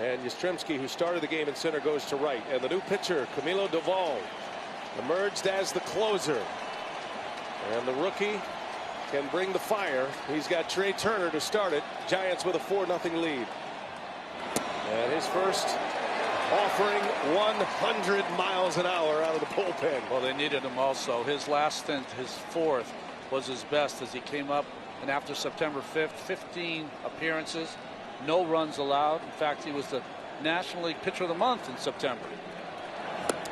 And Yastrzemski, who started the game in center, goes to right. And the new pitcher, Camilo Doval, emerged as the closer. And the rookie can bring the fire. He's got Trey Turner to start it. Giants with a 4-0 lead. And his first offering 100 miles an hour out of the bullpen. Well, they needed him also. His last stint, his fourth, was his best as he came up. And after September 5th, 15 appearances, no runs allowed. In fact, he was the National League Pitcher of the Month in September.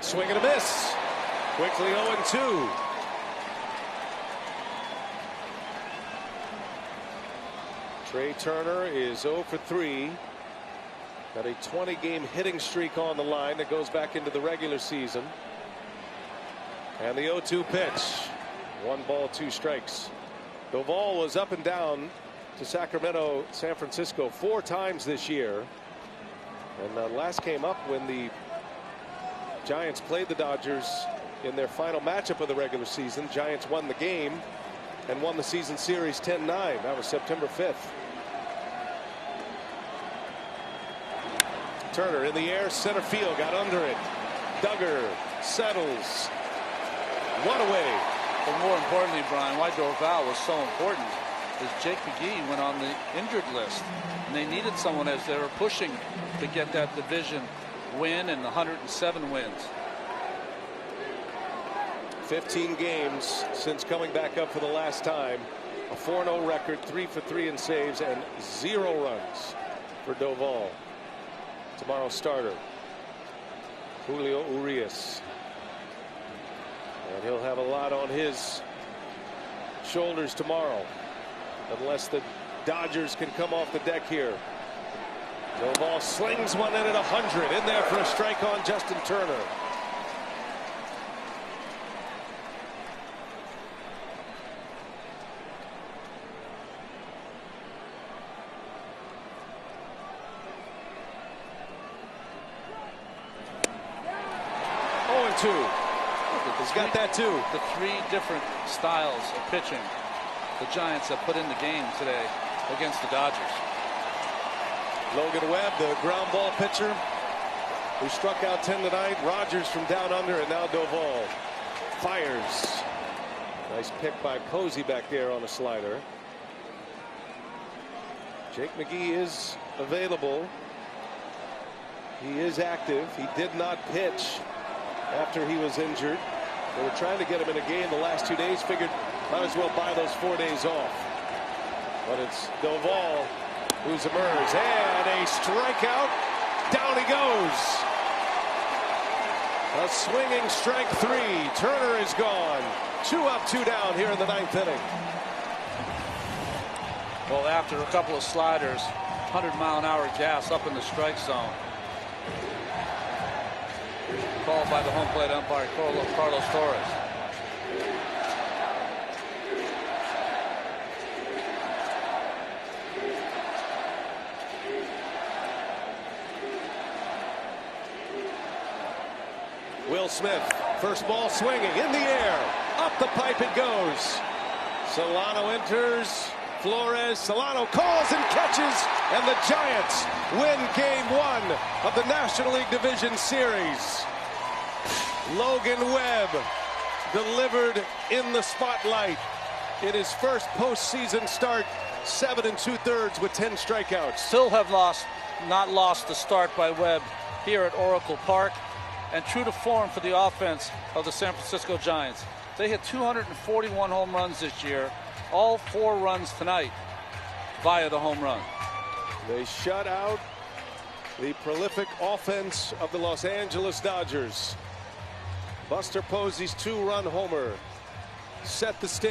Swing and a miss. Quickly 0-2. Trey Turner is 0 for 3. Got a 20-game hitting streak on the line that goes back into the regular season. And the 0-2 pitch. 1 ball, 2 strikes. Doval was up and down to Sacramento, San Francisco 4 times this year. And last came up when the Giants played the Dodgers in their final matchup of the regular season. Giants won the game and won the season series 10-9. That was September 5th. Turner in the air, center field, got under it. Duggar settles. One away. But more importantly, Brian, why Doval was so important is Jake McGee went on the injured list. And they needed someone as they were pushing to get that division win and 107 wins. 15 games since coming back up for the last time. A 4-0 record, 3 for 3 in saves, and 0 runs for Doval. Tomorrow's starter, Julio Urias. And he'll have a lot on his shoulders tomorrow, unless the Dodgers can come off the deck here. Doval slings one in at 100. In there for a strike on Justin Turner. He's got that too. The 3 different styles of pitching the Giants have put in the game today against the Dodgers. Logan Webb, the ground ball pitcher who struck out 10 tonight. Rogers from down under, and now Doval fires. Nice pick by Posey back there on a slider. Jake McGee is available. He is active. He did not pitch after he was injured. They were trying to get him in a game the last 2 days. Figured might as well buy those 4 days off. But it's Doval who's emerged. And a strikeout. Down he goes. A swinging strike 3. Turner is gone. 2 up, 2 down here in the 9th inning. Well, after a couple of sliders, 100-mile-an-hour gas up in the strike zone. Called by the home plate umpire, Carlos Torres. Will Smith, first ball swinging in the air. Up the pipe it goes. Solano enters. Flores, Solano calls and catches, and the Giants win Game 1 of the National League Division Series. Logan Webb delivered in the spotlight in his first postseason start, 7 2/3 with 10 strikeouts. Still have not lost the start by Webb here at Oracle Park, and true to form for the offense of the San Francisco Giants. They hit 241 home runs this year, all 4 runs tonight via the home run. They shut out the prolific offense of the Los Angeles Dodgers. Buster Posey's 2-run homer set the stage.